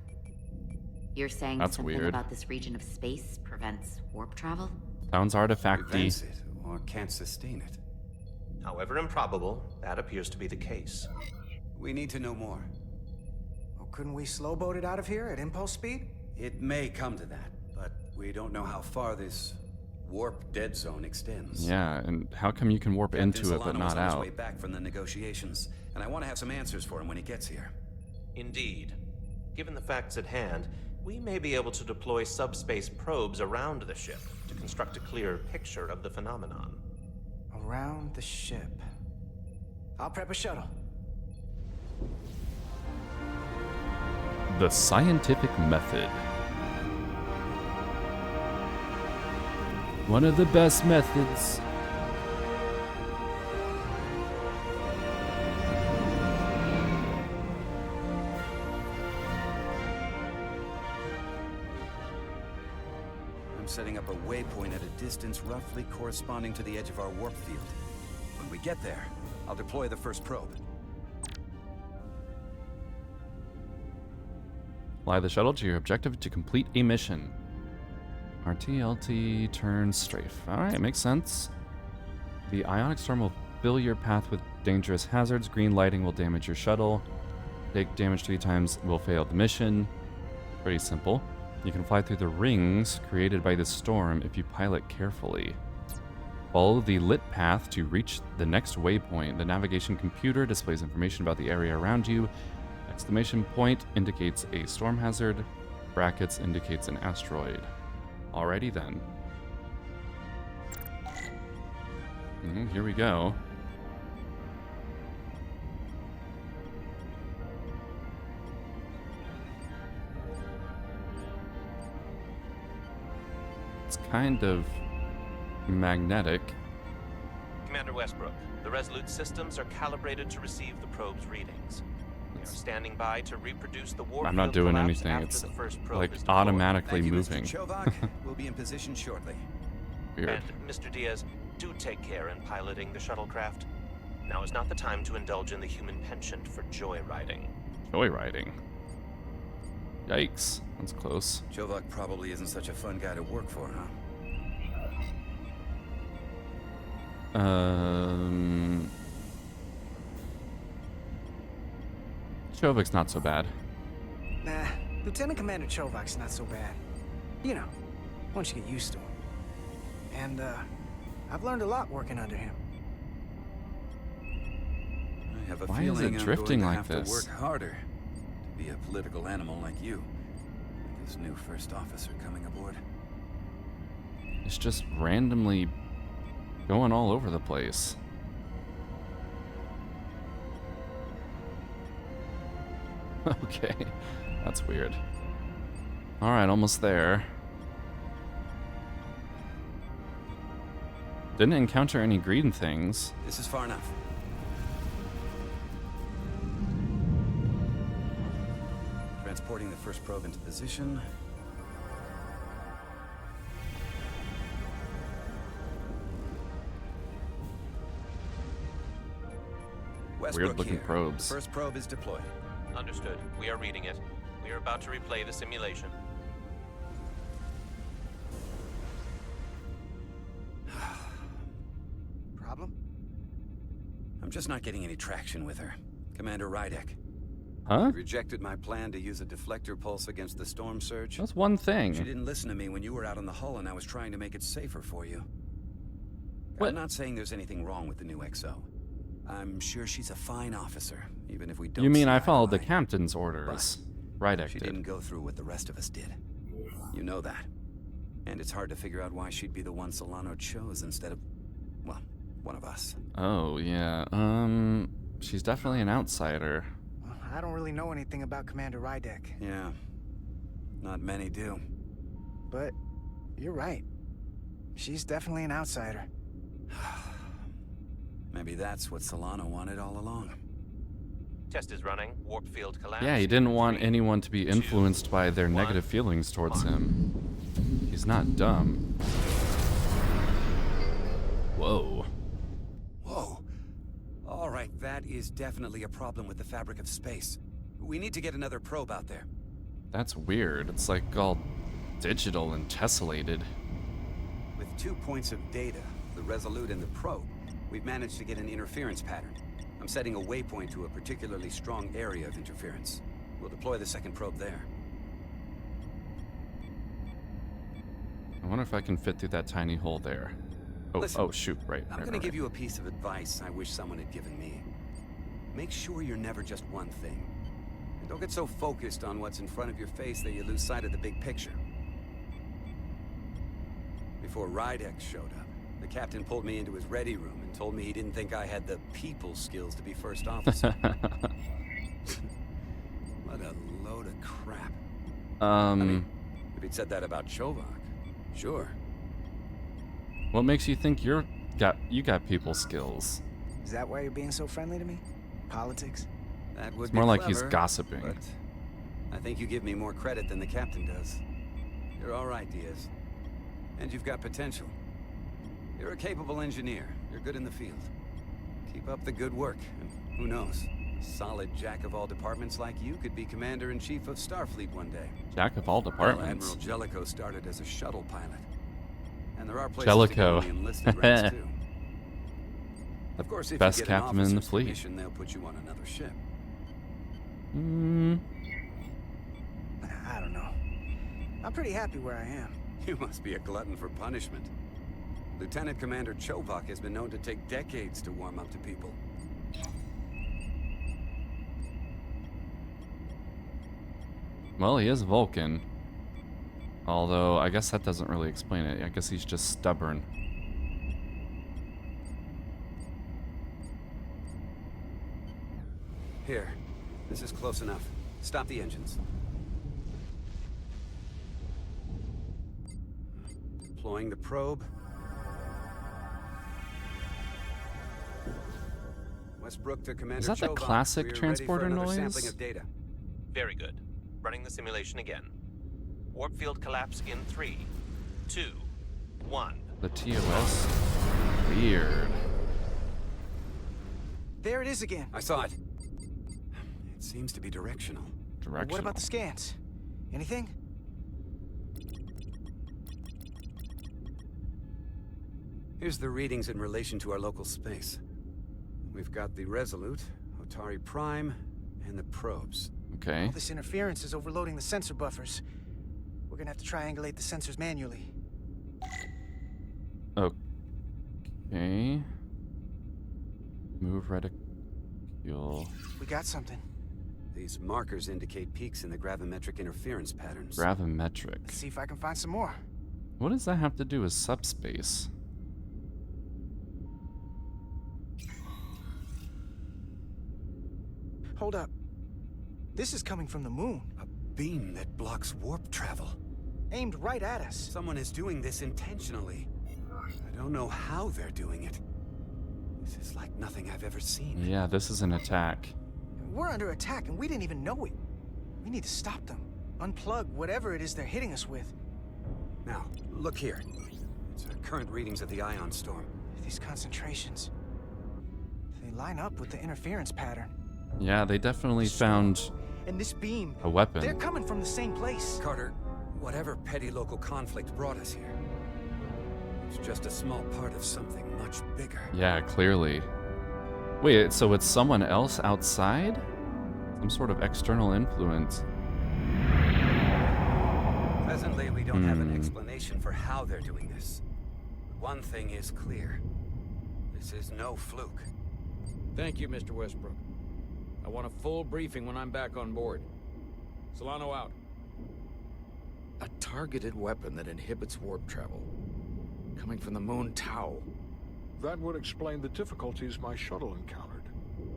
You're saying That's something weird. about this region of space prevents warp travel? Sounds artifacty. Prevents it or can't sustain it. However improbable, that appears to be the case. We need to know more. Well, couldn't we slow boat it out of here at impulse speed? It may come to that, but we don't know how far this warp dead zone extends. Yeah, and how come you can warp Captain into it but Solano was not on his out? way back from the negotiations, and I want to have some answers for him when he gets here. Indeed. Given the facts at hand, we may be able to deploy subspace probes around the ship to construct a clear picture of the phenomenon. Around the ship. I'll prep a shuttle. The scientific method. One of the best methods. I'm setting up a waypoint at a distance roughly corresponding to the edge of our warp field. When we get there, I'll deploy the first probe. Fly the shuttle to your objective to complete a mission. RTLT turns strafe. Alright, makes sense. The ionic storm will fill your path with dangerous hazards. Green lighting will damage your shuttle. Take damage 3 times will fail the mission. Pretty simple. You can fly through the rings created by the storm if you pilot carefully. Follow the lit path to reach the next waypoint. The navigation computer displays information about the area around you. Exclamation point indicates a storm hazard. Brackets indicates an asteroid. Alrighty then. Here we go. It's kind of magnetic. Commander Westbrook, the Resolute systems are calibrated to receive the probe's readings. They are standing by to reproduce the warp I'm not field doing collapse anything. after It's the first probe like is deployed. automatically Thank you, moving. Mr. Chovak. We'll be in position shortly. Weird. And Mr. Diaz, do take care in piloting the shuttlecraft. Now is not the time to indulge in the human penchant for joyriding. Joyriding. Yikes. That's close. Chovak probably isn't such a fun guy to work for, huh? Chovak's not so bad. Nah, Lieutenant Commander Chovak's not so bad. You know, once you get used to him. And, I've learned a lot working under him. I have a Why is feeling it I'm drifting going to like have this? to work harder to be a political animal like you. With this new first officer coming aboard. It's just randomly going all over the place. Okay, that's weird. Alright, almost there. Didn't encounter any green things. This is far enough. Transporting the first probe into position. Weird-looking here. probes. The first probe is deployed. Understood. We are reading it. We are about to replay the simulation. Problem? I'm just not getting any traction with her. Commander Rydek. Huh? She rejected my plan to use a deflector pulse against the storm surge. That's one thing. She didn't listen to me when you were out on the hull and I was trying to make it safer for you. What? I'm not saying there's anything wrong with the new XO. I'm sure she's a fine officer, even if we don't. You mean see I eye to followed the eye. captain's orders? Rydek She did. didn't go through what the rest of us did. You know that. And it's hard to figure out why she'd be the one Solano chose instead of, well, one of us. Oh, yeah. She's definitely an outsider. I don't really know anything about Commander Rydek. Yeah. Not many do. But you're right. She's definitely an outsider. Maybe that's what Solano wanted all along. Test is running. Warp field collapse. Yeah, he didn't want anyone to be influenced by their negative feelings towards him. He's not dumb. Whoa. Whoa. All right, that is definitely a problem with the fabric of space. We need to get another probe out there. That's weird. It's like all digital and tessellated. With 2 points of data, the Resolute and the probe, we've managed to get an interference pattern. I'm setting a waypoint to a particularly strong area of interference. We'll deploy the second probe there. I wonder if I can fit through that tiny hole there. Oh, Listen, oh shoot, right. I'm right, gonna right. give you a piece of advice I wish someone had given me. Make sure you're never just one thing. And don't get so focused on what's in front of your face that you lose sight of the big picture. Before Rydek showed up, the captain pulled me into his ready room and told me he didn't think I had the people skills to be first officer. What a load of crap. I mean, if he'd said that about Chovak, sure. What makes you think you got people skills? Is that why you're being so friendly to me? Politics? That would It's be more like clever, he's gossiping. But I think you give me more credit than the captain does. You're all right, Diaz. And you've got potential. You're a capable engineer. You're good in the field. Keep up the good work, and who knows? A solid jack of all departments like you could be commander-in-chief of Starfleet one day. Jack of all Well, departments. Admiral Jellicoe started as a shuttle pilot. And there are places Jellicoe. to go in the enlisted ranks, too. Of course, if Best you get captain an in the officer's fleet. commission, they'll put you on another ship. I don't know. I'm pretty happy where I am. You must be a glutton for punishment. Lieutenant Commander Chovak has been known to take decades to warm up to people. Well, he is Vulcan. Although, I guess that doesn't really explain it. I guess he's just stubborn. Here, this is close enough. Stop the engines. Deploying the probe. Westbrook to Commander Is that the Chauvin. classic We're transporter ready for another noise? sampling of data. Very good. Running the simulation again. Warp field collapse in 3, 2, 1. The TOS? Weird. There it is again. I saw it. It seems to be directional. Directional. What about the scans? Anything? Here's the readings in relation to our local space. We've got the Resolute, Otari Prime, and the probes. Okay. All this interference is overloading the sensor buffers. We're gonna have to triangulate the sensors manually. Okay. Move reticule. We got something. These markers indicate peaks in the gravimetric interference patterns. Gravimetric. Let's see if I can find some more. What does that have to do with subspace? Hold up. This is coming from the moon. A beam that blocks warp travel. Aimed right at us. Someone is doing this intentionally. I don't know how they're doing it. This is like nothing I've ever seen. Yeah, this is an attack. We're under attack and we didn't even know it. We need to stop them. Unplug whatever it is they're hitting us with. Now, look here. It's our current readings of the ion storm. These concentrations. They line up with the interference pattern. Yeah, they definitely found And this beam. a weapon. They're coming from the same place. Carter, whatever petty local conflict brought us here, it's just a small part of something much bigger. Yeah, clearly. Wait, so it's someone else outside? Some sort of external influence. Presently, we don't have an explanation for how they're doing this. One thing is clear. This is no fluke. Thank you, Mr. Westbrook. I want a full briefing when I'm back on board. Solano out. A targeted weapon that inhibits warp travel. Coming from the moon Tau. That would explain the difficulties my shuttle encountered.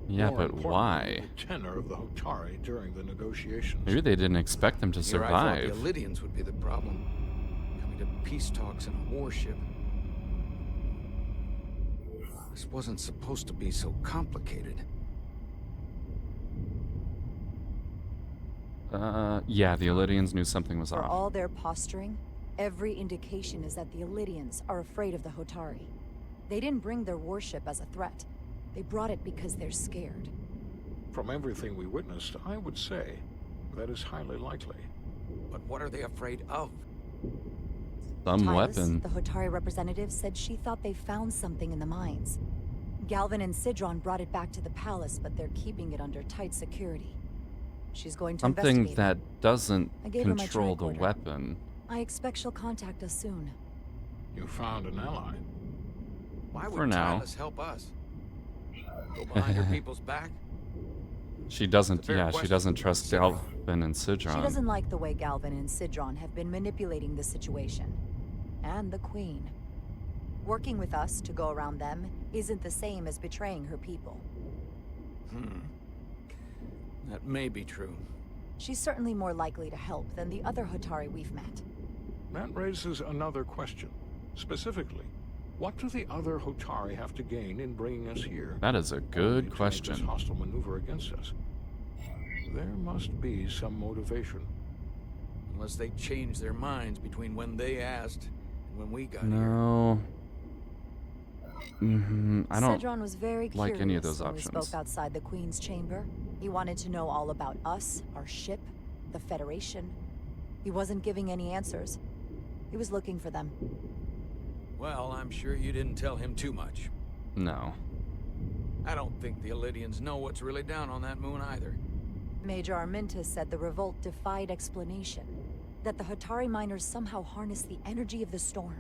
Yeah, More but importantly, why? the tenor of the Hotari during the negotiations. Maybe they didn't expect them to Here I survive. thought the Illydians would be the problem. Coming to peace talks in a warship. This wasn't supposed to be so complicated. Yeah, the Illydians knew something was For off. all their posturing, every indication is that the Illydians are afraid of the Hotari. They didn't bring their warship as a threat. They brought it because they're scared. From everything we witnessed, I would say that is highly likely. But what are they afraid of? Some Tylis, weapon. the Hotari representative, said she thought they found something in the mines. Galvin and Sidron brought it back to the palace, but they're keeping it under tight security. She's going to Something investigate that it. doesn't I gave her my control the tricorder. weapon. I expect she'll contact us soon. You found an ally. Why would For now. Tylis help us? Go behind her people's back? She doesn't, It's a fair yeah, she question. doesn't trust Galvin and Sidron. She doesn't like the way Galvin and Sidron have been manipulating the situation. And the Queen. Working with us to go around them isn't the same as betraying her people. That may be true. She's certainly more likely to help than the other Hotari we've met. That raises another question. Specifically, what do the other Hotari have to gain in bringing us here? That is a Only good to make this question. hostile maneuver against us. There must be some motivation. Unless they changed their minds between when they asked and when we got here. No. I don't Sidron was very like curious any of those when we options. spoke outside the Queen's chamber. He wanted to know all about us, our ship, the Federation. He wasn't giving any answers. He was looking for them. Well, I'm sure you didn't tell him too much. No. I don't think the Illydians know what's really down on that moon either. Major Armintas said the revolt defied explanation. That the Hotari miners somehow harnessed the energy of the storm.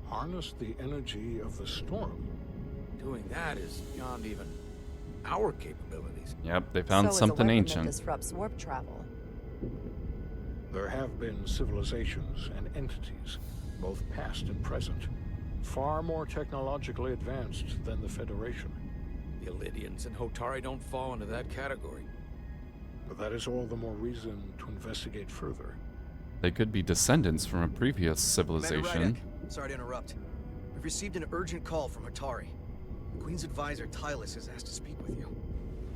Harness the energy of the storm. Doing that is beyond even our capabilities. Yep, they found So is a something weapon ancient. that disrupts warp travel. There have been civilizations and entities, both past and present, far more technologically advanced than the Federation. The Illydians and Hotari don't fall into that category. But that is all the more reason to investigate further. They could be descendants from a previous Commander civilization. Rydek, Sorry to interrupt. We've received an urgent call from Atari. The Queen's advisor, Tylus, has asked to speak with you.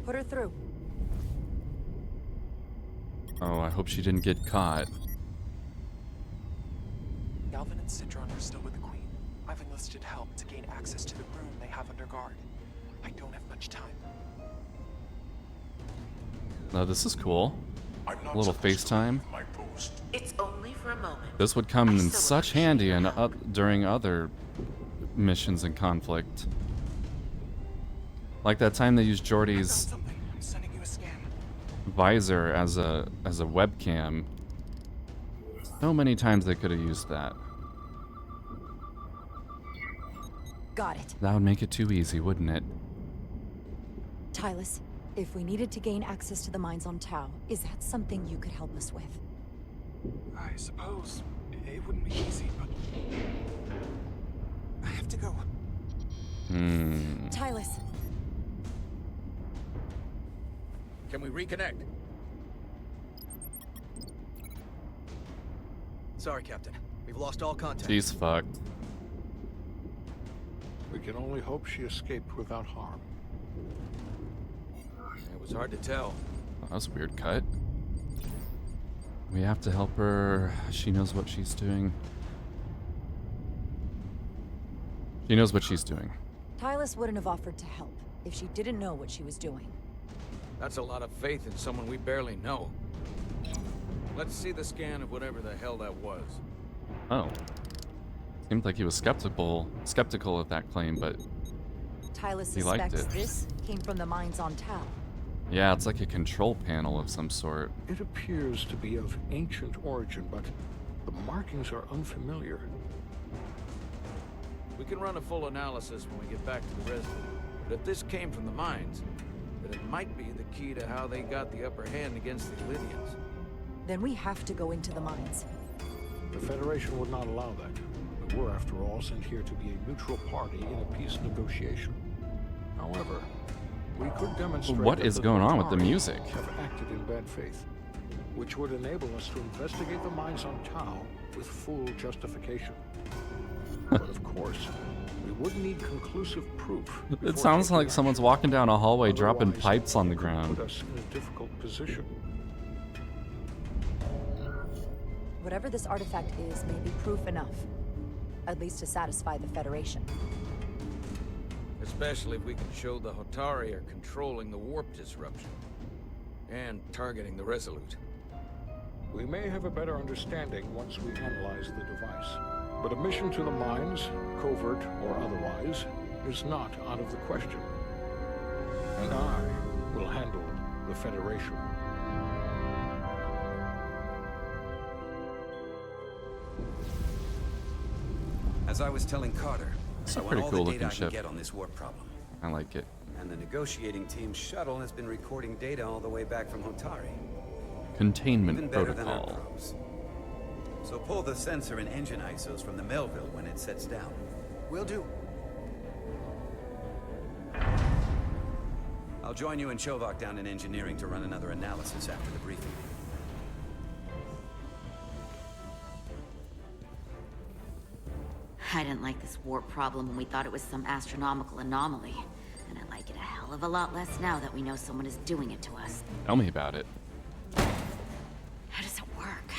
Put her through. Oh, I hope she didn't get caught. Galvin and Citron are still with the Queen. I've enlisted help to gain access to the room they have under guard. I don't have much time. No, this is cool. A little FaceTime. It's only for a moment. This would come in such handy and during other missions and conflict. Like that time they used Jordy's visor as a webcam. So many times they could have used that. Got it. That would make it too easy, wouldn't it? Tylus, if we needed to gain access to the mines on Tau, is that something you could help us with? I suppose it wouldn't be easy, but I have to go. Tylus. Can we reconnect? Sorry, Captain. We've lost all contact. She's fucked. We can only hope she escaped without harm. It was hard to tell. Oh, that was a weird cut. We have to help her. She knows what she's doing. She knows what she's doing. Tylus wouldn't have offered to help if she didn't know what she was doing. That's a lot of faith in someone we barely know. Let's see the scan of whatever the hell that was. Oh. Seemed like he was skeptical of that claim, but Tylus he liked suspects it. this came from the mines on Tau. Yeah, it's like a control panel of some sort. It appears to be of ancient origin, but the markings are unfamiliar. We can run a full analysis when we get back to the Resolute. But if this came from the mines, then it might be the key to how they got the upper hand against the Lydians. Then we have to go into the mines. The Federation would not allow that. We were, after all, sent here to be a neutral party in a peace negotiation. However, we could demonstrate What is going on with the Atari music? have acted in bad faith, which would enable us to investigate the mines on Tau with full justification. But of course, we would need conclusive proof. It sounds like someone's walking down a hallway dropping Otherwise, pipes on the it could ground. Put us in a difficult position. Whatever this artifact is may be proof enough. At least to satisfy the Federation. Especially if we can show the Hotari are controlling the warp disruption. And targeting the Resolute. We may have a better understanding once we analyze the device. But a mission to the mines, covert or otherwise, is not out of the question. And I will handle the Federation. As I was telling Carter, It's I a want pretty all cool the data looking I can ship. get on this warp problem. I like it. And the negotiating team's shuttle has been recording data all the way back from Hotari. Containment Even better than our protocol. probes. So pull the sensor and engine ISOs from the Melville when it sets down. Will do. I'll join you and Chovak down in engineering to run another analysis after the briefing. I didn't like this warp problem when we thought it was some astronomical anomaly. And I like it a hell of a lot less now that we know someone is doing it to us. Tell me about it. How does it work?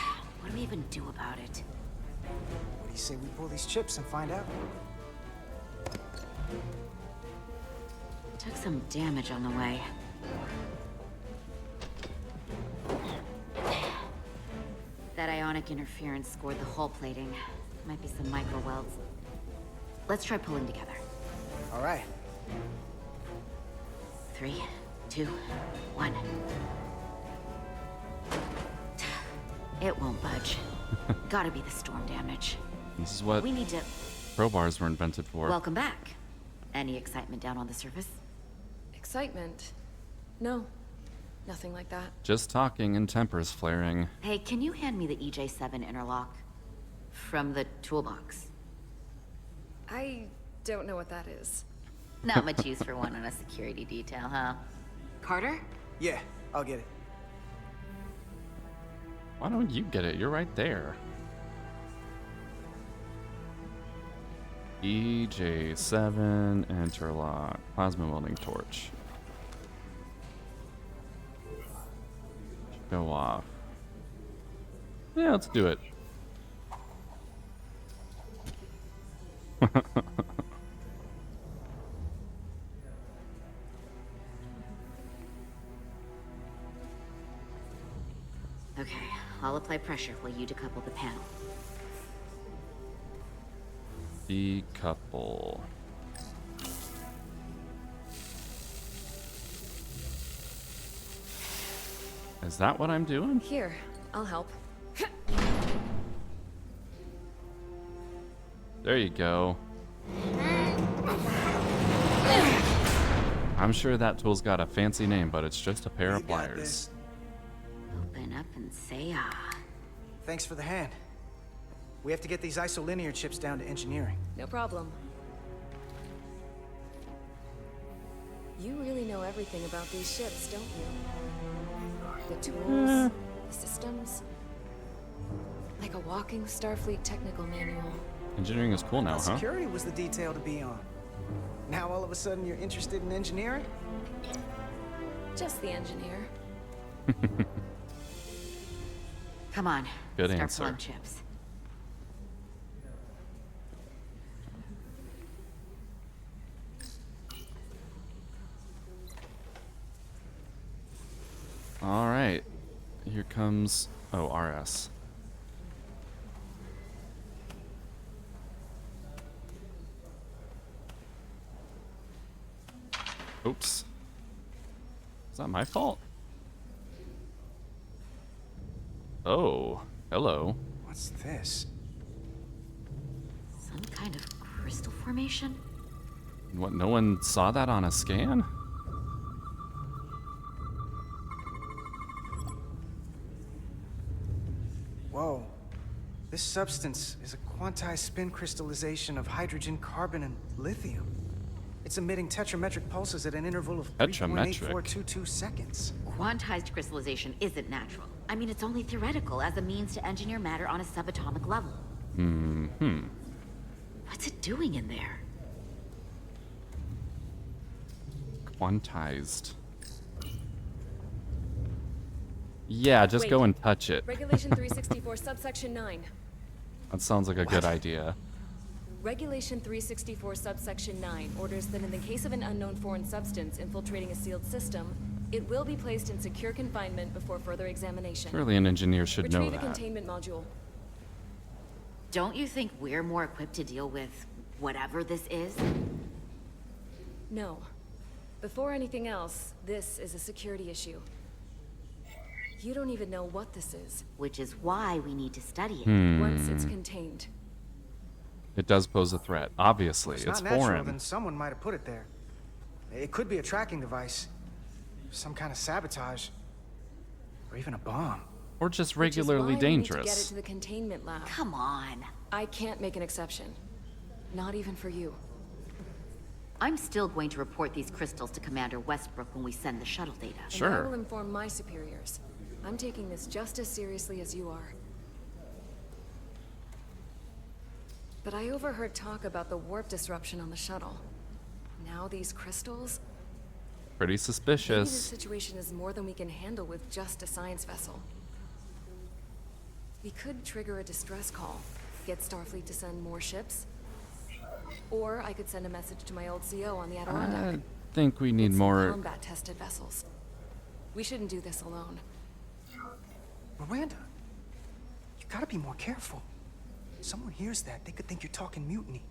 What do we even do about it? What do you say we pull these chips and find out? Took some damage on the way. That ionic interference scored the hull plating. Might be some micro welds. Let's try pulling together. All right. 3, 2, 1. It won't budge. Gotta be the storm damage. This is what We need to... crowbars were invented for. Welcome back. Any excitement down on the surface? Excitement? No. Nothing like that. Just talking and tempers flaring. Hey, can you hand me the EJ7 interlock? From the toolbox. I don't know what that is. Not much use for one on a security detail, huh? Carter? Yeah, I'll get it. Why don't you get it? You're right there. EJ7 interlock. Plasma welding torch. Go off. Yeah, let's do it. Okay, I'll apply pressure while you decouple the panel. Decouple. Is that what I'm doing? Here, I'll help. There you go. I'm sure that tool's got a fancy name, but it's just a pair of pliers. Open up and say ah. Thanks for the hand. We have to get these isolinear chips down to engineering. No problem. You really know everything about these ships, don't you? The tools, the systems. Like a walking Starfleet technical manual. Engineering is cool now, huh? Security was the detail to be on. Now all of a sudden you're interested in engineering? Just the engineer. Come on. Good start answer. pulling chips. All right. Here comes... Oh, RS. Oops. Is that my fault? Oh, hello. What's this? Some kind of crystal formation? What, no one saw that on a scan? Whoa. This substance is a quantized spin crystallization of hydrogen, carbon, and lithium. It's emitting tetrametric pulses at an interval of 3.8422 seconds. Quantized crystallization isn't natural. I mean, it's only theoretical as a means to engineer matter on a subatomic level. Mm-hmm. What's it doing in there? Quantized. Yeah, just Wait. go and touch it. Regulation 364, subsection 9. That sounds like a good idea. Regulation 364, subsection 9 orders that in the case of an unknown foreign substance infiltrating a sealed system, it will be placed in secure confinement before further examination. Surely an engineer should know Retrieve a that. containment module. Don't you think we're more equipped to deal with whatever this is? No. Before anything else, this is a security issue. You don't even know what this is. Which is why we need to study it. Once it's contained. It does pose a threat. Obviously, If it's not natural, foreign. then someone might have put it there. It could be a tracking device, some kind of sabotage, or even a bomb. Or just Which is regularly why we need to get it dangerous. to the containment lab. Come on. I can't make an exception. Not even for you. I'm still going to report these crystals to Commander Westbrook when we send the shuttle data. And I will inform my superiors. I'm taking this just as seriously as you are. But I overheard talk about the warp disruption on the shuttle. Now these crystals? Pretty Maybe this suspicious. situation is more than we can handle with just a science vessel. We could trigger a distress call, get Starfleet to send more ships. Or I could send a message to my old CO on the Adirondack. I think we need more... Combat-tested vessels. We shouldn't do this alone. Miranda, you gotta be more careful. Someone hears that, they could think you're talking mutiny.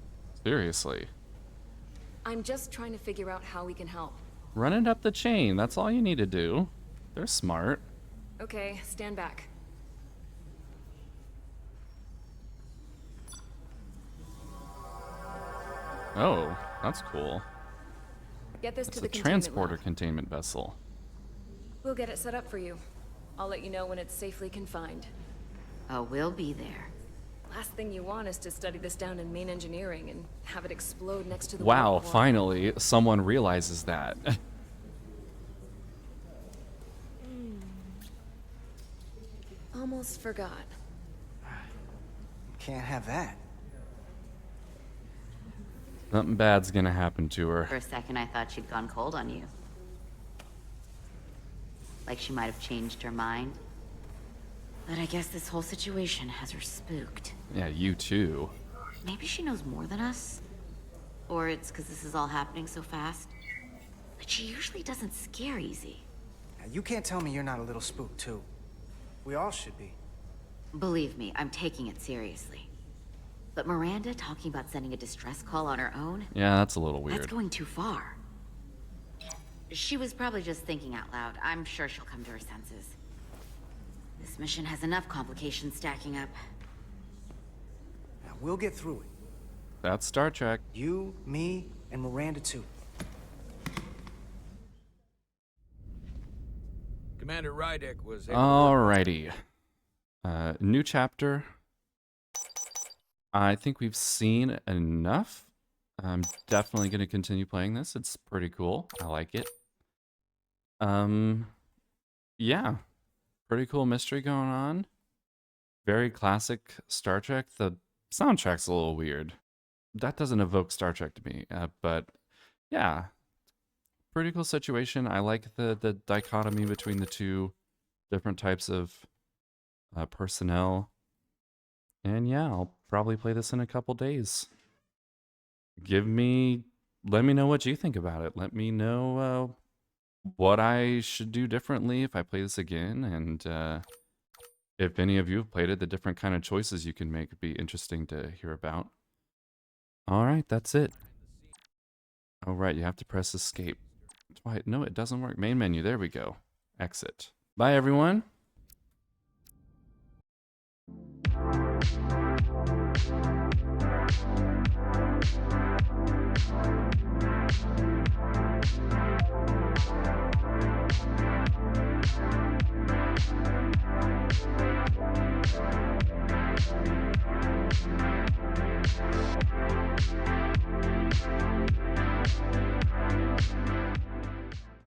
Seriously. I'm just trying to figure out how we can help. Run it up the chain. That's all you need to do. They're smart. Okay, stand back. Oh, that's cool. Get this It's to a the containment transporter lab. containment vessel. We'll get it set up for you. I'll let you know when it's safely confined. Oh, we'll be there. Last thing you want is to study this down in main engineering and have it explode next to the Wow, warp core. finally, someone realizes that. Almost forgot. Can't have that. Something bad's gonna happen to her. For a second, I thought she'd gone cold on you. Like she might have changed her mind. But I guess this whole situation has her spooked. Yeah, you too. Maybe she knows more than us? Or it's because this is all happening so fast? But she usually doesn't scare easy. Now, you can't tell me you're not a little spooked, too. We all should be. Believe me, I'm taking it seriously. But Miranda talking about sending a distress call on her own? Yeah, that's a little weird. That's going too far. She was probably just thinking out loud. I'm sure she'll come to her senses. This mission has enough complications stacking up. Now, we'll get through it. That's Star Trek. You, me, and Miranda, too. Commander Rydek was... Alrighty. New chapter. I think we've seen enough. I'm definitely going to continue playing this. It's pretty cool. I like it. Yeah. Pretty cool mystery going on. Very classic Star Trek. The soundtrack's a little weird. That doesn't evoke Star Trek to me. But yeah. Pretty cool situation. I like the dichotomy between the two different types of personnel. And yeah, I'll probably play this in a couple days. Let me know what you think about it. Let me know what I should do differently if I play this again, and if any of you have played it, the different kind of choices you can make would be interesting to hear about. Alright, that's it. Oh right, you have to press escape. Why? No, it doesn't work. Main menu, there we go. Exit. Bye everyone.